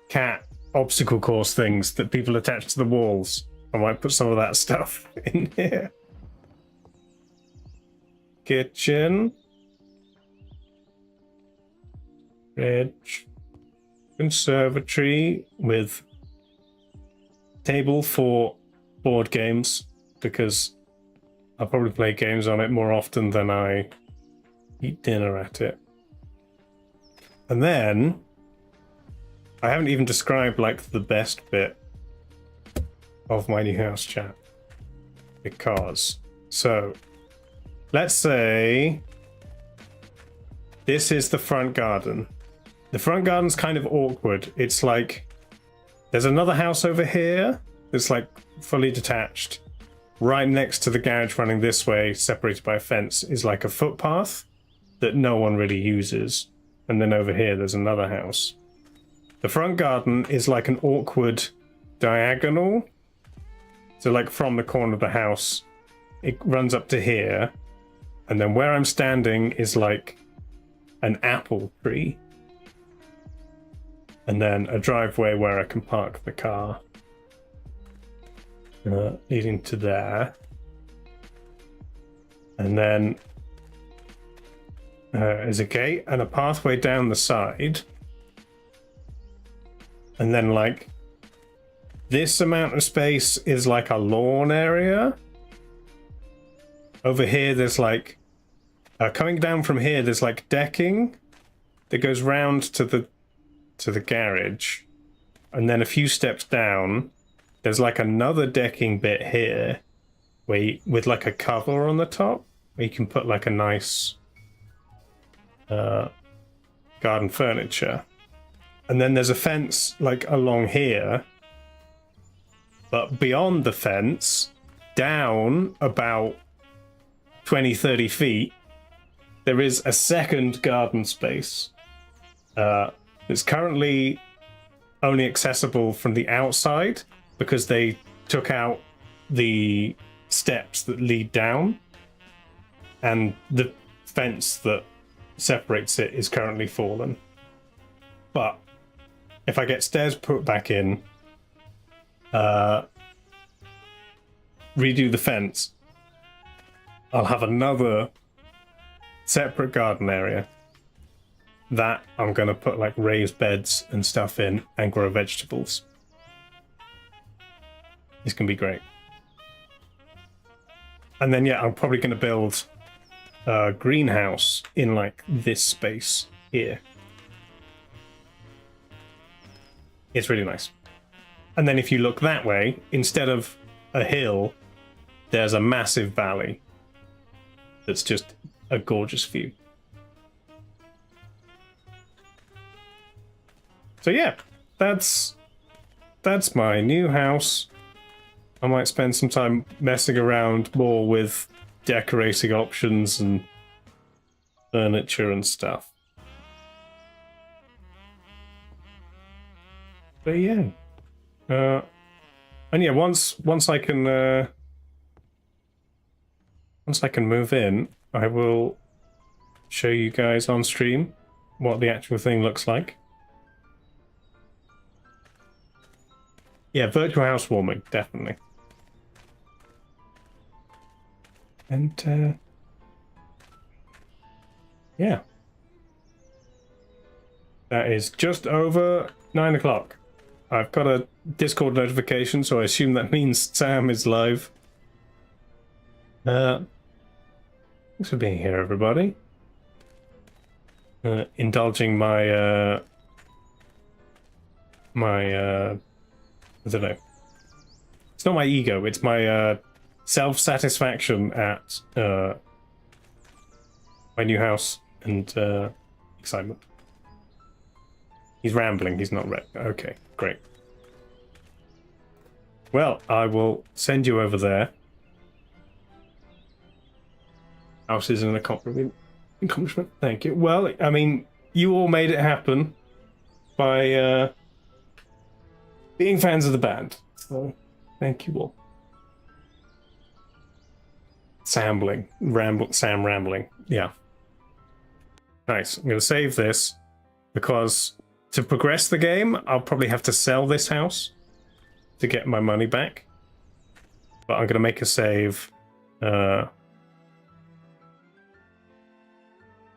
[SPEAKER 1] cat obstacle course things that people attach to the walls. I might put some of that stuff in here. Kitchen. Fridge. Conservatory with table for board games, because I'll probably play games on it more often than I eat dinner at it. And then I haven't even described like the best bit of my new house chat, because so let's say this is the front garden. The front garden's kind of awkward. It's like there's another house over here that's like fully detached. Right next to the garage running this way, separated by a fence, is like a footpath that no one really uses. And then over here there's another house. The front garden is like an awkward diagonal. So like from the corner of the house, it runs up to here. And then where I'm standing is like an apple tree. And then a driveway where I can park the car. Leading to there. And then is a gate and a pathway down the side. And then like this amount of space is like a lawn area. Over here there's like coming down from here there's like decking that goes round to the garage, and then a few steps down there's like another decking bit here where with like a cover on the top where you can put like a nice garden furniture. And then there's a fence like along here, but beyond the fence down about 20-30 feet there is a second garden space. It's currently only accessible from the outside because they took out the steps that lead down, and the fence that separates it is currently fallen. But if I get stairs put back in, redo the fence, I'll have another separate garden area that I'm going to put like raised beds and stuff in and grow vegetables. It's going to be great. And then yeah, I'm probably going to build a greenhouse in like this space here. It's really nice. And then if you look that way, instead of a hill, there's a massive valley that's just a gorgeous view. So yeah, that's my new house. I might spend some time messing around more with decorating options and furniture and stuff. But yeah, and yeah, once I can move in, I will show you guys on stream what the actual thing looks like. Yeah, virtual housewarming, definitely. And yeah, that is just over 9 o'clock. I've got a Discord notification, so I assume that means Sam is live. Thanks for being here, everybody. Indulging my I don't know. It's not my ego, it's my self-satisfaction at my new house and excitement. He's rambling, he's not read. Okay, great. Well, I will send you over there. House is an accomplishment. Thank you. Well, I mean, you all made it happen by being fans of the band. So, thank you all. Sam rambling. Yeah. Nice. I'm going to save this because to progress the game, I'll probably have to sell this house to get my money back. But I'm going to make a save.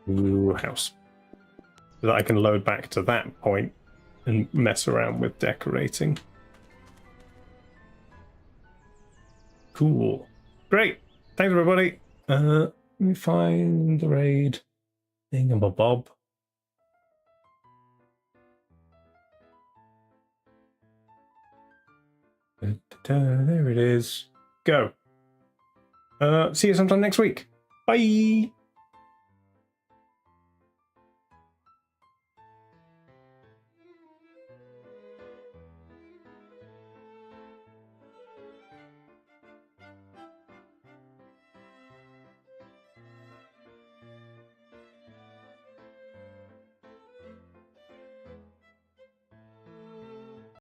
[SPEAKER 1] New house. So that I can load back to that point and mess around with decorating. Cool. Great. Thanks, everybody. Let me find the raid thingamabob. There it is. Go. See you sometime next week. Bye.